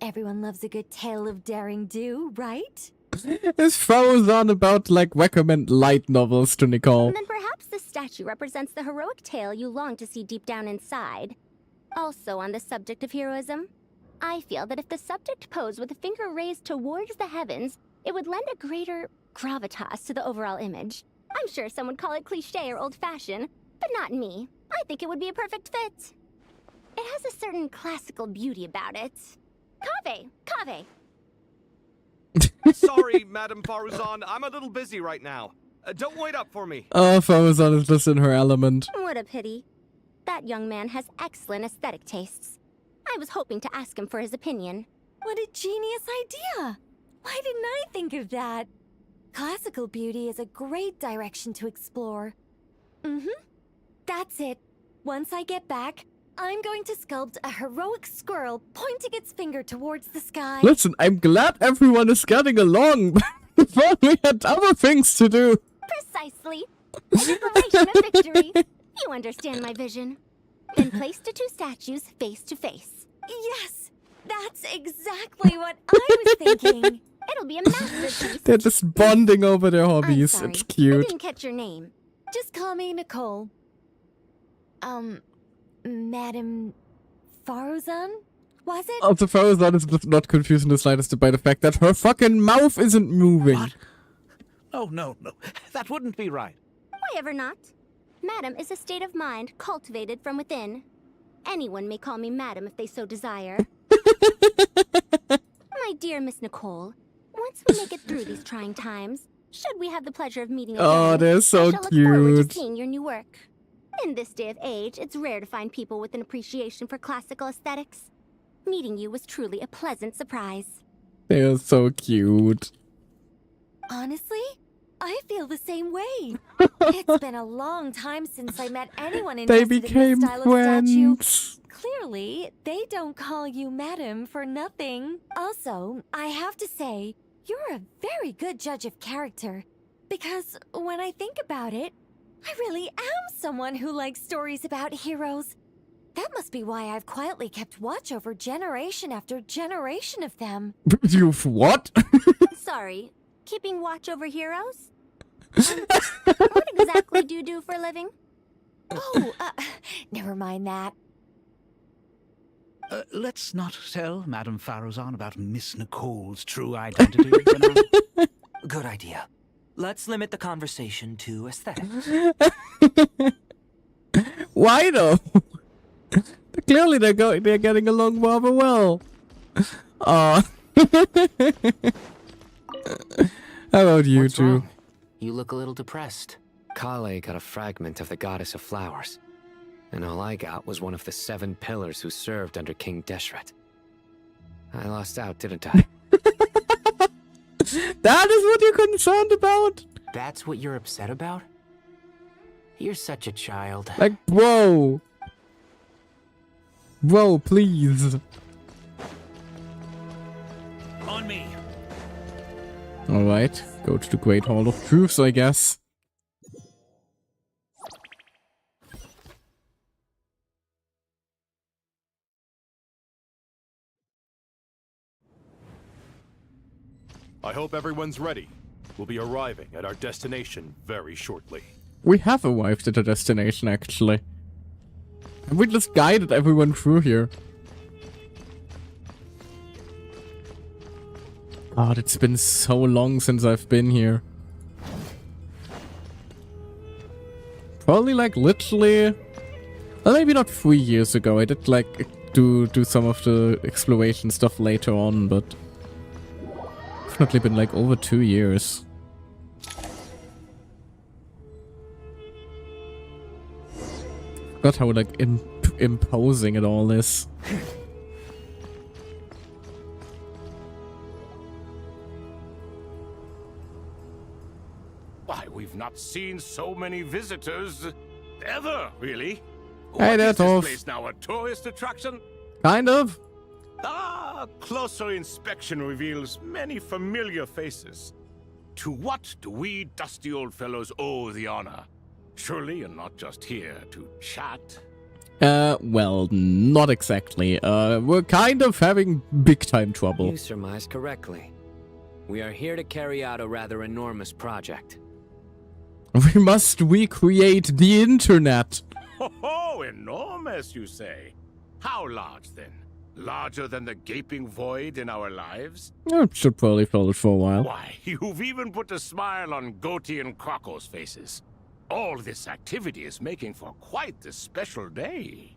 Everyone loves a good tale of daring do, right? Is Faruzan about like recommend light novels to Nicole? Then perhaps the statue represents the heroic tale you long to see deep down inside. Also on the subject of heroism, I feel that if the subject posed with a finger raised towards the heavens, it would lend a greater gravitas to the overall image. I'm sure some would call it cliché or old-fashioned, but not me. I think it would be a perfect fit. It has a certain classical beauty about it. Kaveh! Sorry, Madam Faruzan, I'm a little busy right now. Don't wait up for me. Oh, Faruzan is just in her element. What a pity. That young man has excellent aesthetic tastes. I was hoping to ask him for his opinion. What a genius idea! Why didn't I think of that? Classical beauty is a great direction to explore. That's it. Once I get back, I'm going to sculpt a heroic squirrel pointing its finger towards the sky. Listen, I'm glad everyone is getting along. Before we had other things to do. Precisely. A declaration of victory. You understand my vision. Then place the two statues face to face. Yes! That's exactly what I was thinking. It'll be a masterpiece. They're just bonding over their hobbies. I'm sorry, It's I cute. didn't catch your name. Just call me Nicole. Madam Faruzan? Was it? Also, Faruzan is just not confused in the slightest by the fact that her fucking mouth isn't moving. What? Oh, no. That wouldn't be right. Why ever not? Madam is a state of mind cultivated from within. Anyone may call me Madam if they so desire. My dear Miss Nicole, once we make it through these trying times, should we have the pleasure of meeting again, Oh, they're so I shall look forward cute. to seeing your new work. In this day of age, it's rare to find people with an appreciation for classical aesthetics. Meeting you was truly a pleasant surprise. They're so cute. Honestly, I feel the same way. It's been a long time since I met anyone They interested in became this style of statue. friends. Clearly, they don't call you Madam for nothing. Also, I have to say, you're a very good judge of character. Because when I think about it, I really am someone who likes stories about heroes. That must be why I've quietly kept watch over generation after generation of them. You've what? Sorry, keeping watch over heroes? What exactly do you do for a living? Oh, never mind that. Let's not tell Madame Faruzan about Miss Nicole's true identity for now. Good idea. Let's limit the conversation to aesthetics. Why though? Clearly they're getting along rather well. How about you What's two? wrong? You look a little depressed. Kale got a fragment of the goddess of flowers, and all I got was one of the 7 pillars who served under King Deshret. I lost out, didn't I? That is what you're concerned about? That's what you're upset about? You're such a child. Like, bro. Bro, please. On me. Alright, go to the Great Hall of Truths, I guess. I hope everyone's ready. We'll be arriving at our destination very shortly. We have arrived at a destination, actually. And we just guided everyone through here. God, it's been so long since I've been here. Probably like literally... Well, maybe not 3 years ago. I did like do some of the exploration stuff later on, but... Definitely been like over 2 years. Forgot how like imposing it all is. Why, we've not seen so many visitors ever, really. Hey there, Is this Torf. place now a tourist attraction? Kind of. Closer inspection reveals many familiar faces. To what do we dusty old fellows owe the honor? Surely you're not just here to chat. Well, not exactly. We're kind of having big time trouble. You surmised correctly. We are here to carry out a rather enormous project. We must recreate the internet. Oh, enormous, you say? How large, then? Larger than the gaping void in our lives? I should probably fill it for a while. Why, you've even put a smile on Goatee and Crocco's faces. All this activity is making for quite the special day.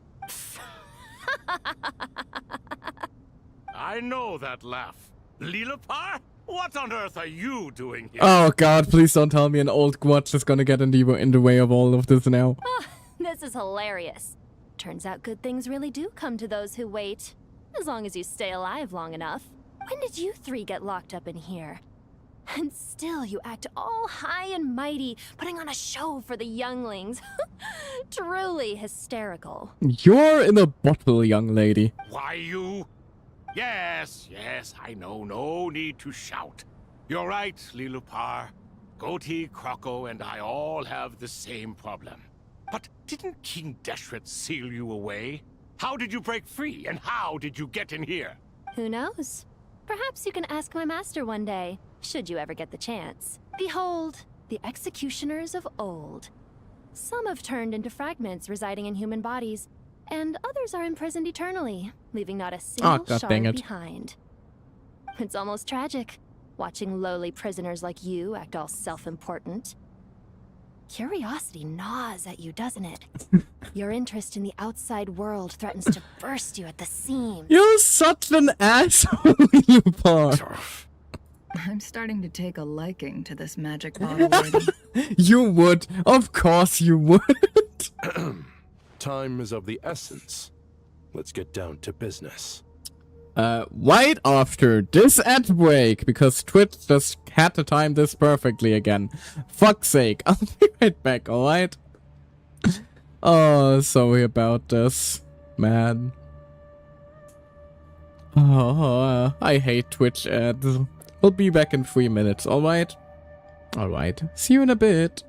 I know that laugh. Lilipar? What on earth are you doing here? Oh god, please don't tell me an old grudge is gonna get in the way of all of this now. Oh, this is hilarious. Turns out good things really do come to those who wait. As long as you stay alive long enough. When did you three get locked up in here? And still you act all high and mighty, putting on a show for the younglings. Truly hysterical. You're in a bottle, young lady. Why, you? Yes, I know. No need to shout. You're right, Lilipar. Goatee, Crocco, and I all have the same problem. But didn't King Deshret seal you away? How did you break free, and how did you get in here? Who knows? Perhaps you can ask my master one day, should you ever get the chance. Behold, the executioners of old. Some have turned into fragments residing in human bodies, and others are imprisoned eternally, leaving not a single shard behind. It's almost tragic, watching lowly prisoners like you act all self-important. Curiosity gnaws at you, doesn't it? Your interest in the outside world threatens to burst you at the seams. You're such an asshole, Lilipar. I'm starting to take a liking to this magic bottle lady. You would. Of course you would. Time is of the essence. Let's get down to business. Right after this ad break, because Twitch just had to time this perfectly again. Fuck's sake, I'll be right back, alright? Oh, sorry about this, man. Oh, I hate Twitch ads. We'll be back in 3 minutes, alright? Alright, see you in a bit.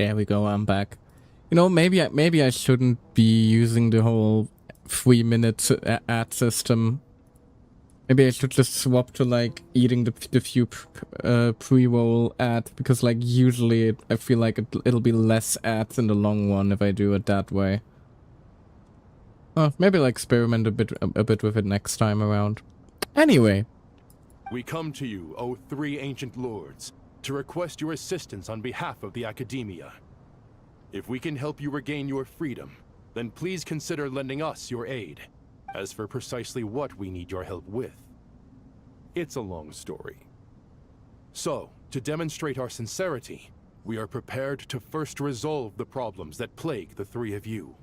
There we go, I'm back. You know, maybe I shouldn't be using the whole 3-minute ad system. Maybe I should just swap to like eating the few pre-roll ad, because like usually I feel like it'll be less ads in the long run if I do it that way. Maybe I'll experiment a bit with it next time around. Anyway. We come to you, O 3 ancient lords, to request your assistance on behalf of the Academia. If we can help you regain your freedom, then please consider lending us your aid. As for precisely what we need your help with, it's a long story. So, to demonstrate our sincerity, we are prepared to first resolve the problems that plague the 3 of you.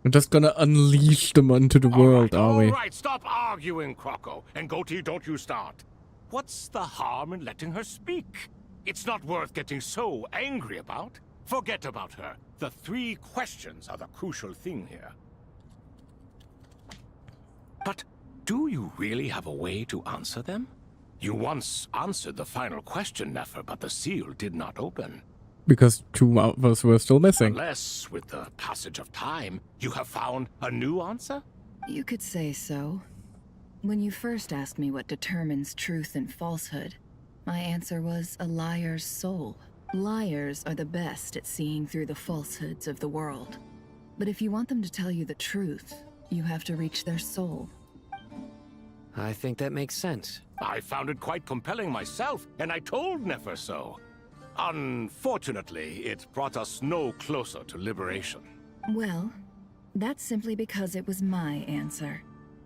We're just gonna unleash them onto the world, are we? All right, stop arguing, Croco. And Goatee, don't you start. What's the harm in letting her speak? It's not worth getting so angry about. Forget about her. The 3 questions are the crucial thing here. But do you really have a way to answer them? You once answered the final question, Nefer, but the seal did not open. Because 2 of us were still missing. Unless, with the passage of time, you have found a new answer? You could say so. When you first asked me what determines truth and falsehood, my answer was a liar's soul. Liars are the best at seeing through the falsehoods of the world. But if you want them to tell you the truth, you have to reach their soul. I think that makes sense. I found it quite compelling myself, and I told Nefer so. Unfortunately, it brought us no closer to liberation. Well, that's simply because it was my answer,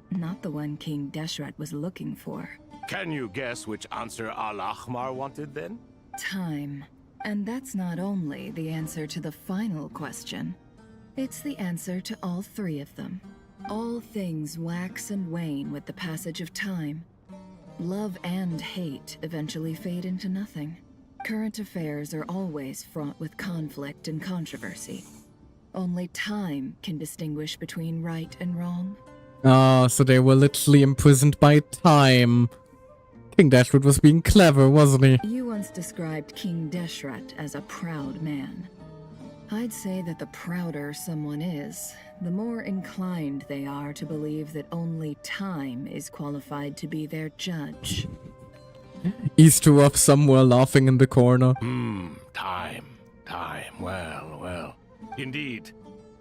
not the one King Deshret was looking for. Can you guess which answer Al-Ahmar wanted then? Time. And that's not only the answer to the final question. It's the answer to all 3 of them. All things wax and wane with the passage of time. Love and hate eventually fade into nothing. Current affairs are always fraught with conflict and controversy. Only time can distinguish between right and wrong. Ah, so they were literally imprisoned by time. King Deshret was being clever, wasn't he? You once described King Deshret as a proud man. I'd say that the prouder someone is, the more inclined they are to believe that only time is qualified to be their judge. Easter off somewhere laughing in the corner. Time. Well. Indeed.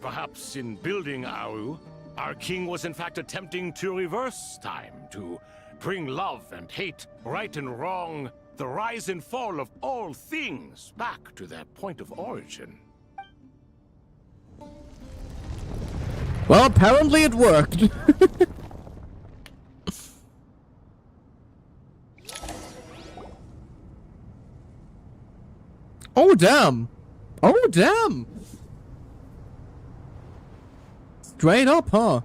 Perhaps in building Aru, our king was in fact attempting to reverse time, to bring love and hate, right and wrong, the rise and fall of all things back to their point of origin. Well, apparently it worked. Oh, damn. Oh, damn. Straight up, huh?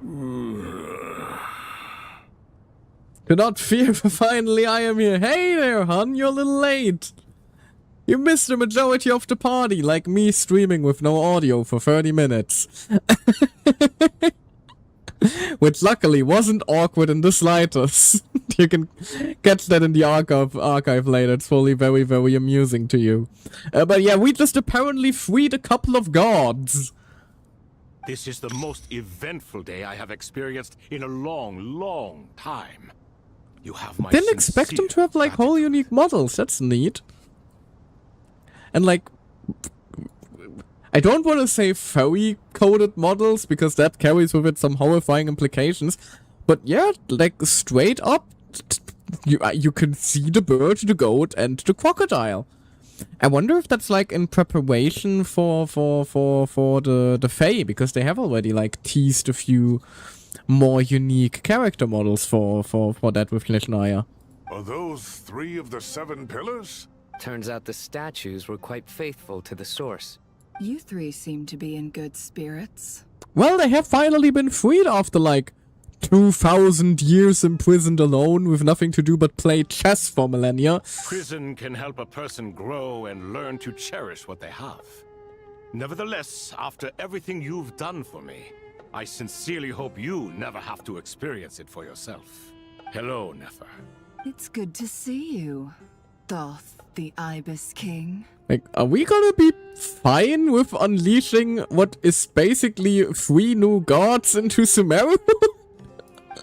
Do not fear, for finally I am here. Hey there, hon, you're a little late. You missed the majority of the party, like me streaming with no audio for 30 minutes. Which luckily wasn't awkward in the slightest. You can catch that in the archive later. It's probably very, very amusing to you. But yeah, we just apparently freed a couple of gods. This is the most eventful day I have experienced in a long time. You have my Didn't expect them to have like whole unique models. That's neat. And like, I don't want to say furry-coded models, because that carries with it some horrifying implications. But yeah, like straight up, you can see the bird, the goat, and the crocodile. I wonder if that's like in preparation for the Fae, because they have already like teased a few more unique character models for that with Lishnaya. Are those 3 of the 7 pillars? Turns out the statues were quite faithful to the source. You 3 seem to be in good spirits. Well, they have finally been freed after like 2,000 years imprisoned alone with nothing to do but play chess for millennia. Prison can help a person grow and learn to cherish what they have. Nevertheless, after everything you've done for me, I sincerely hope you never have to experience it for yourself. Hello, Nefer. It's good to see you, Thoth, the Ibis King. Like, are we gonna be fine with unleashing what is basically 3 new gods into Sumeru?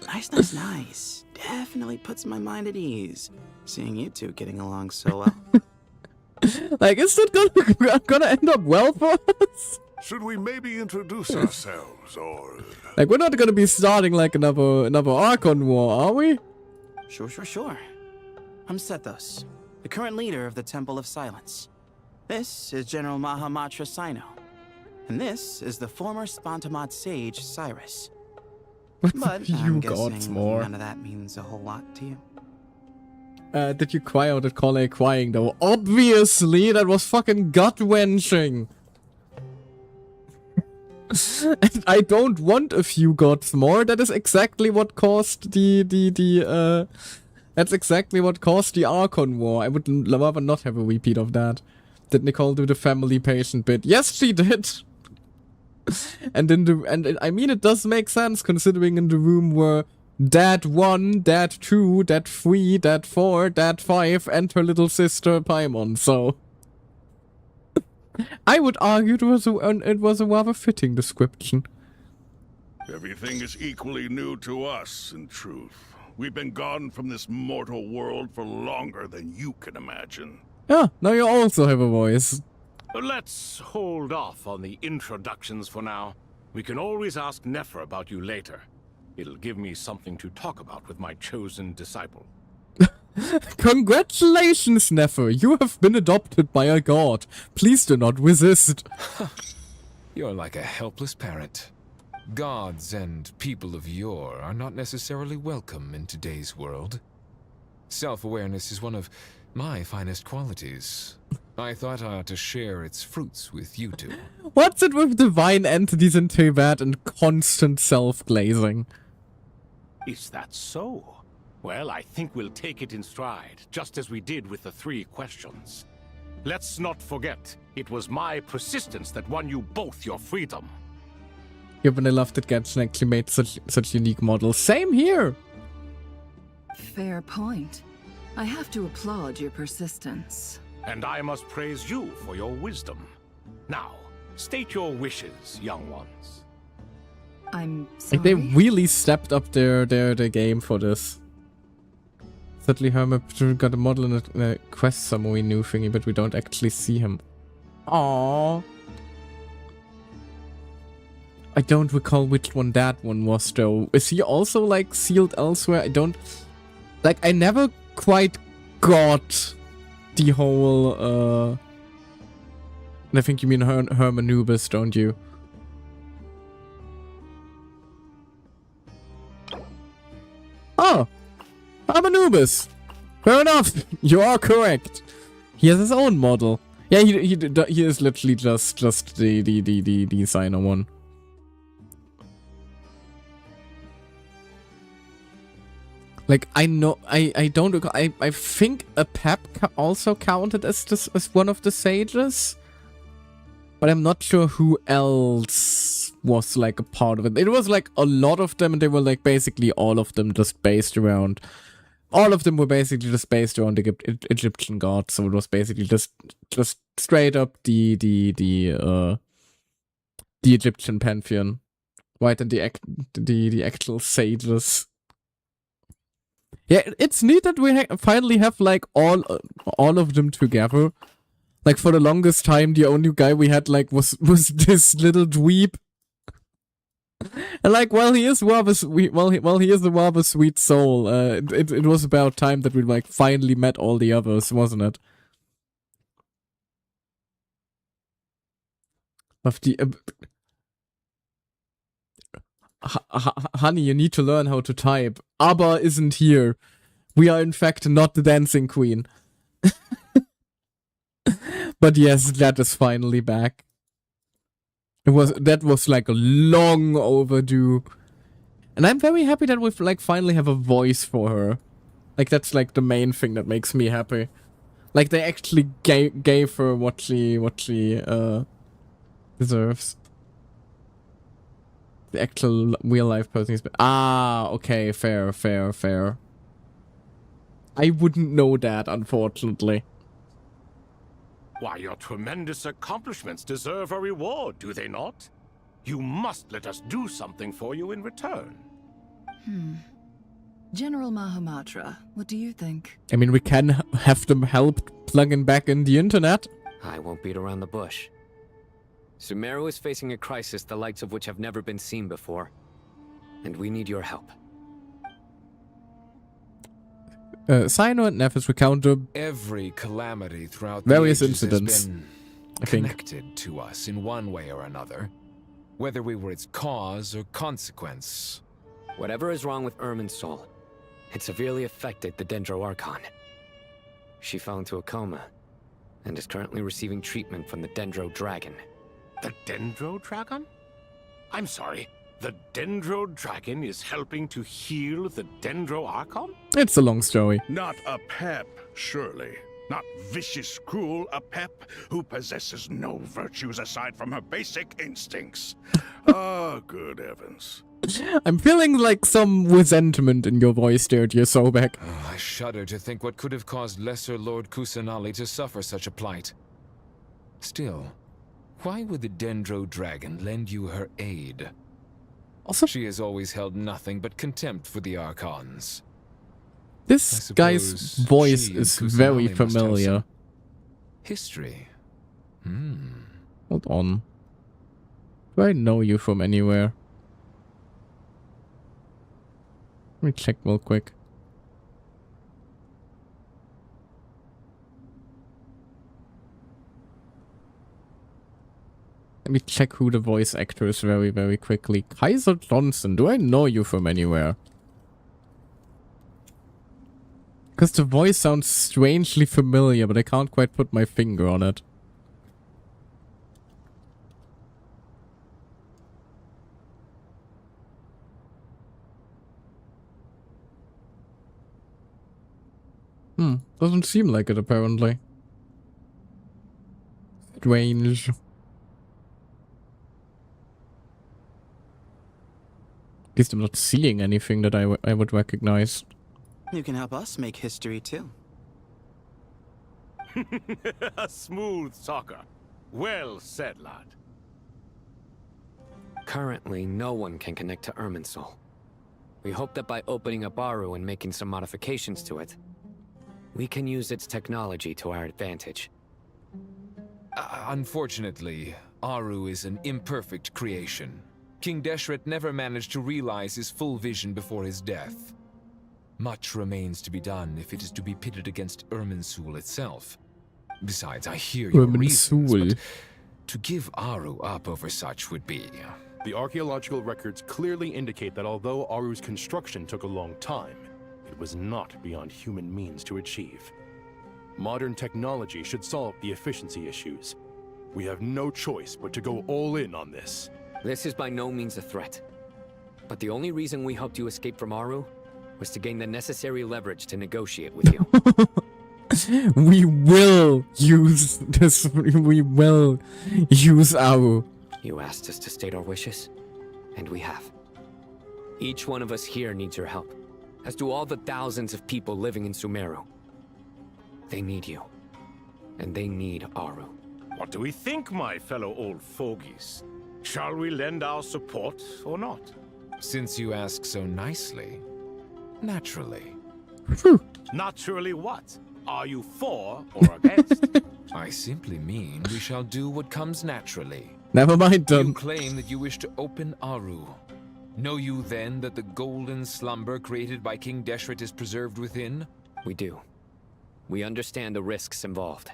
Nice. Definitely puts my mind at ease, seeing you two getting along so well. Like, is that gonna end up well for us? Should we maybe introduce ourselves, or... Like, we're not gonna be starting, like, another Archon war, are we? Sure. I'm Sethos, the current leader of the Temple of Silence. This is General Mahamatra Sino. And this is the former Spantamad sage, Cyrus. But I'm guessing none of that means a whole lot to you. Did you cry out at Corley crying, though? Obviously, that was fucking gut-wrenching. And I don't want a few gods more. That is exactly what caused that's exactly what caused the Archon War. I would rather not have a repeat of that. Did Nicole do the family patient bit? Yes, she did. And I mean, it does make sense considering in the room were Dad 1, Dad 2, Dad 3, Dad 4, Dad 5, and her little sister Paimon. So I would argue it was a rather fitting description. Everything is equally new to us, in truth. We've been gone from this mortal world for longer than you can imagine. Yeah, now you also have a voice. Let's hold off on the introductions for now. We can always ask Nefer about you later. It'll give me something to talk about with my chosen disciple. Congratulations, Nefer! You have been adopted by a god. Please do not resist. You're like a helpless parrot. Gods and people of yore are not necessarily welcome in today's world. Self-awareness is one of my finest qualities. I thought I ought to share its fruits with you two. What's it with divine entities in Teyvat and constant self-glazing? Is that so? Well, I think we'll take it in stride, just as we did with the 3 questions. Let's not forget, it was my persistence that won you both your freedom. Yeah, but I love that Genshin actually made such unique models. Same here! Fair point. I have to applaud your persistence. And I must praise you for your wisdom. Now, state your wishes, young ones. I'm sorry? Like, they really stepped up their game for this. Sadly, Hermit got a model in a quest summary new thingy, but we don't actually see him. Aww. I don't recall which one that one was, though. Is he also, like, sealed elsewhere? I don't... Like, I never quite got the whole, I think you mean Hermanubis, don't you? Oh! Hermanubis! Fair enough! You are correct! He has his own model. Yeah, he is literally just the designer one. Like, I know, I don't recall, I think a Pep also counted as one of the sages. But I'm not sure who else was, like, a part of it. It was, like, a lot of them, and they were, like, basically all of them just based around... All of them were basically just based around the Egyptian gods, so it was basically just straight up the Egyptian pantheon. Right, and the actual sages. Yeah, it's neat that we finally have, like, all of them together. Like, for the longest time, the only guy we had, like, was this little dweeb. And, like, while he is rather sweet, while he is a rather sweet soul, it was about time that we, like, finally met all the others, wasn't it? Of the... honey, you need to learn how to type. Abba isn't here. We are, in fact, not the dancing queen. But yes, that is finally back. That was like a long overdue. And I'm very happy that we like finally have a voice for her. Like, that's like the main thing that makes me happy. Like, they actually gave her what she deserves. The actual real life person is... Ah, okay, fair. I wouldn't know that, unfortunately. Why, your tremendous accomplishments deserve a reward, do they not? You must let us do something for you in return. General Mahamatra, what do you think? I mean, we can have them help plugging back in the internet. I won't beat around the bush. Sumeru is facing a crisis the likes of which have never been seen before. And we need your help. Sino and Nephis recount every calamity throughout various the ages incidents, has been connected to us in one way or another, whether we were its cause or consequence. Whatever is wrong with Irminsul, it severely affected the Dendro Archon. She fell into a coma and is currently receiving treatment from the Dendro Dragon. The Dendro Dragon? I'm sorry, the Dendro Dragon is helping to heal the Dendro Archon? It's a long story. Not a pep, surely. Not vicious, cruel, a pep who possesses no virtues aside from her basic instincts. Oh, good heavens. I'm feeling like some resentment in your voice there, dear Sobek. I shudder to think what could have caused Lesser Lord Kusanali to suffer such a plight. Still, why would the Dendro Dragon lend you her aid? Also, she has always held nothing but contempt for the Archons. This guy's voice is very familiar. History. Hold on. Do I know you from anywhere? Let me check real quick. Let me check who the voice actor is very, very quickly. Kaiser Johnson, do I know you from anywhere? Because the voice sounds strangely familiar, but I can't quite put my finger on it. Doesn't seem like it, apparently. Strange. At least I'm not seeing anything that I would recognize. You can help us make history, too. A smooth talker. Well said, lad. Currently, no one can connect to Irminsul. We hope that by opening up Aru and making some modifications to it, we can use its technology to our advantage. Unfortunately, Aru is an imperfect creation. King Deshret never managed to realize his full vision before his death. Much remains to be done if it is to be pitted against Irminsul itself. Besides, I hear your reasons, but to give Aru up over such would be... The archaeological records clearly indicate that although Aru's construction took a long time, it was not beyond human means to achieve. Modern technology should solve the efficiency issues. We have no choice but to go all in on this. This is by no means a threat. But the only reason we helped you escape from Aru was to gain the necessary leverage to negotiate with you. We will use this. We will use Aru. You asked us to state our wishes, and we have. Each one of us here needs your help, as do all the thousands of people living in Sumeru. They need you, and they need Aru. What do we think, my fellow old fogies? Shall we lend our support or not? Since you ask so nicely, naturally. Naturally what? Are you for or against? I simply mean we shall do what comes naturally. Never mind them. You claim that you wish to open Aru. Know you then that the golden slumber created by King Deshret is preserved within? We do. We understand the risks involved.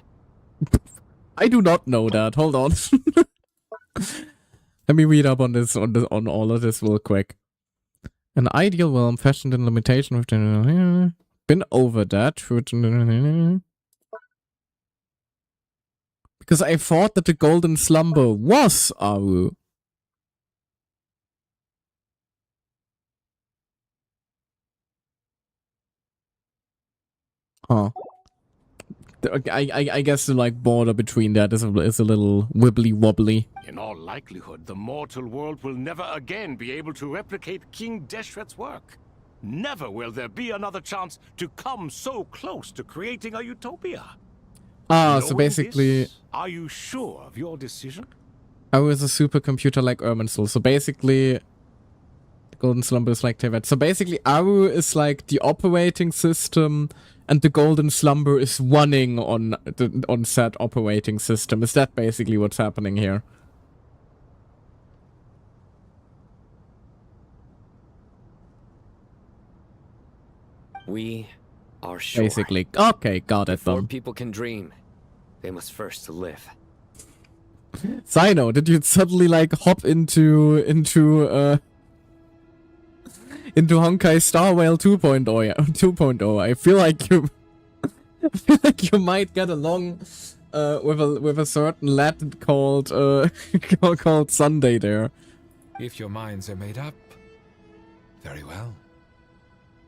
I do not know that. Hold on. Let me read up on this on all of this real quick. An ideal realm fashioned in limitation with the been over that. Because I thought that the golden slumber was Aru. Huh. I guess the like border between that is a little wibbly wobbly. In all likelihood, the mortal world will never again be able to replicate King Deshret's work. Never will there be another chance to come so close to creating a utopia. Ah, so Knowing basically, this, are you sure of your decision? Aru is a supercomputer like Irminsul. So basically, the Golden Slumber is like Tevat. So basically, Aru is like the operating system, and the Golden Slumber is running on said operating system. Is that basically what's happening here? We are sure. Basically. Okay, got it Before then. people can dream, they must first live. Sino, did you suddenly like hop into Honkai Star Rail 2.0? Yeah, 2.0. I feel like you might get along with a certain lad called called Sunday there. If your minds are made up, very well.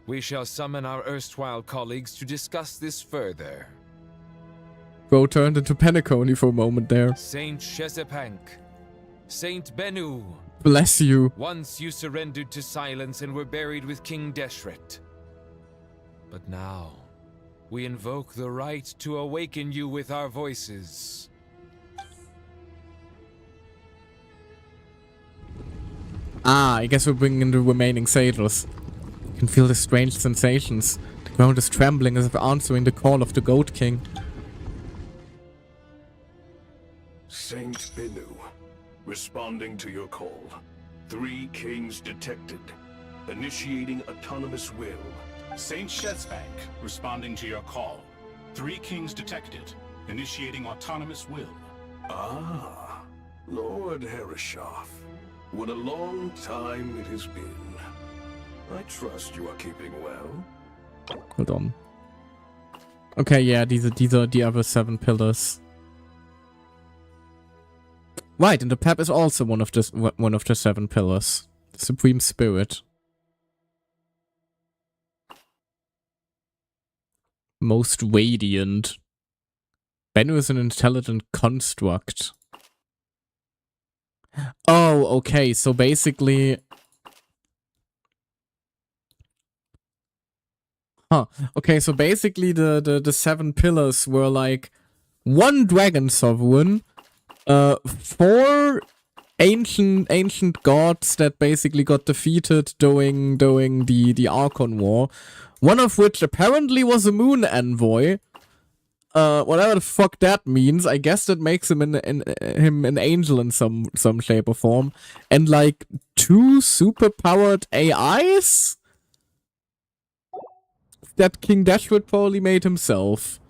We shall summon our erstwhile colleagues to discuss this further. Bro turned into Penacony for a moment there. Saint Chesapank, Saint Bennu. Bless you. Once you surrendered to silence and were buried with King Deshret. But now, we invoke the right to awaken you with our voices. Ah, I guess we're bringing in the remaining satyrs. You can feel the strange sensations. The ground is trembling as if answering the call of the Goat King. Saint Bennu, responding to your call. 3 kings detected. Initiating autonomous will. Saint Shetsbank, responding to your call. 3 kings detected. Initiating autonomous will. Ah, Lord Herreshoff. What a long time it has been. I trust you are keeping well. Hold on. Okay, yeah, these are the other 7 pillars. Right, and the pep is also one of the 7 pillars. The Supreme Spirit. Most radiant. Bennu is an intelligent construct. Oh, okay, so basically... Huh. Okay, so basically the 7 pillars were like 1 dragon sovereign, 4 ancient gods that basically got defeated during the Archon War, one of which apparently was a moon envoy. Whatever the fuck that means, I guess that makes him an angel in some shape or form, and like 2 superpowered AIs that King Dashwood probably made himself.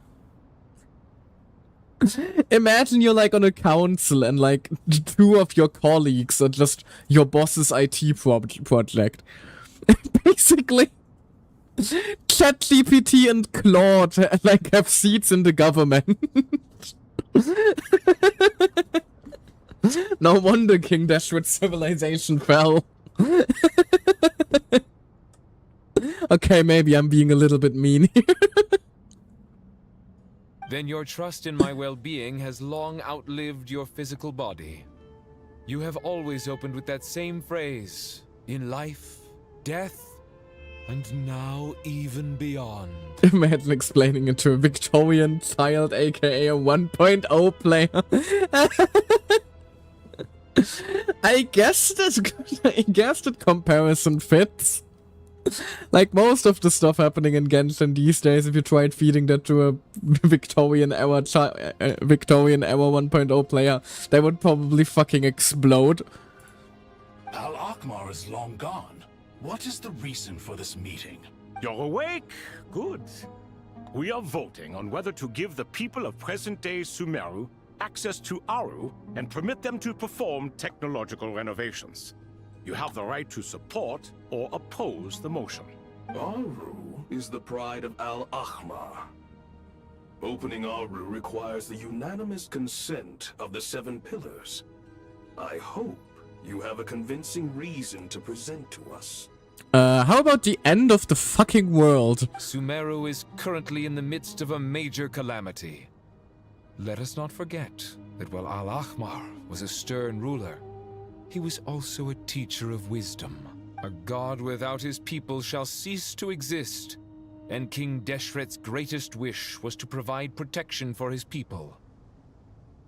Imagine you're like on a council and like 2 of your colleagues are just your boss's IT project. Basically, ChatGPT and Claude like have seats in the government. No wonder King Dashwood's civilization fell. Okay, maybe I'm being a little bit mean here. Then your trust in my well-being has long outlived your physical body. You have always opened with that same phrase, in life, death, and now even beyond. Imagine explaining it to a Victorian child, aka a 1.0 player. I guess that comparison fits. Like most of the stuff happening in Genshin these days, if you tried feeding that to a Victorian era 1.0 player, they would probably fucking explode. Al Akmar is long gone. What is the reason for this meeting? You're awake? Good. We are voting on whether to give the people of present-day Sumeru access to Aru and permit them to perform technological renovations. You have the right to support or oppose the motion. Aru is the pride of Al Ahmar. Opening Aru requires the unanimous consent of the 7 pillars. I hope you have a convincing reason to present to us. How about the end of the fucking world? Sumeru is currently in the midst of a major calamity. Let us not forget that while Al Ahmar was a stern ruler, he was also a teacher of wisdom. A god without his people shall cease to exist, and King Deshret's greatest wish was to provide protection for his people.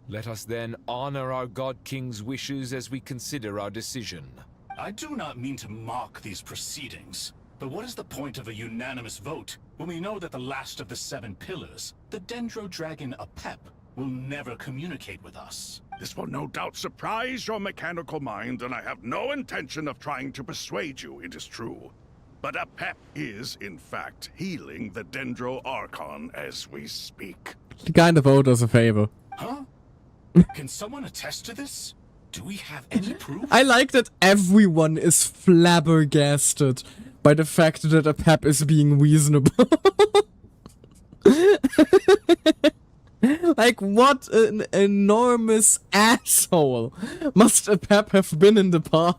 Let us then honor our God King's wishes as we consider our decision. I do not mean to mock these proceedings, but what is the point of a unanimous vote when we know that the last of the 7 pillars, the Dendro Dragon Apep, will never communicate with us? This will no doubt surprise your mechanical mind, and I have no intention of trying to persuade you it is true. But Apep is, in fact, healing the Dendro Archon as we speak. He kind of owed us a favor. Huh? Can someone attest to this? Do we have any proof? I like that everyone is flabbergasted by the fact that Apep is being reasonable. Like, what an enormous asshole must Apep have been in the past?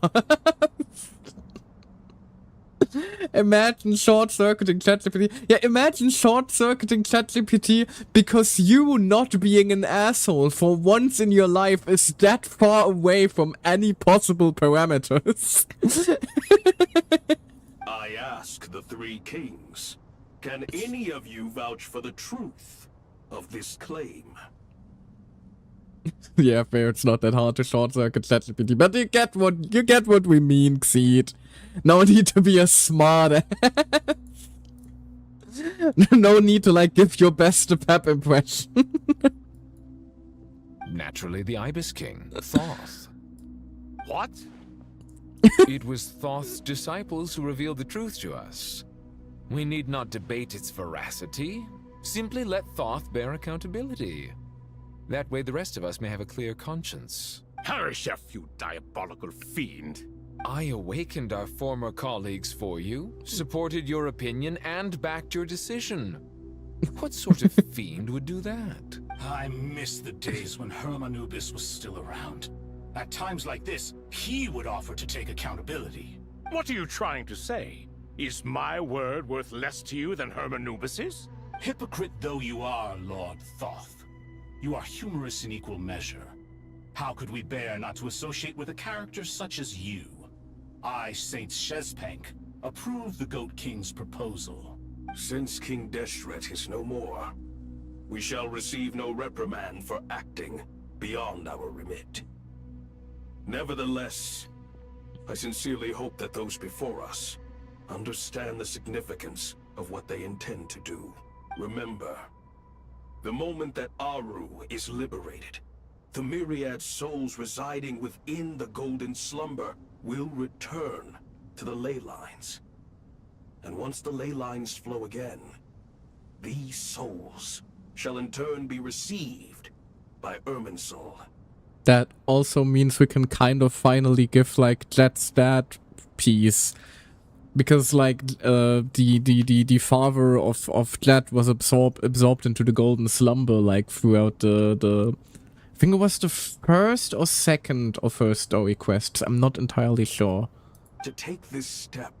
Imagine short-circuiting ChatGPT. Yeah, imagine short-circuiting ChatGPT because you not being an asshole for once in your life is that far away from any possible parameters. I ask the 3 kings, can any of you vouch for the truth of this claim? Yeah, fair, it's not that hard to short-circuit ChatGPT, but you get what we mean, Xeed. No need to be a smart ass. No need to, like, give your best Apep impression. Naturally, the Ibis King, Thoth. What? It was Thoth's disciples who revealed the truth to us. We need not debate its veracity. Simply let Thoth bear accountability. That way the rest of us may have a clear conscience. Harishef, you diabolical fiend. I awakened our former colleagues for you, supported your opinion, and backed your decision. What sort of fiend would do that? I miss the days when Hermanubis was still around. At times like this, he would offer to take accountability. What are you trying to say? Is my word worth less to you than Hermanubis's? Hypocrite though you are, Lord Thoth, you are humorous in equal measure. How could we bear not to associate with a character such as you? I, Saint Shezpank, approve the Goat King's proposal. Since King Deshret is no more, we shall receive no reprimand for acting beyond our remit. Nevertheless, I sincerely hope that those before us understand the significance of what they intend to do. Remember, the moment that Aru is liberated, the myriad souls residing within the Golden Slumber will return to the ley lines. And once the ley lines flow again, these souls shall in turn be received by Irminsul. That also means we can kind of finally give, like, Jet's dad piece. Because, like, the father of Jet was absorbed into the Golden Slumber, like, throughout the I think it was the first or second of her story quests. I'm not entirely sure. To take this step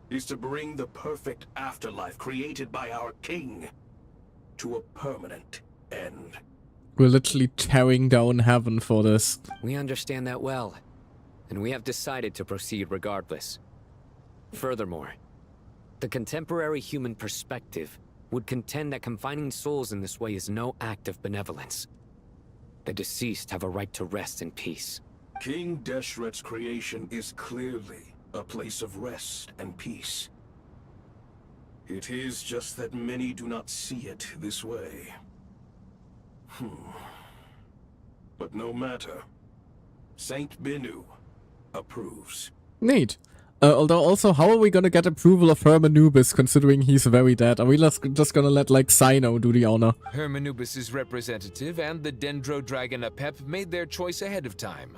is to bring the perfect afterlife created by our king to a permanent end. We're literally tearing down heaven for this. We understand that well, and we have decided to proceed regardless. Furthermore, the contemporary human perspective would contend that confining souls in this way is no act of benevolence. The deceased have a right to rest in peace. King Deshret's creation is clearly a place of rest and peace. It is just that many do not see it this way. But no matter. Saint Binu approves. Neat. Although also, how are we gonna get approval of Hermanubis considering he's very dead? Are we just gonna let, like, Sino do the honor? Hermanubis' representative and the Dendro Dragon Apep made their choice ahead of time,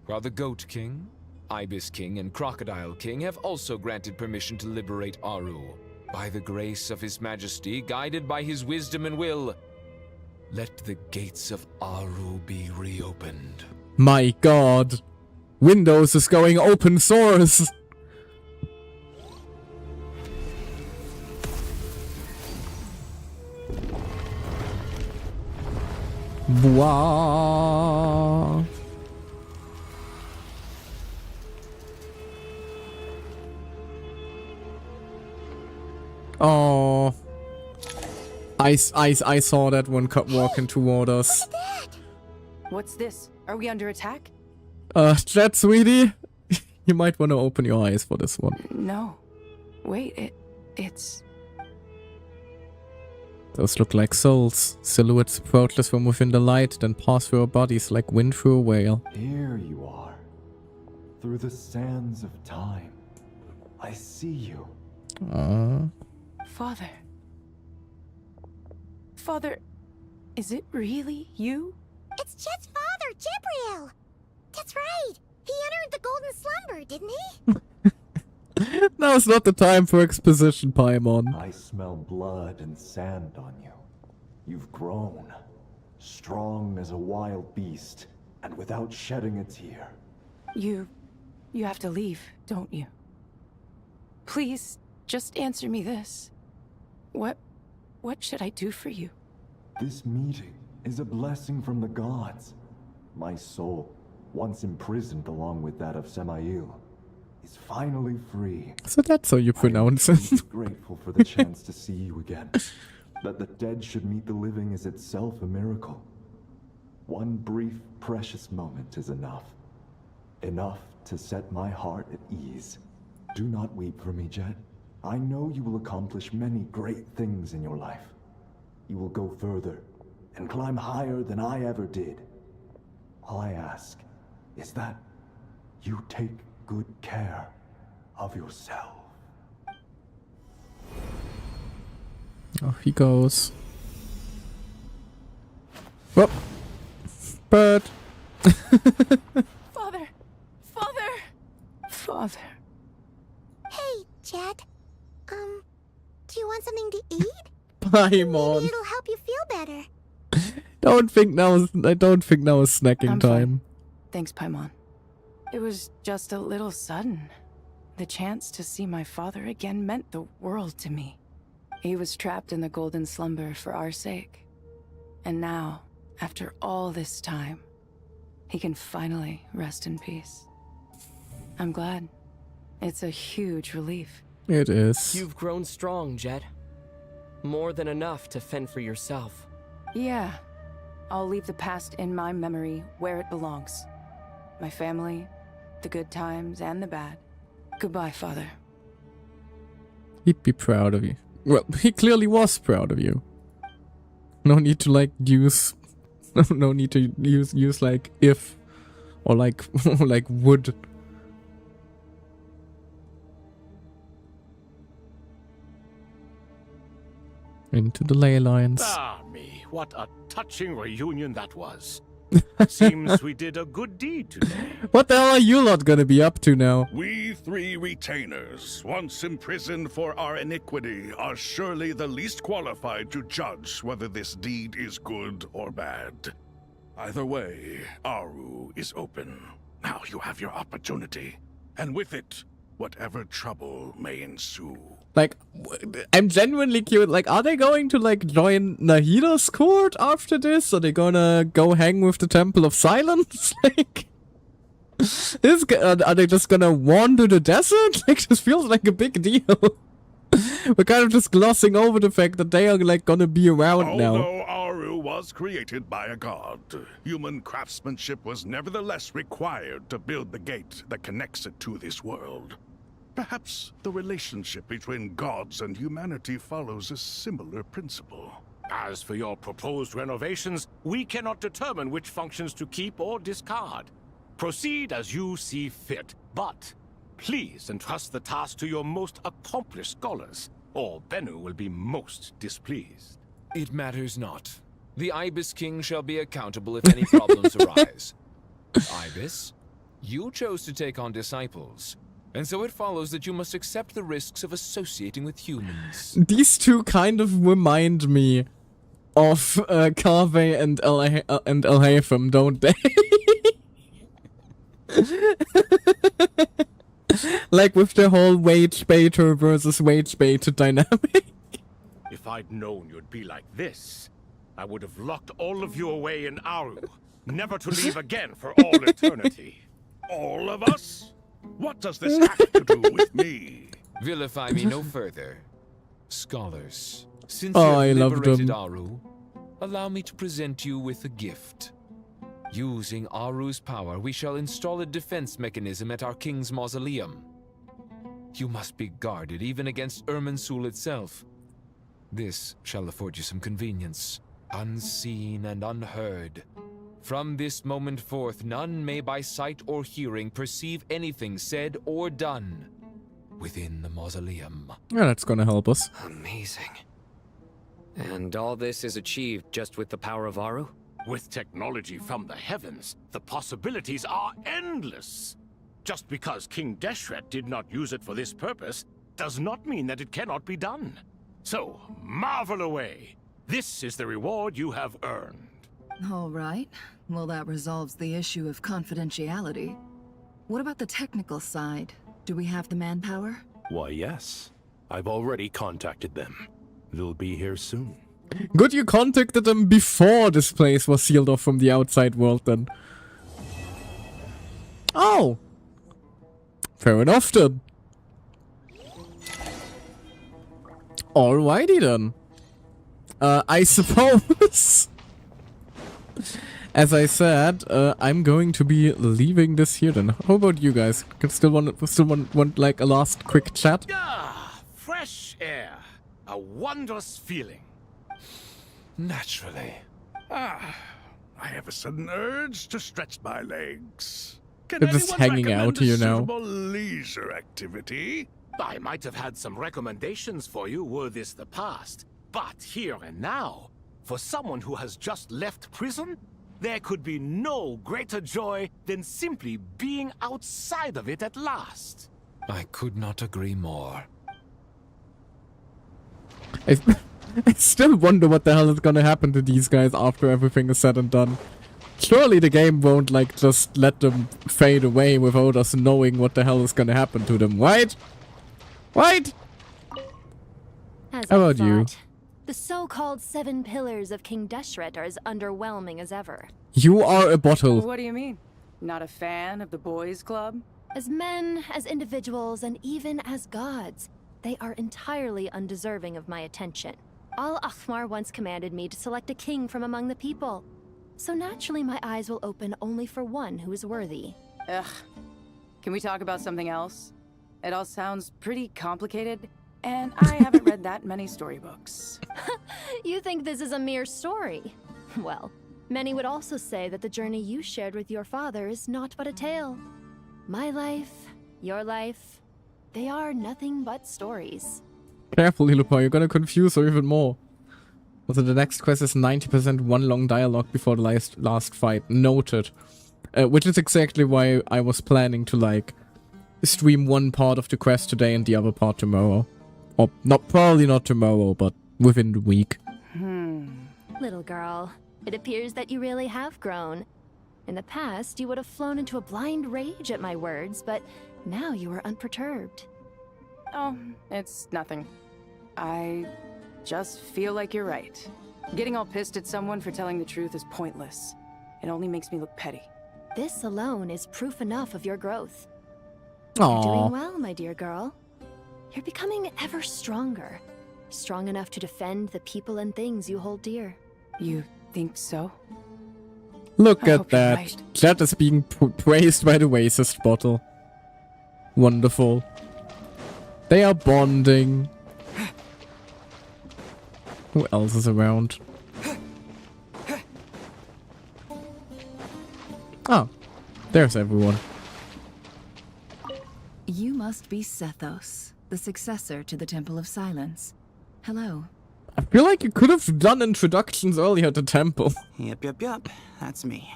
while the Goat King, Ibis King, and Crocodile King have also granted permission to liberate Aru. By the grace of His Majesty, guided by his wisdom and will, let the gates of Aru be reopened. My god. Windows is going open source. Wow. Oh. I saw that one walking toward us. What's this? Are we under attack? Jet, sweetie, you might want to open your eyes for this one. No. Wait, it's... Those look like souls. Silhouettes approachless from within the light, then pass through our bodies like wind through a whale. Here you are. Through the sands of time. I see you. Father. Father, is it really you? It's Jet's father, Jibril! That's right! He entered the golden slumber, didn't he? Now's not the time for exposition, Paimon. I smell blood and sand on you. You've grown. Strong as a wild beast, and without shedding a tear. You have to leave, don't you? Please, just answer me this. What should I do for you? This meeting is a blessing from the gods. My soul, once imprisoned along with that of Samael, is finally free. So that's how you pronounce it. I'm grateful for the chance to see you again. That the dead should meet the living is itself a miracle. One brief, precious moment is enough. Enough to set my heart at ease. Do not weep for me, Jet. I know you will accomplish many great things in your life. You will go further and climb higher than I ever did. All I ask is that you take good care of yourself. Off he goes. Whoop. Bird. Father! Father! Father. Hey, Jet. Do you want something to eat? Paimon. Maybe it'll help you feel better. I don't think now is snacking I'm time. fine. Thanks, Paimon. It was just a little sudden. The chance to see my father again meant the world to me. He was trapped in the golden slumber for our sake. And now, after all this time, he can finally rest in peace. I'm glad. It's a huge relief. It is. You've grown strong, Jet. More than enough to fend for yourself. Yeah. I'll leave the past in my memory where it belongs. My family, the good times and the bad. Goodbye, Father. He'd be proud of you. Well, he clearly was proud of you. No need to like use... no need to use like if or like like would. Into the ley lines. Ah, me. What a touching reunion that was. Seems we did a good deed today. What the hell are you lot gonna be up to now? We three retainers, once imprisoned for our iniquity, are surely the least qualified to judge whether this deed is good or bad. Either way, Aru is open. Now you have your opportunity, and with it, whatever trouble may ensue. Like, I'm genuinely curious. Like, are they going to like join Nahida's court after this? Are they gonna go hang with the Temple of Silence? Like, are they just gonna wander the desert? Like, this feels like a big deal. We're kind of just glossing over the fact that they are like gonna be around now. Although Aru was created by a god, human craftsmanship was nevertheless required to build the gate that connects it to this world. Perhaps the relationship between gods and humanity follows a similar principle. As for your proposed renovations, we cannot determine which functions to keep or discard. Proceed as you see fit, but please entrust the task to your most accomplished scholars, or Bennu will be most displeased. It matters not. The Ibis King shall be accountable if any problems arise. Ibis, you chose to take on disciples, and so it follows that you must accept the risks of associating with humans. These two kind of remind me of Kave and El-Haytham, don't they? Like with the whole wage baiter versus wage baiter dynamic. If I'd known you'd be like this, I would have locked all of you away in Aru, never to leave again for all eternity. All of us? What does this have to do with me? Vilify me no further. Scholars, since Oh, I you have love liberated them. Aru, allow me to present you with a gift. Using Aru's power, we shall install a defense mechanism at our king's mausoleum. You must be guarded even against Irminsul itself. This shall afford you some convenience, unseen and unheard. From this moment forth, none may by sight or hearing perceive anything said or done within the mausoleum. Yeah, that's gonna help us. Amazing. And all this is achieved just with the power of Aru? With technology from the heavens, the possibilities are endless. Just because King Deshret did not use it for this purpose does not mean that it cannot be done. So, marvel away. This is the reward you have earned. All right. Well, that resolves the issue of confidentiality. What about the technical side? Do we have the manpower? Why, yes. I've already contacted them. They'll be here soon. Good you contacted them before this place was sealed off from the outside world then. Oh! Fair enough then. Alrighty then. I suppose... As I said, I'm going to be leaving this here then. How about you guys? Still want like a last quick chat? Ah, fresh air. A wondrous feeling. Naturally. I have a sudden urge to stretch my legs. Can They're just anyone hanging recommend out a here now. suitable leisure activity? I might have had some recommendations for you were this the past. But here and now, for someone who has just left prison, there could be no greater joy than simply being outside of it at last. I could not agree more. I still wonder what the hell is gonna happen to these guys after everything is said and done. Surely the game won't like just let them fade away without us knowing what the hell is gonna happen to them, right? Right? As How I about you? thought, the so-called 7 pillars of King Deshret are as underwhelming as ever. You are a bottle. What do you mean? Not a fan of the boys' club? As men, as individuals, and even as gods, they are entirely undeserving of my attention. Al-Ahmar once commanded me to select a king from among the people. So naturally my eyes will open only for one who is worthy. Ugh. Can we talk about something else? It all sounds pretty complicated, and I haven't read that many storybooks. You think this is a mere story? Well, many would also say that the journey you shared with your father is not but a tale. My life, your life, they are nothing but stories. Careful, Lilupar, you're gonna confuse her even more. Also, the next quest is 90% one long dialogue before the last fight. Noted. Which is exactly why I was planning to, like, stream one part of the quest today and the other part tomorrow. Or, probably not tomorrow, but within the week. Little girl, it appears that you really have grown. In the past, you would have flown into a blind rage at my words, but now you are unperturbed. Oh, it's nothing. I just feel like you're right. Getting all pissed at someone for telling the truth is pointless. It only makes me look petty. This alone is proof enough of your growth. Aww. You're doing well, my dear girl. You're becoming ever stronger. Strong enough to defend the people and things you hold dear. You think so? Look I at hope you're that. right. That is being praised by the racist bottle. Wonderful. They are bonding. Who else is around? Oh, there's everyone. You must be Sethos, the successor to the Temple of Silence. Hello. I feel like you could have done introductions earlier at the temple. Yep. That's me.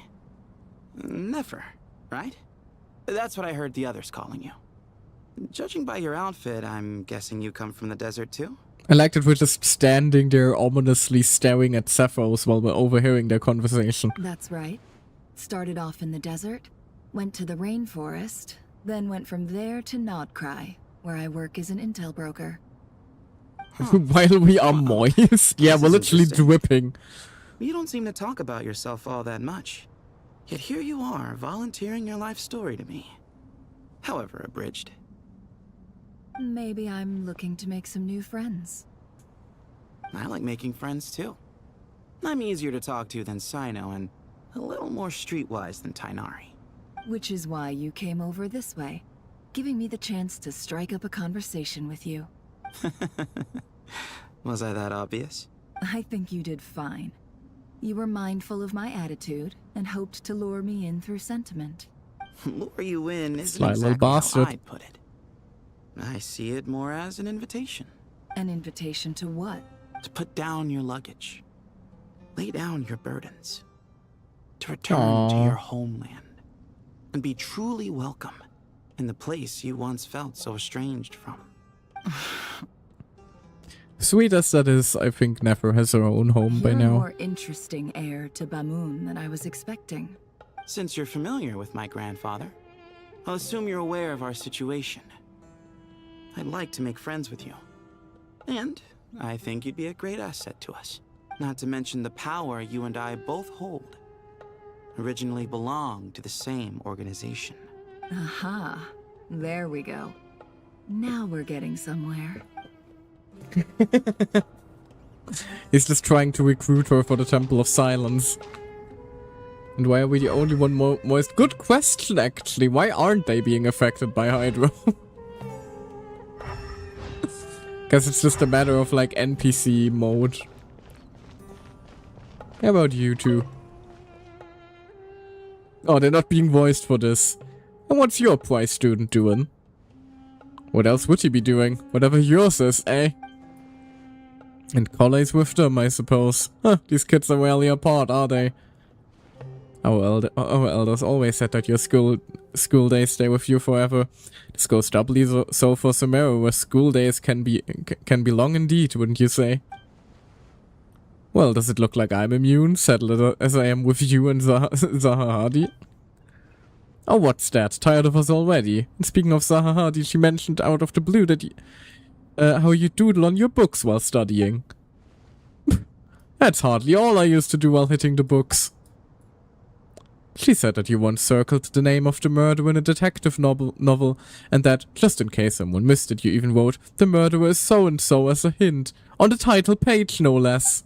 Nefer, right? That's what I heard the others calling you. Judging by your outfit, I'm guessing you come from the desert too? I liked that we're just standing there ominously staring at Cephos while we're overhearing their conversation. That's right. Started off in the desert, went to the rainforest, then went from there to Nodcry, where I work as an intel broker. While we are moist. Yeah, This we're is literally interesting. dripping. You don't seem to talk about yourself all that much. Yet here you are, volunteering your life story to me. However abridged. Maybe I'm looking to make some new friends. I like making friends too. I'm easier to talk to than Sino and a little more streetwise than Tainari. Which is why you came over this way, giving me the chance to strike up a conversation with you. Was I that obvious? I think you did fine. You were mindful of my attitude and hoped to lure me in through sentiment. Lure you in isn't Sly little exactly bastard. how I'd put it. I see it more as an invitation. An invitation to what? To put down your luggage. Lay down your burdens. To return to Aww. your homeland. And be truly welcome in the place you once felt so estranged from. Sweet as that is, I think Nefer has her own home by You're a now. more interesting heir to Bamun than I was expecting. Since you're familiar with my grandfather, I'll assume you're aware of our situation. I'd like to make friends with you. And I think you'd be a great asset to us. Not to mention the power you and I both hold. Originally belonged to the same organization. Aha. There we go. Now we're getting somewhere. He's just trying to recruit her for the Temple of Silence. And why are we the only one moist? Good question, actually. Why aren't they being affected by Hydro? Guess it's just a matter of, like, NPC mode. How about you two? Oh, they're not being voiced for this. And what's your prize student doing? What else would he be doing? Whatever yours is, eh? And Colley's with them, I suppose. Huh, these kids are rarely apart, are they? Our elders always said that your school days stay with you forever. This goes doubly so for Sumeru, where school days can be long indeed, wouldn't you say? Well, does it look like I'm immune, settled as I am with you and Zahahadi? Oh, what's that? Tired of us already? And speaking of Zahahadi, she mentioned out of the blue that how you doodle on your books while studying. That's hardly all I used to do while hitting the books. She said that you once circled the name of the murderer in a detective novel, and that, just in case someone missed it, you even wrote, "The murderer is so-and-so" as a hint, on the title page no less.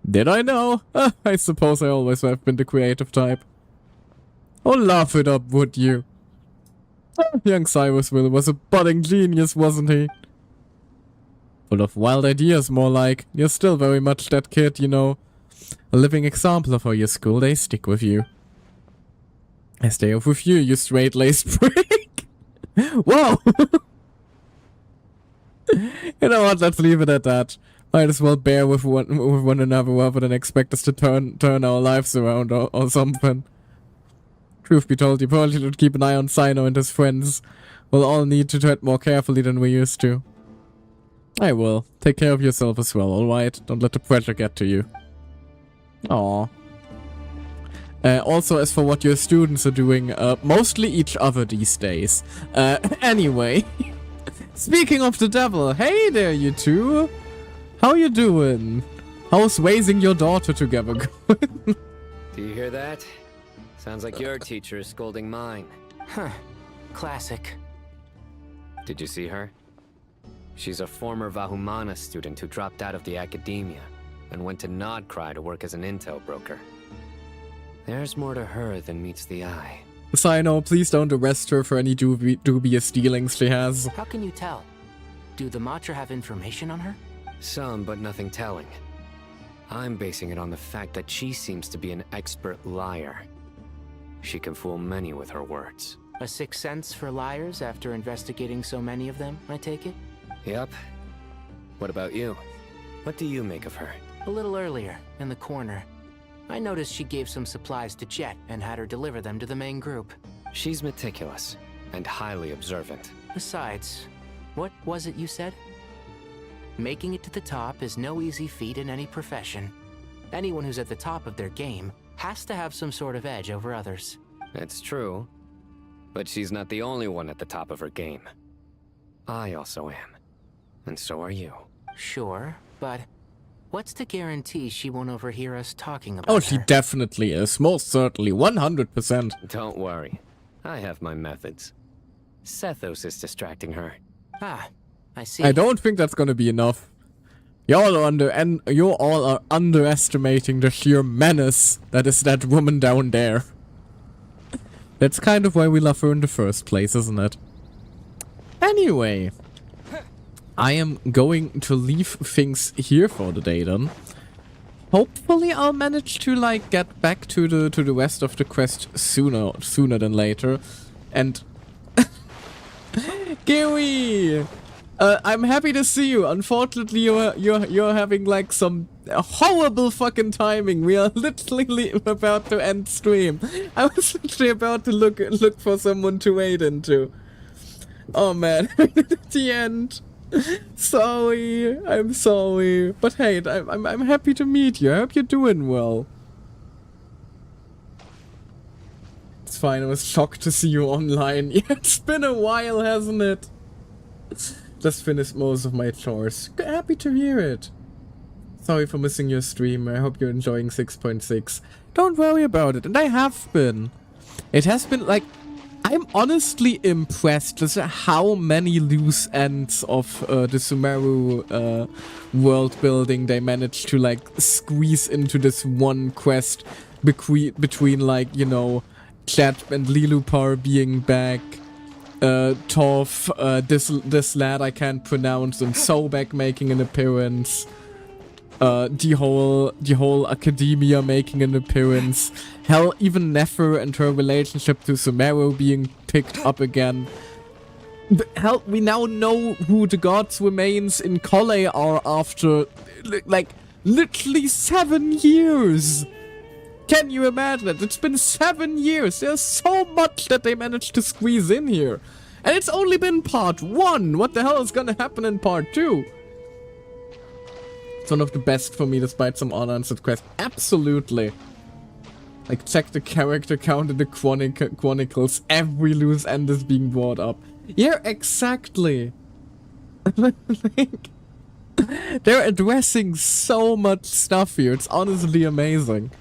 Did I know? I suppose I always have been the creative type. Oh, laugh it up, would you? Young Cyrusville was a budding genius, wasn't he? Full of wild ideas, more like. You're still very much that kid, you know. A living example of how your school days stick with you. I stay off with you, you straight-laced prick. Whoa! You know what, let's leave it at that. Might as well bear with one another rather than expect us to turn our lives around or something. Truth be told, you probably should keep an eye on Sino and his friends. We'll all need to tread more carefully than we used to. I will. Take care of yourself as well, alright? Don't let the pressure get to you. Aww. Also, as for what your students are doing, mostly each other these days. Anyway. Speaking of the devil, hey there you two! How you doing? How's raising your daughter together going? Do you hear that? Sounds like your teacher is scolding mine. Huh. Classic. Did you see her? She's a former Vahumana student who dropped out of the academia and went to Nodcry to work as an intel broker. There's more to her than meets the eye. Sino, please don't arrest her for any dubious dealings she has. How can you tell? Do the Matra have information on her? Some, but nothing telling. I'm basing it on the fact that she seems to be an expert liar. She can fool many with her words. A sixth sense for liars after investigating so many of them, I take it? Yep. What about you? What do you make of her? A little earlier, in the corner. I noticed she gave some supplies to Jet and had her deliver them to the main group. She's meticulous and highly observant. Besides, what was it you said? Making it to the top is no easy feat in any profession. Anyone who's at the top of their game has to have some sort of edge over others. It's true. But she's not the only one at the top of her game. I also am. And so are you. Sure, but what's to guarantee she won't overhear us talking about Oh, her? she definitely is. Most certainly. 100%. Don't worry. I have my methods. Sethos is distracting her. Ah, I see. I don't think that's gonna be enough. You all are underestimating the sheer menace that is that woman down there. That's kind of why we love her in the first place, isn't it? Anyway, I am going to leave things here for the day then. Hopefully I'll manage to like get back to the rest of the quest sooner than later. And Kiwi! I'm happy to see you. Unfortunately, you're having like some horrible fucking timing. We are literally about to end stream. I was literally about to look for someone to wade into. Oh man, at the end. Sorry, I'm sorry. But hey, I'm happy to meet you. I hope you're doing well. It's fine. I was shocked to see you online. Yeah, it's been a while, hasn't it? Just finished most of my chores. Happy to hear it. Sorry for missing your stream. I hope you're enjoying 6.6. Don't worry about it. And I have been. It has been like... I'm honestly impressed with how many loose ends of the Sumeru world building they managed to like squeeze into this one quest between like, you know, Chet and Lilupar being back. Toph, this lad I can't pronounce, and Sobek making an appearance. The whole academia making an appearance. Hell, even Nefer and her relationship to Sumeru being picked up again. But hell, we now know who the gods' remains in Collei are after, like, literally 7 years! Can you imagine it? It's been 7 years. There's so much that they managed to squeeze in here. And it's only been part 1. What the hell is gonna happen in part 2? It's one of the best for me despite some unanswered quests. Absolutely. Like, check the character count in the Chronicles. Every loose end is being brought up. Yeah, exactly. Like, they're addressing so much stuff here. It's honestly amazing.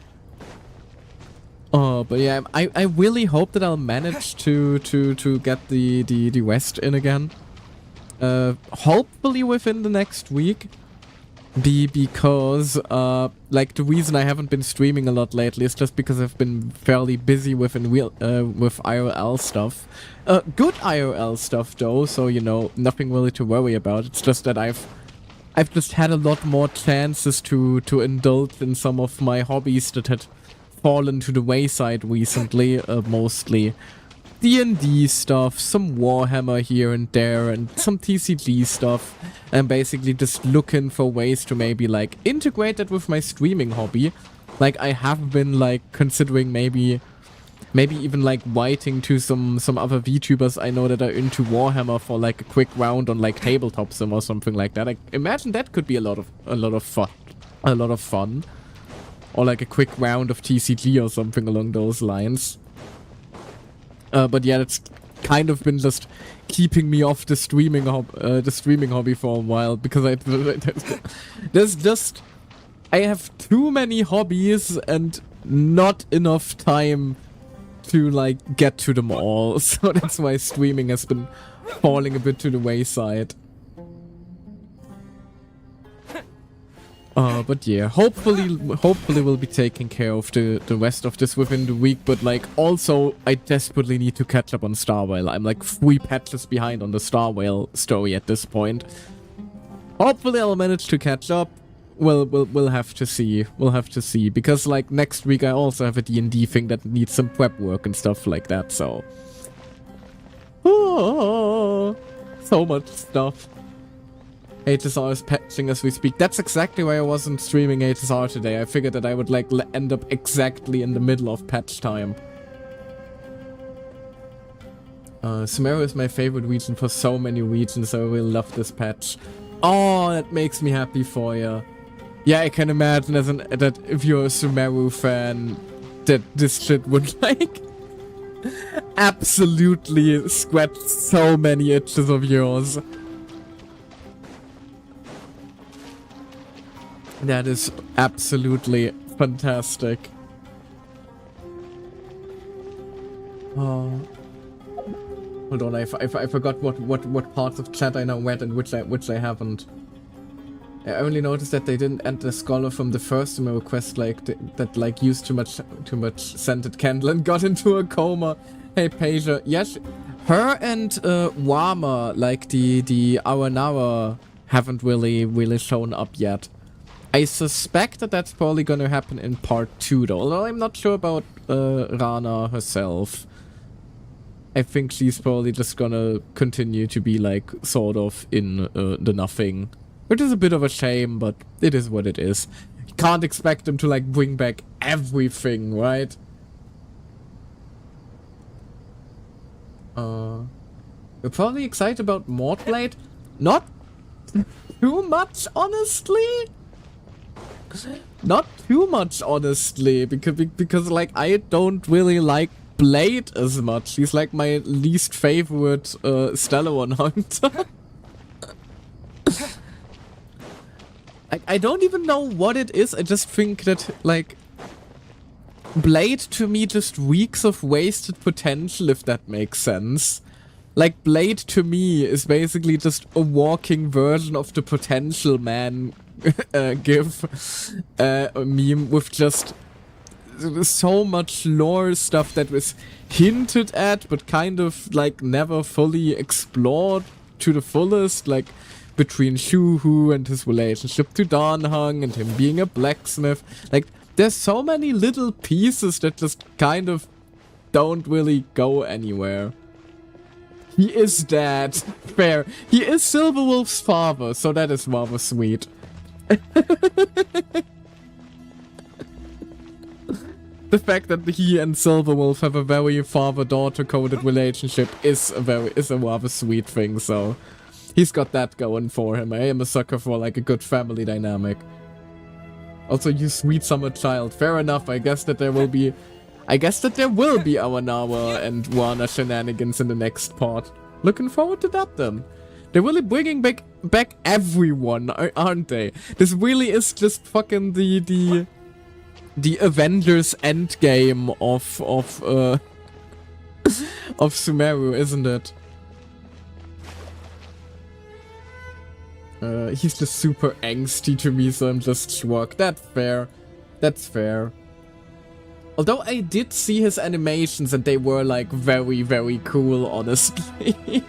Oh, but yeah, I really hope that I'll manage to get the West in again. Hopefully within the next week. Because like the reason I haven't been streaming a lot lately is just because I've been fairly busy with IRL stuff. Good IRL stuff though, so you know, nothing really to worry about. It's just that I've just had a lot more chances to indulge in some of my hobbies that had fallen to the wayside recently, mostly D&D stuff, some Warhammer here and there, and some TCG stuff, and basically just looking for ways to maybe like integrate that with my streaming hobby. Like I have been like considering maybe even like writing to some other VTubers I know that are into Warhammer for like a quick round on like Tabletop Sim or something like that. I imagine that could be a lot of fun. Or like a quick round of TCG or something along those lines. But yeah, it's kind of been just keeping me off the streaming hobby for a while because I have too many hobbies and not enough time to like get to them all. So that's why streaming has been falling a bit to the wayside. But yeah, hopefully we'll be taking care of the rest of this within the week, but like also I desperately need to catch up on Star Whale. I'm like 3 patches behind on the Star Whale story at this point. Hopefully I'll manage to catch up. We'll have to see. We'll have to see, because like next week I also have a D&D thing that needs some prep work and stuff like that, so so much stuff. HSR is patching as we speak. That's exactly why I wasn't streaming HSR today. I figured that I would like end up exactly in the middle of patch time. Sumeru is my favorite region for so many reasons, so I really love this patch. Oh, that makes me happy for you. Yeah, I can imagine that if you're a Sumeru fan, that this shit would like absolutely scratch so many itches of yours. That is absolutely fantastic. Oh. Hold on, I forgot what parts of chat I now read and which I haven't. I only noticed that they didn't end the scholar from the first email request, like, that, like, used too much scented candle and got into a coma. Hey, Pager. Yes, her and, Wama, like, the Aranara haven't really shown up yet. I suspect that that's probably gonna happen in part 2, though, although I'm not sure about, Rana herself. I think she's probably just gonna continue to be, like, sort of in, the nothing. Which is a bit of a shame, but it is what it is. You can't expect them to, like, bring back everything, right? We're probably excited about Mortblade. Not too much, honestly. Not too much, honestly, because like, I don't really like Blade as much. He's like my least favorite Stellaron hunter. I don't even know what it is. I just think that, like, Blade to me just reeks of wasted potential, if that makes sense. Like, Blade to me is basically just a walking version of the Potential Man GIF meme with just so much lore stuff that was hinted at but kind of, like, never fully explored to the fullest, like, between Shuhu and his relationship to Danhang and him being a blacksmith. Like, there's so many little pieces that just kind of don't really go anywhere. He is dead. Fair. He is Silverwolf's father, so that is rather sweet. The fact that he and Silverwolf have a very father-daughter coded relationship is a rather sweet thing, so he's got that going for him. I am a sucker for, like, a good family dynamic. Also, you sweet summer child. Fair enough, I guess that there will be Awanawa and Wana shenanigans in the next part. Looking forward to that then. They're really bringing back everyone, aren't they? This really is just fucking the Avengers Endgame of Sumeru, isn't it? He's just super angsty to me, so I'm just shocked. That's fair. That's fair. Although I did see his animations and they were, like, very, very cool, honestly.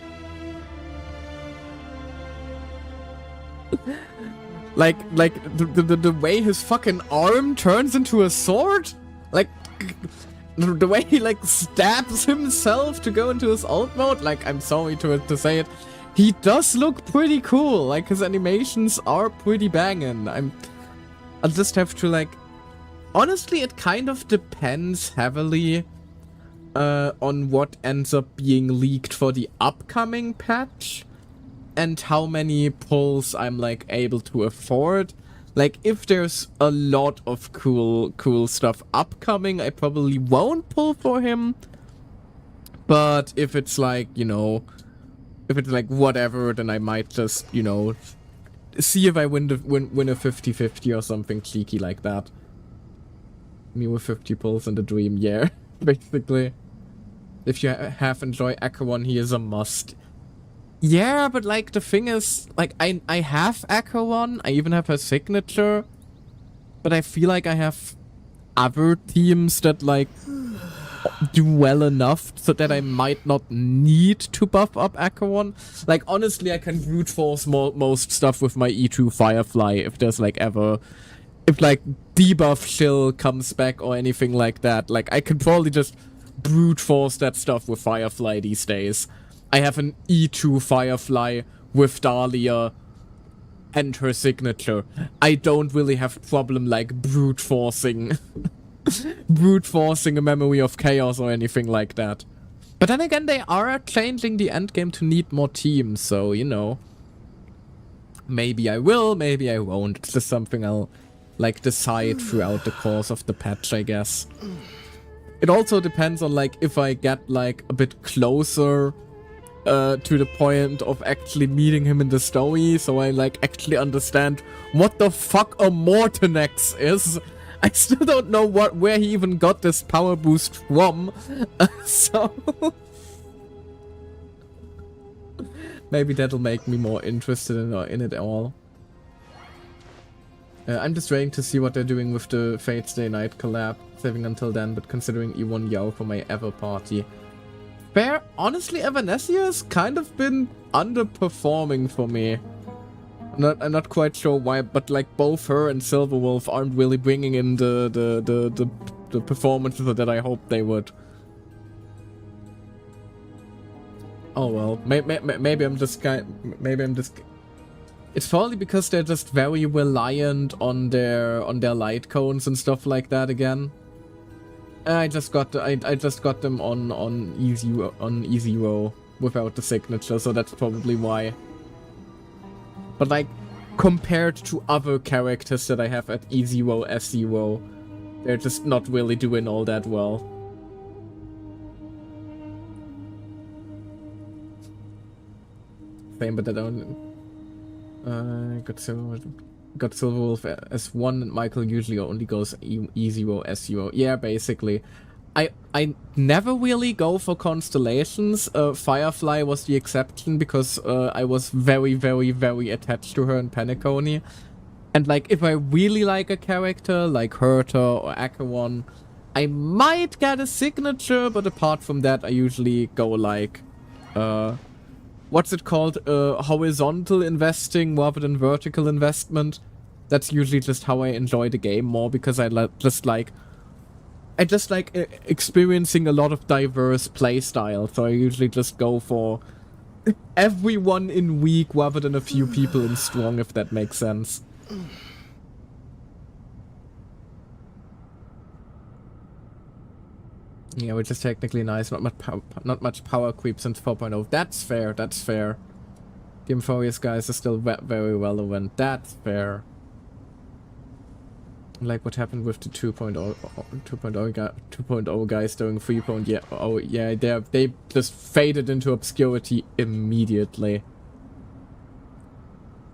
like the way his fucking arm turns into a sword? Like, the way he, like, stabs himself to go into his ult mode? Like, I'm sorry to say it. He does look pretty cool. Like, his animations are pretty banging. I'll just have to, like... Honestly, it kind of depends heavily on what ends up being leaked for the upcoming patch and how many pulls I'm, like, able to afford. Like, if there's a lot of cool stuff upcoming, I probably won't pull for him. But if it's, like, you know, if it's, like, whatever, then I might just, you know, see if I win a 50-50 or something cheeky like that. Me with 50 pulls and a dream, yeah, basically. If you have enjoyed Acheron, he is a must. Yeah, but, like, the thing is, like, I have Acheron, I even have her signature, but I feel like I have other teams that, like, do well enough so that I might not need to buff up Acheron. Like, honestly, I can brute force most stuff with my E2 Firefly if there's, like, ever... If, like, debuff chill comes back or anything like that, like, I could probably just brute force that stuff with Firefly these days. I have an E2 Firefly with Dahlia and her signature. I don't really have problem, like, brute forcing a Memory of Chaos or anything like that. But then again, they are changing the endgame to need more teams, so, you know. Maybe I will, maybe I won't. It's just something I'll... like, decide throughout the course of the patch, I guess. It also depends on, like, if I get, like, a bit closer to the point of actually meeting him in the story, so I, like, actually understand what the fuck a Mortenex is. I still don't know where he even got this power boost from, so... Maybe that'll make me more interested in it all. I'm just waiting to see what they're doing with the Fate's Day Night collab, saving until then, but considering E1 Yao for my Ever party. Fair, honestly, Evanescia has kind of been underperforming for me. I'm not quite sure why, but like both her and Silverwolf aren't really bringing in the performances that I hoped they would. Oh well, maybe I'm just It's probably because they're just very reliant on their light cones and stuff like that again. I just got them on easy row without the signature, so that's probably why. But like compared to other characters that I have at E0, S0, they're just not really doing all that well. Same, but I don't. Got Silverwolf S1, and Michael usually only goes E0, S0. Yeah, basically. I never really go for constellations. Firefly was the exception because I was very, very, very attached to her in Penacony. And like, if I really like a character, like Herta or Acheron, I might get a signature, but apart from that, I usually go like, what's it called? Horizontal investing rather than vertical investment. That's usually just how I enjoy the game more, because I just like experiencing a lot of diverse playstyle. So I usually just go for everyone in weak rather than a few people in strong, if that makes sense. Yeah, which is technically nice. Not much power creep since 4.0. That's fair. That's fair. The Euphorious guys are still very relevant. That's fair. Like what happened with the 2.0 guys during 3.0. Yeah, oh yeah, they just faded into obscurity immediately.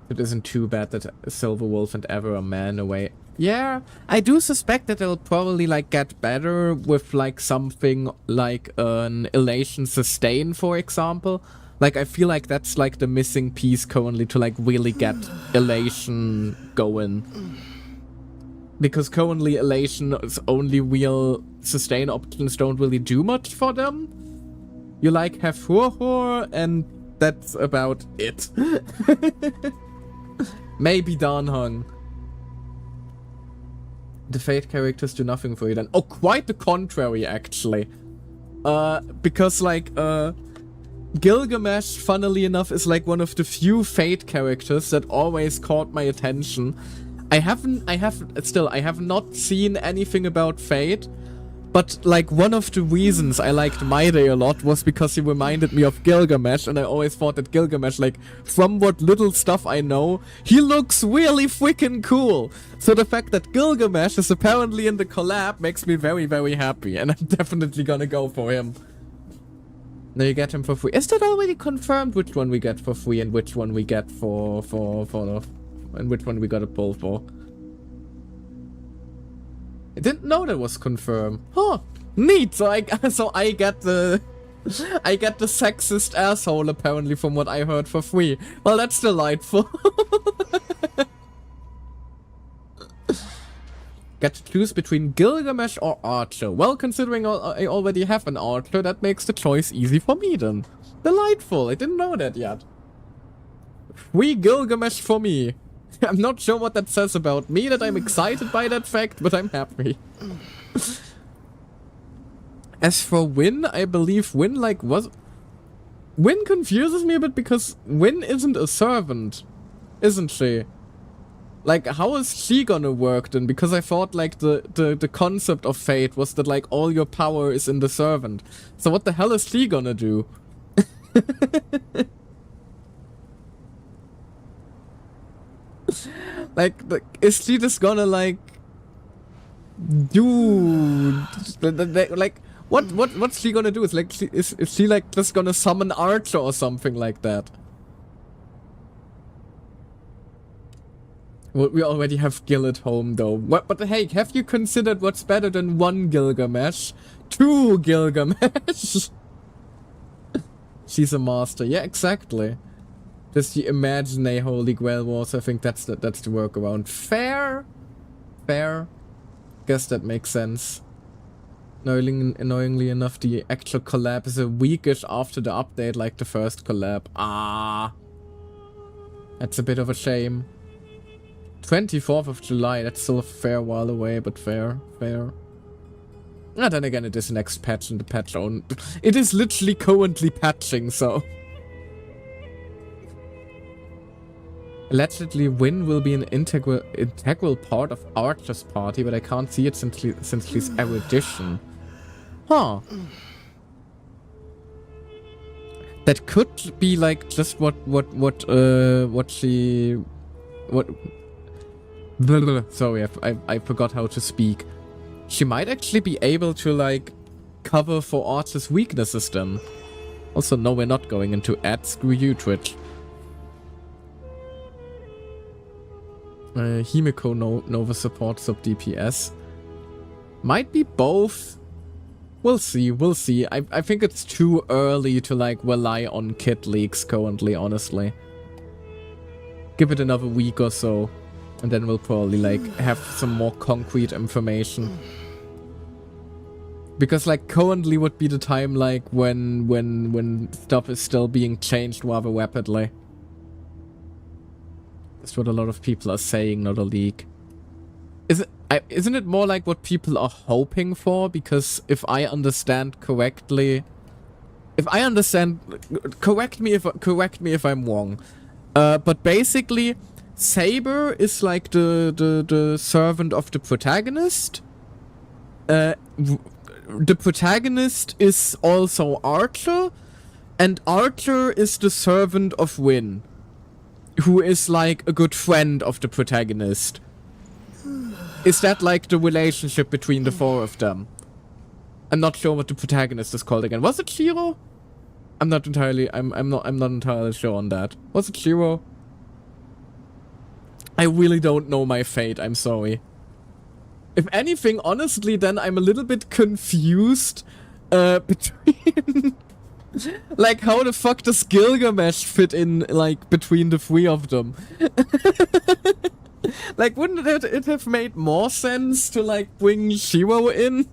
It isn't too bad that Silverwolf and Ever are man away. Yeah, I do suspect that they'll probably like get better with like something like an Elation Sustain, for example. Like I feel like that's like the missing piece currently to like really get Elation going. Because currently Elation's only real sustain options don't really do much for them. You like have Hur and that's about it. Maybe Danhung. The Fate characters do nothing for you then. Oh, quite the contrary, actually. Because, like, Gilgamesh, funnily enough, is, like, one of the few Fate characters that always caught my attention. I have not seen anything about Fate, but, like, one of the reasons I liked My Day a lot was because he reminded me of Gilgamesh, and I always thought that Gilgamesh, like, from what little stuff I know, he looks really freaking cool. So the fact that Gilgamesh is apparently in the collab makes me very, very happy, and I'm definitely gonna go for him. Now you get him for free. Is that already confirmed which one we get for free and which one we get and which one we gotta pull for? I didn't know that was confirmed. Huh. Neat. So I get the sexist asshole apparently from what I heard for free. Well, that's delightful. Get to choose between Gilgamesh or Archer. Well, considering I already have an Archer, that makes the choice easy for me then. Delightful. I didn't know that yet. Free Gilgamesh for me. I'm not sure what that says about me, that I'm excited by that fact, but I'm happy. As for Win, I believe Win, like, was... Win confuses me a bit because Win isn't a servant, isn't she? Like, how is she gonna work then? Because I thought, like, the concept of Fate was that, like, all your power is in the servant. So what the hell is she gonna do? Like, is she just gonna, like, do, like, what's she gonna do? Is like, is she like just gonna summon Archer or something like that? Well, we already have Gil at home though. But hey, have you considered what's better than one Gilgamesh? Two Gilgamesh. She's a master. Yeah, exactly. Just you imagine a Holy Grail Wars. I think that's the workaround. Fair. Guess that makes sense. Annoyingly enough, the actual collab is a weekish after the update, like the first collab. That's a bit of a shame. 24th of July, that's still a fair while away, but fair. And then again, it is next patch, and the patch on. It is literally currently patching, so. Allegedly, Win will be an integral part of Archer's party, but I can't see it since his erudition. Huh. That could be like just what she. Sorry, I forgot how to speak. She might actually be able to like cover for Archer's weaknesses then. Also, no, we're not going into ads. Screw you, Twitch. Himiko Nova support sub DPS. Might be both. We'll see. I think it's too early to like rely on kit leaks currently, honestly. Give it another week or so, and then we'll probably like have some more concrete information. Because like currently would be the time like when stuff is still being changed rather rapidly. That's what a lot of people are saying, not a leak. Isn't it more like what people are hoping for? Because if I understand correctly, correct me if I'm wrong. But basically, Saber is like the servant of the protagonist. The protagonist is also Archer, and Archer is the servant of Win, who is like a good friend of the protagonist. Is that like the relationship between the four of them? I'm not sure what the protagonist is called again. Was it Shiro? I'm not entirely sure on that. Was it Shiro? I really don't know my fate, I'm sorry. If anything, honestly, then I'm a little bit confused between like how the fuck does Gilgamesh fit in like between the three of them? Like, wouldn't it have made more sense to, like, bring Shiro in?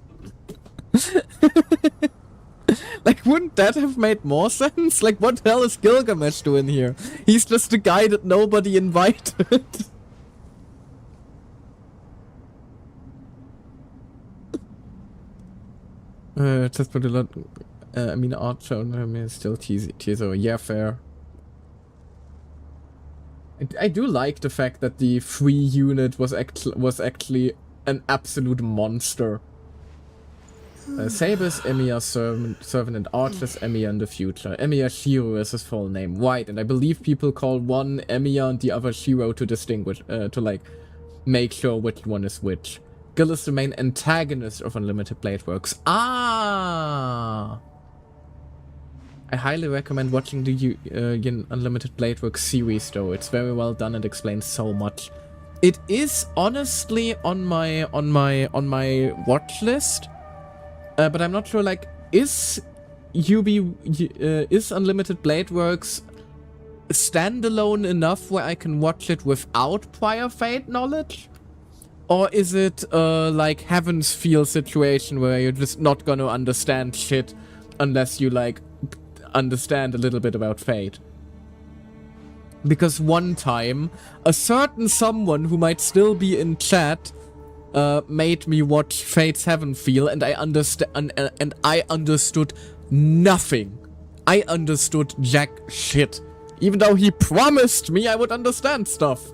Like, wouldn't that have made more sense? Like, what the hell is Gilgamesh doing here? He's just the guy that nobody invited. Just put a lot... I mean, Archer is still teaser. Yeah, fair. I do like the fact that the free unit was actually an absolute monster. Saber's Emiya servant and Archer's Emiya in the future. Emiya Shiro is his full name. Right, and I believe people call one Emiya and the other Shiro to distinguish, to like, make sure which one is which. Gil is the main antagonist of Unlimited Blade Works. Ah! I highly recommend watching the Unlimited Blade Works series though. It's very well done and explains so much. It is honestly on my watch list, but I'm not sure. Like, is Unlimited Blade Works standalone enough where I can watch it without prior Fate knowledge, or is it like Heaven's Feel situation where you're just not gonna understand shit unless you like understand a little bit about Fate? Because one time, a certain someone who might still be in chat made me watch Fate's Heaven Feel, and I understood nothing. I understood jack shit. Even though he promised me I would understand stuff.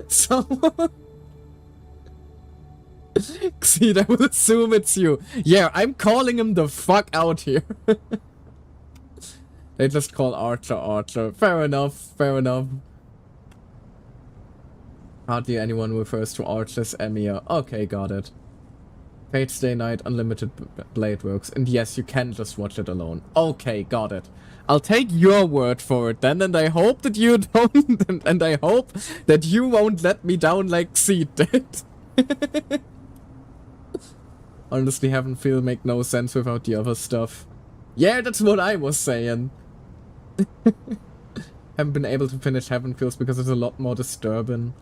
So... Xeed, I will assume it's you. Yeah, I'm calling him the fuck out here. They just call Archer. Fair enough. Hardly anyone refers to Archer's Emiya. Okay, got it. Fate's Day Night, Unlimited Blade Works. And yes, you can just watch it alone. Okay, got it. I'll take your word for it then, and I hope that you don't... and I hope that you won't let me down like Xeed did. Honestly, Heaven Feel make no sense without the other stuff. Yeah, that's what I was saying. haven't been able to finish Heavenfields because it's a lot more disturbing.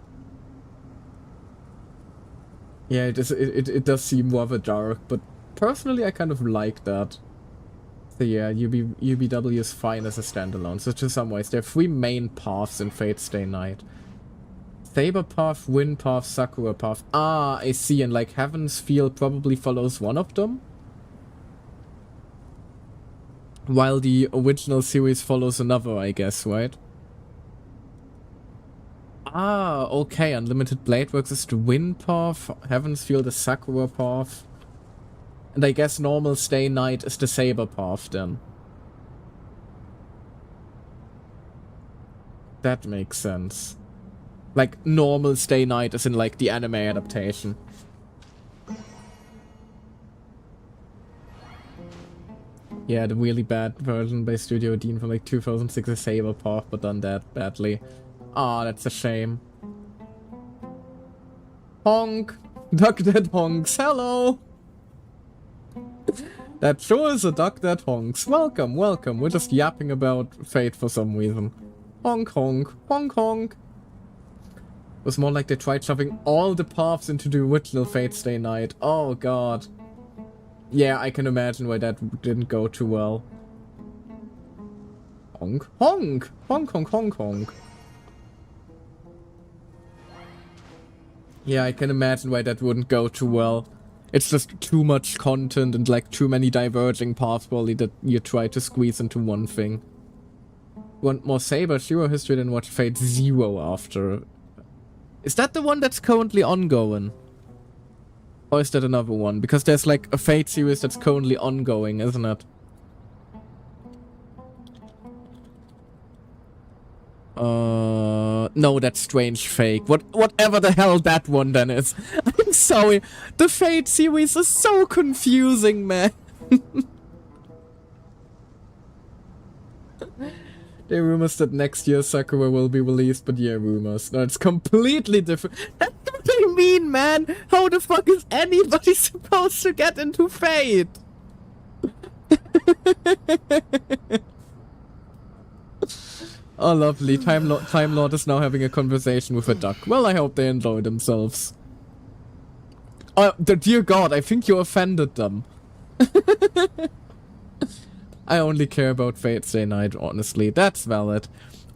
Yeah, it does seem rather dark, but personally I kind of like that. So yeah, UBW is fine as a standalone. So to some ways, there are 3 main paths in Fate Stay Night. Saber Path, Wind Path, Sakura Path. Ah, I see, and like Heaven's Field probably follows one of them? While the original series follows another, I guess, right? Ah, okay, Unlimited Blade Works is the Wind Path, Heaven's Field is Sakura Path. And I guess normal Stay Night is the Saber Path then. That makes sense. Like, normal Stay Night is in like the anime adaptation. Yeah, the really bad version by Studio Dean from like 2006 is Saber Path, but done that badly. Ah, that's a shame. Honk! Duck that honks, hello! That sure is a duck that honks. Welcome, welcome. We're just yapping about Fate for some reason. Honk honk, honk honk. It was more like they tried shoving all the paths into the original Fate Stay Night. Oh god. Yeah, I can imagine why that didn't go too well. Honk honk! Honk honk honk honk. Yeah, I can imagine why that wouldn't go too well. It's just too much content and like too many diverging paths probably that you try to squeeze into one thing. Want more Saber Hero history than watch Fate Zero after. Is that the one that's currently ongoing? Or is that another one? Because there's like a Fate series that's currently ongoing, isn't it? No, that's Strange Fake. Whatever the hell that one then is. I'm sorry. The Fate series is so confusing, man. There are rumors that next year Sakura will be released, but yeah, rumors. No, it's completely different. That's what I mean, man. How the fuck is anybody supposed to get into Fate? Oh, lovely. Time Lord is now having a conversation with a duck. Well, I hope they enjoy themselves. Oh, dear God, I think you offended them. I only care about Fate Stay Night, honestly. That's valid.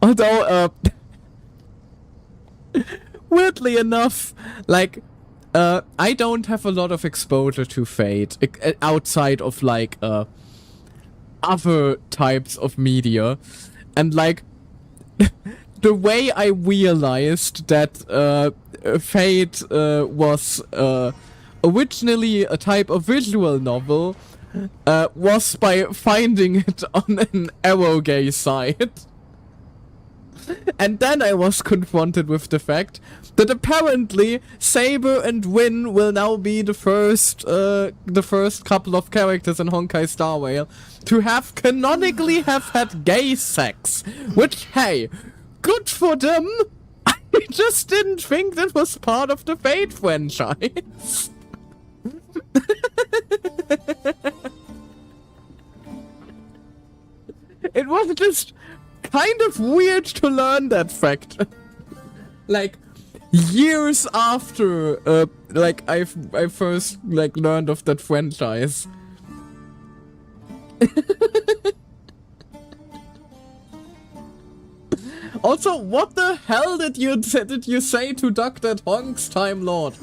Although, weirdly enough, like, I don't have a lot of exposure to Fate outside of, like, other types of media. And, like, the way I realized that Fate was originally a type of visual novel was by finding it on an Arrowgay site. And then I was confronted with the fact that apparently Saber and Win will now be the first couple of characters in Honkai Star Rail to have canonically have had gay sex. Which, hey, good for them. I just didn't think that was part of the Fate franchise. It was just kind of weird to learn that fact. Like, years after, I first, like, learned of that franchise. Also, what the hell did you say to Duck That Honks, Time Lord?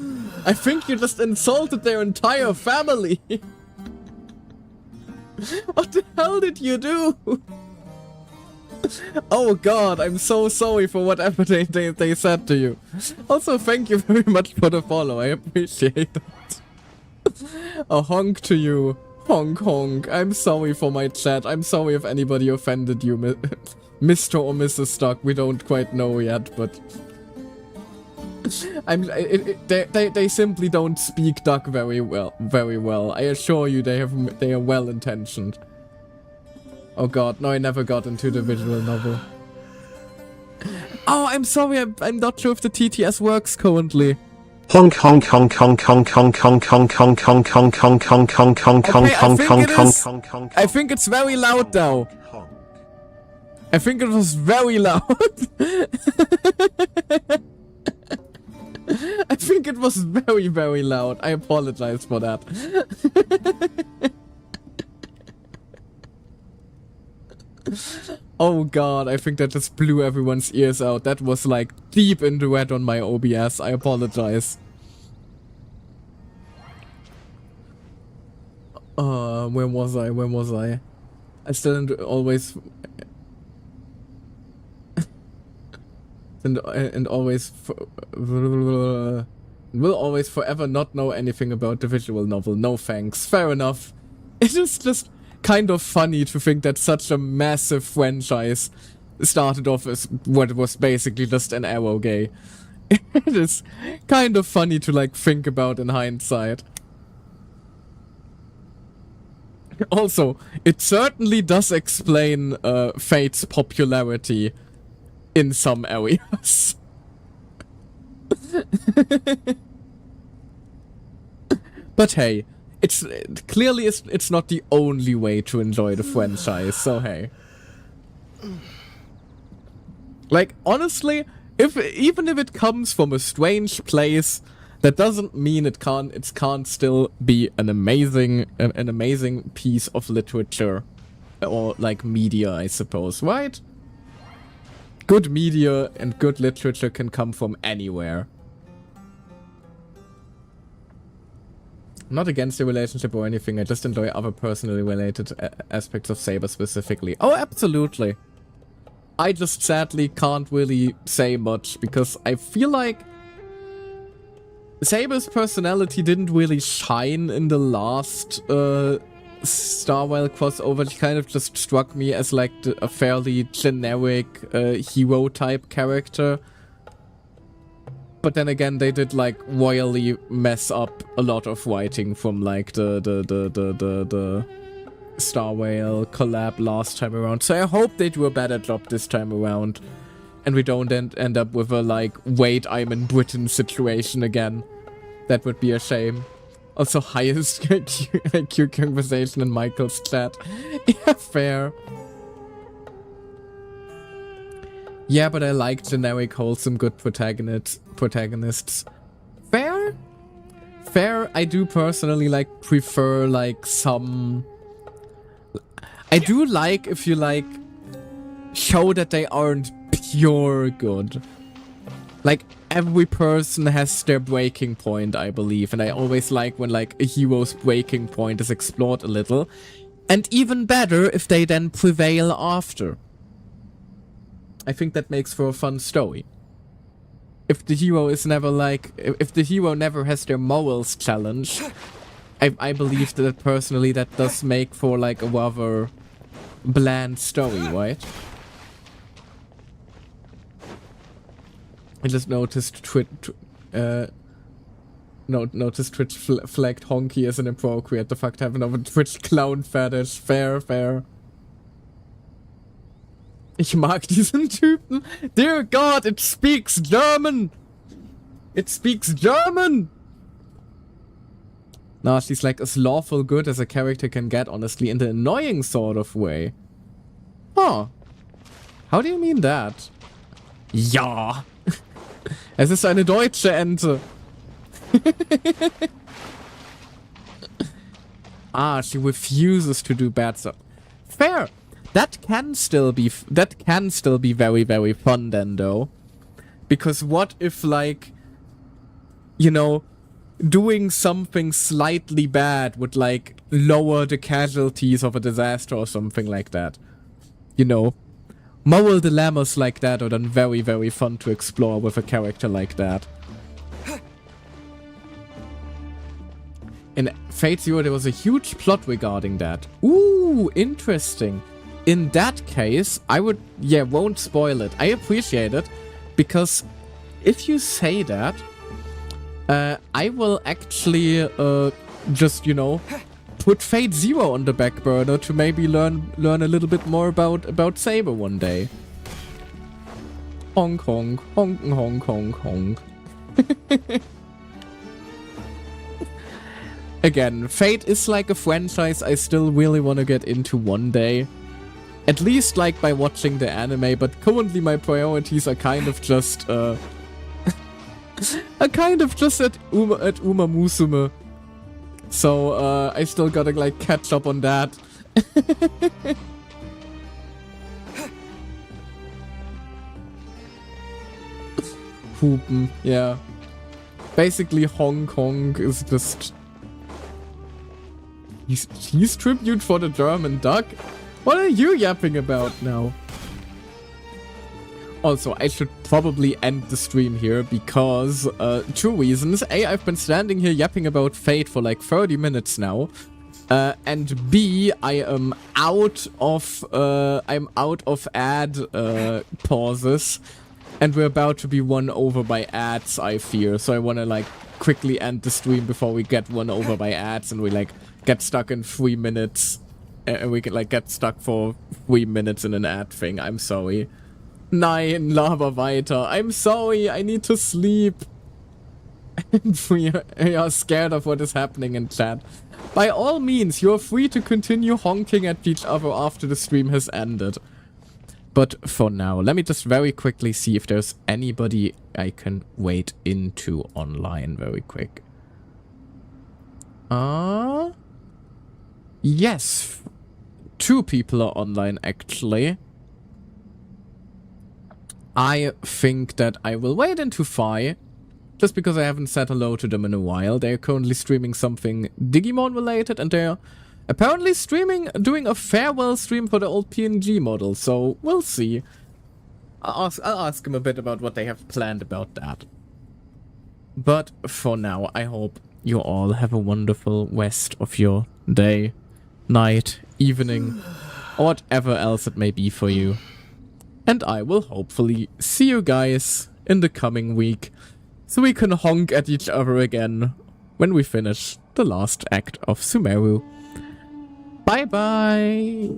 I think you just insulted their entire family. What the hell did you do? Oh god, I'm so sorry for whatever they said to you. Also, thank you very much for the follow, I appreciate it. A honk to you. Honk honk. I'm sorry for my chat. I'm sorry if anybody offended you, Mr. or Mrs. Duck. We don't quite know yet, but... They simply don't speak Duck very well. I assure you they are well intentioned. Oh god, no, I never got into the visual novel. Oh, I'm sorry, I'm not sure if the TTS works currently. Honk honk honk honk honk honk honk honk honk honk honk honk honk honk honk honk honk honk honk. I think it's very loud though. I think it was very loud. I think it was very, very loud. I apologize for that. Oh god, I think that just blew everyone's ears out. That was like deep into red on my OBS. I apologize. Where was I? Where was I? I still always... and always... will always forever not know anything about the visual novel. No thanks. Fair enough. It is just kind of funny to think that such a massive franchise started off as what was basically just an arrow gay. It is kind of funny to like think about in hindsight. Also, it certainly does explain Fate's popularity in some areas. But hey, it's not the only way to enjoy the franchise, so hey. Like, honestly, even if it comes from a strange place, that doesn't mean it can't still be an amazing piece of literature. Or, like, media, I suppose, right? Good media and good literature can come from anywhere. I'm not against the relationship or anything, I just enjoy other personally related aspects of Saber specifically. Oh, absolutely. I just sadly can't really say much, because I feel like Saber's personality didn't really shine in the last Starwell crossover. It kind of just struck me as like a fairly generic hero type character. But then again, they did like royally mess up a lot of writing from like the Starwell collab last time around. So I hope they do a better job this time around. And we don't end up with a like, wait, I'm in Britain situation again. That would be a shame. Also, highest IQ conversation in Michael's chat. Yeah, fair. Yeah, but I like generic, wholesome, good protagonists. Fair? Fair, I do personally like prefer like some... I do like if you like show that they aren't pure good. Like, every person has their breaking point, I believe, and I always like when like a hero's breaking point is explored a little. And even better if they then prevail after. I think that makes for a fun story. If the hero is never like... If the hero never has their morals challenged, I believe that personally that does make for like a rather bland story, right? I just noticed Twitch flagged Honky as inappropriate. The fuck happened of a Twitch clown fetish. Fair, fair. Ich mag diesen Typen. Dear God, it speaks German. It speaks German. No, she's like as lawful good as a character can get, honestly, in the annoying sort of way. Huh. How do you mean that? Ja. Es ist eine deutsche Ente. Ah, she refuses to do bad stuff. Fair. That can still be very, very fun then, though. Because what if, like, you know, doing something slightly bad would, like, lower the casualties of a disaster or something like that? You know? Moral dilemmas like that are then very, very fun to explore with a character like that. In Fate Zero, there was a huge plot regarding that. Ooh, interesting. In that case, I would... Yeah, won't spoil it. I appreciate it, because if you say that, I will actually just, you know, put Fate Zero on the back burner to maybe learn a little bit more about Saber one day. Honk honk, honk honk honk honk. Again, Fate is like a franchise I still really want to get into one day. At least like by watching the anime, but currently my priorities are kind of just are kind of just at Uma Musume. So I still gotta like catch up on that. Hupen, yeah. Basically Hong Kong is just... He's tribute for the German duck? What are you yapping about now? Also, I should probably end the stream here because, two reasons. A, I've been standing here yapping about Fate for like 30 minutes now. And B, I am out of ad pauses. And we're about to be won over by ads, I fear. So I want to like quickly end the stream before we get won over by ads and we like get stuck in 3 minutes. And we can like get stuck for 3 minutes in an ad thing. I'm sorry. Nein, laber weiter. I'm sorry, I need to sleep. And we are scared of what is happening in chat. By all means, you're free to continue honking at each other after the stream has ended. But for now, let me just very quickly see if there's anybody I can wait into online very quick. Yes. 2 people are online actually. I think that I will wait into Fi, just because I haven't said hello to them in a while. They're currently streaming something Digimon related, and they're apparently doing a farewell stream for the old PNG model, so we'll see. I'll ask them a bit about what they have planned about that. But for now, I hope you all have a wonderful rest of your day, night, evening, or whatever else it may be for you. And I will hopefully see you guys in the coming week, so we can honk at each other again when we finish the last act of Sumeru. Bye bye!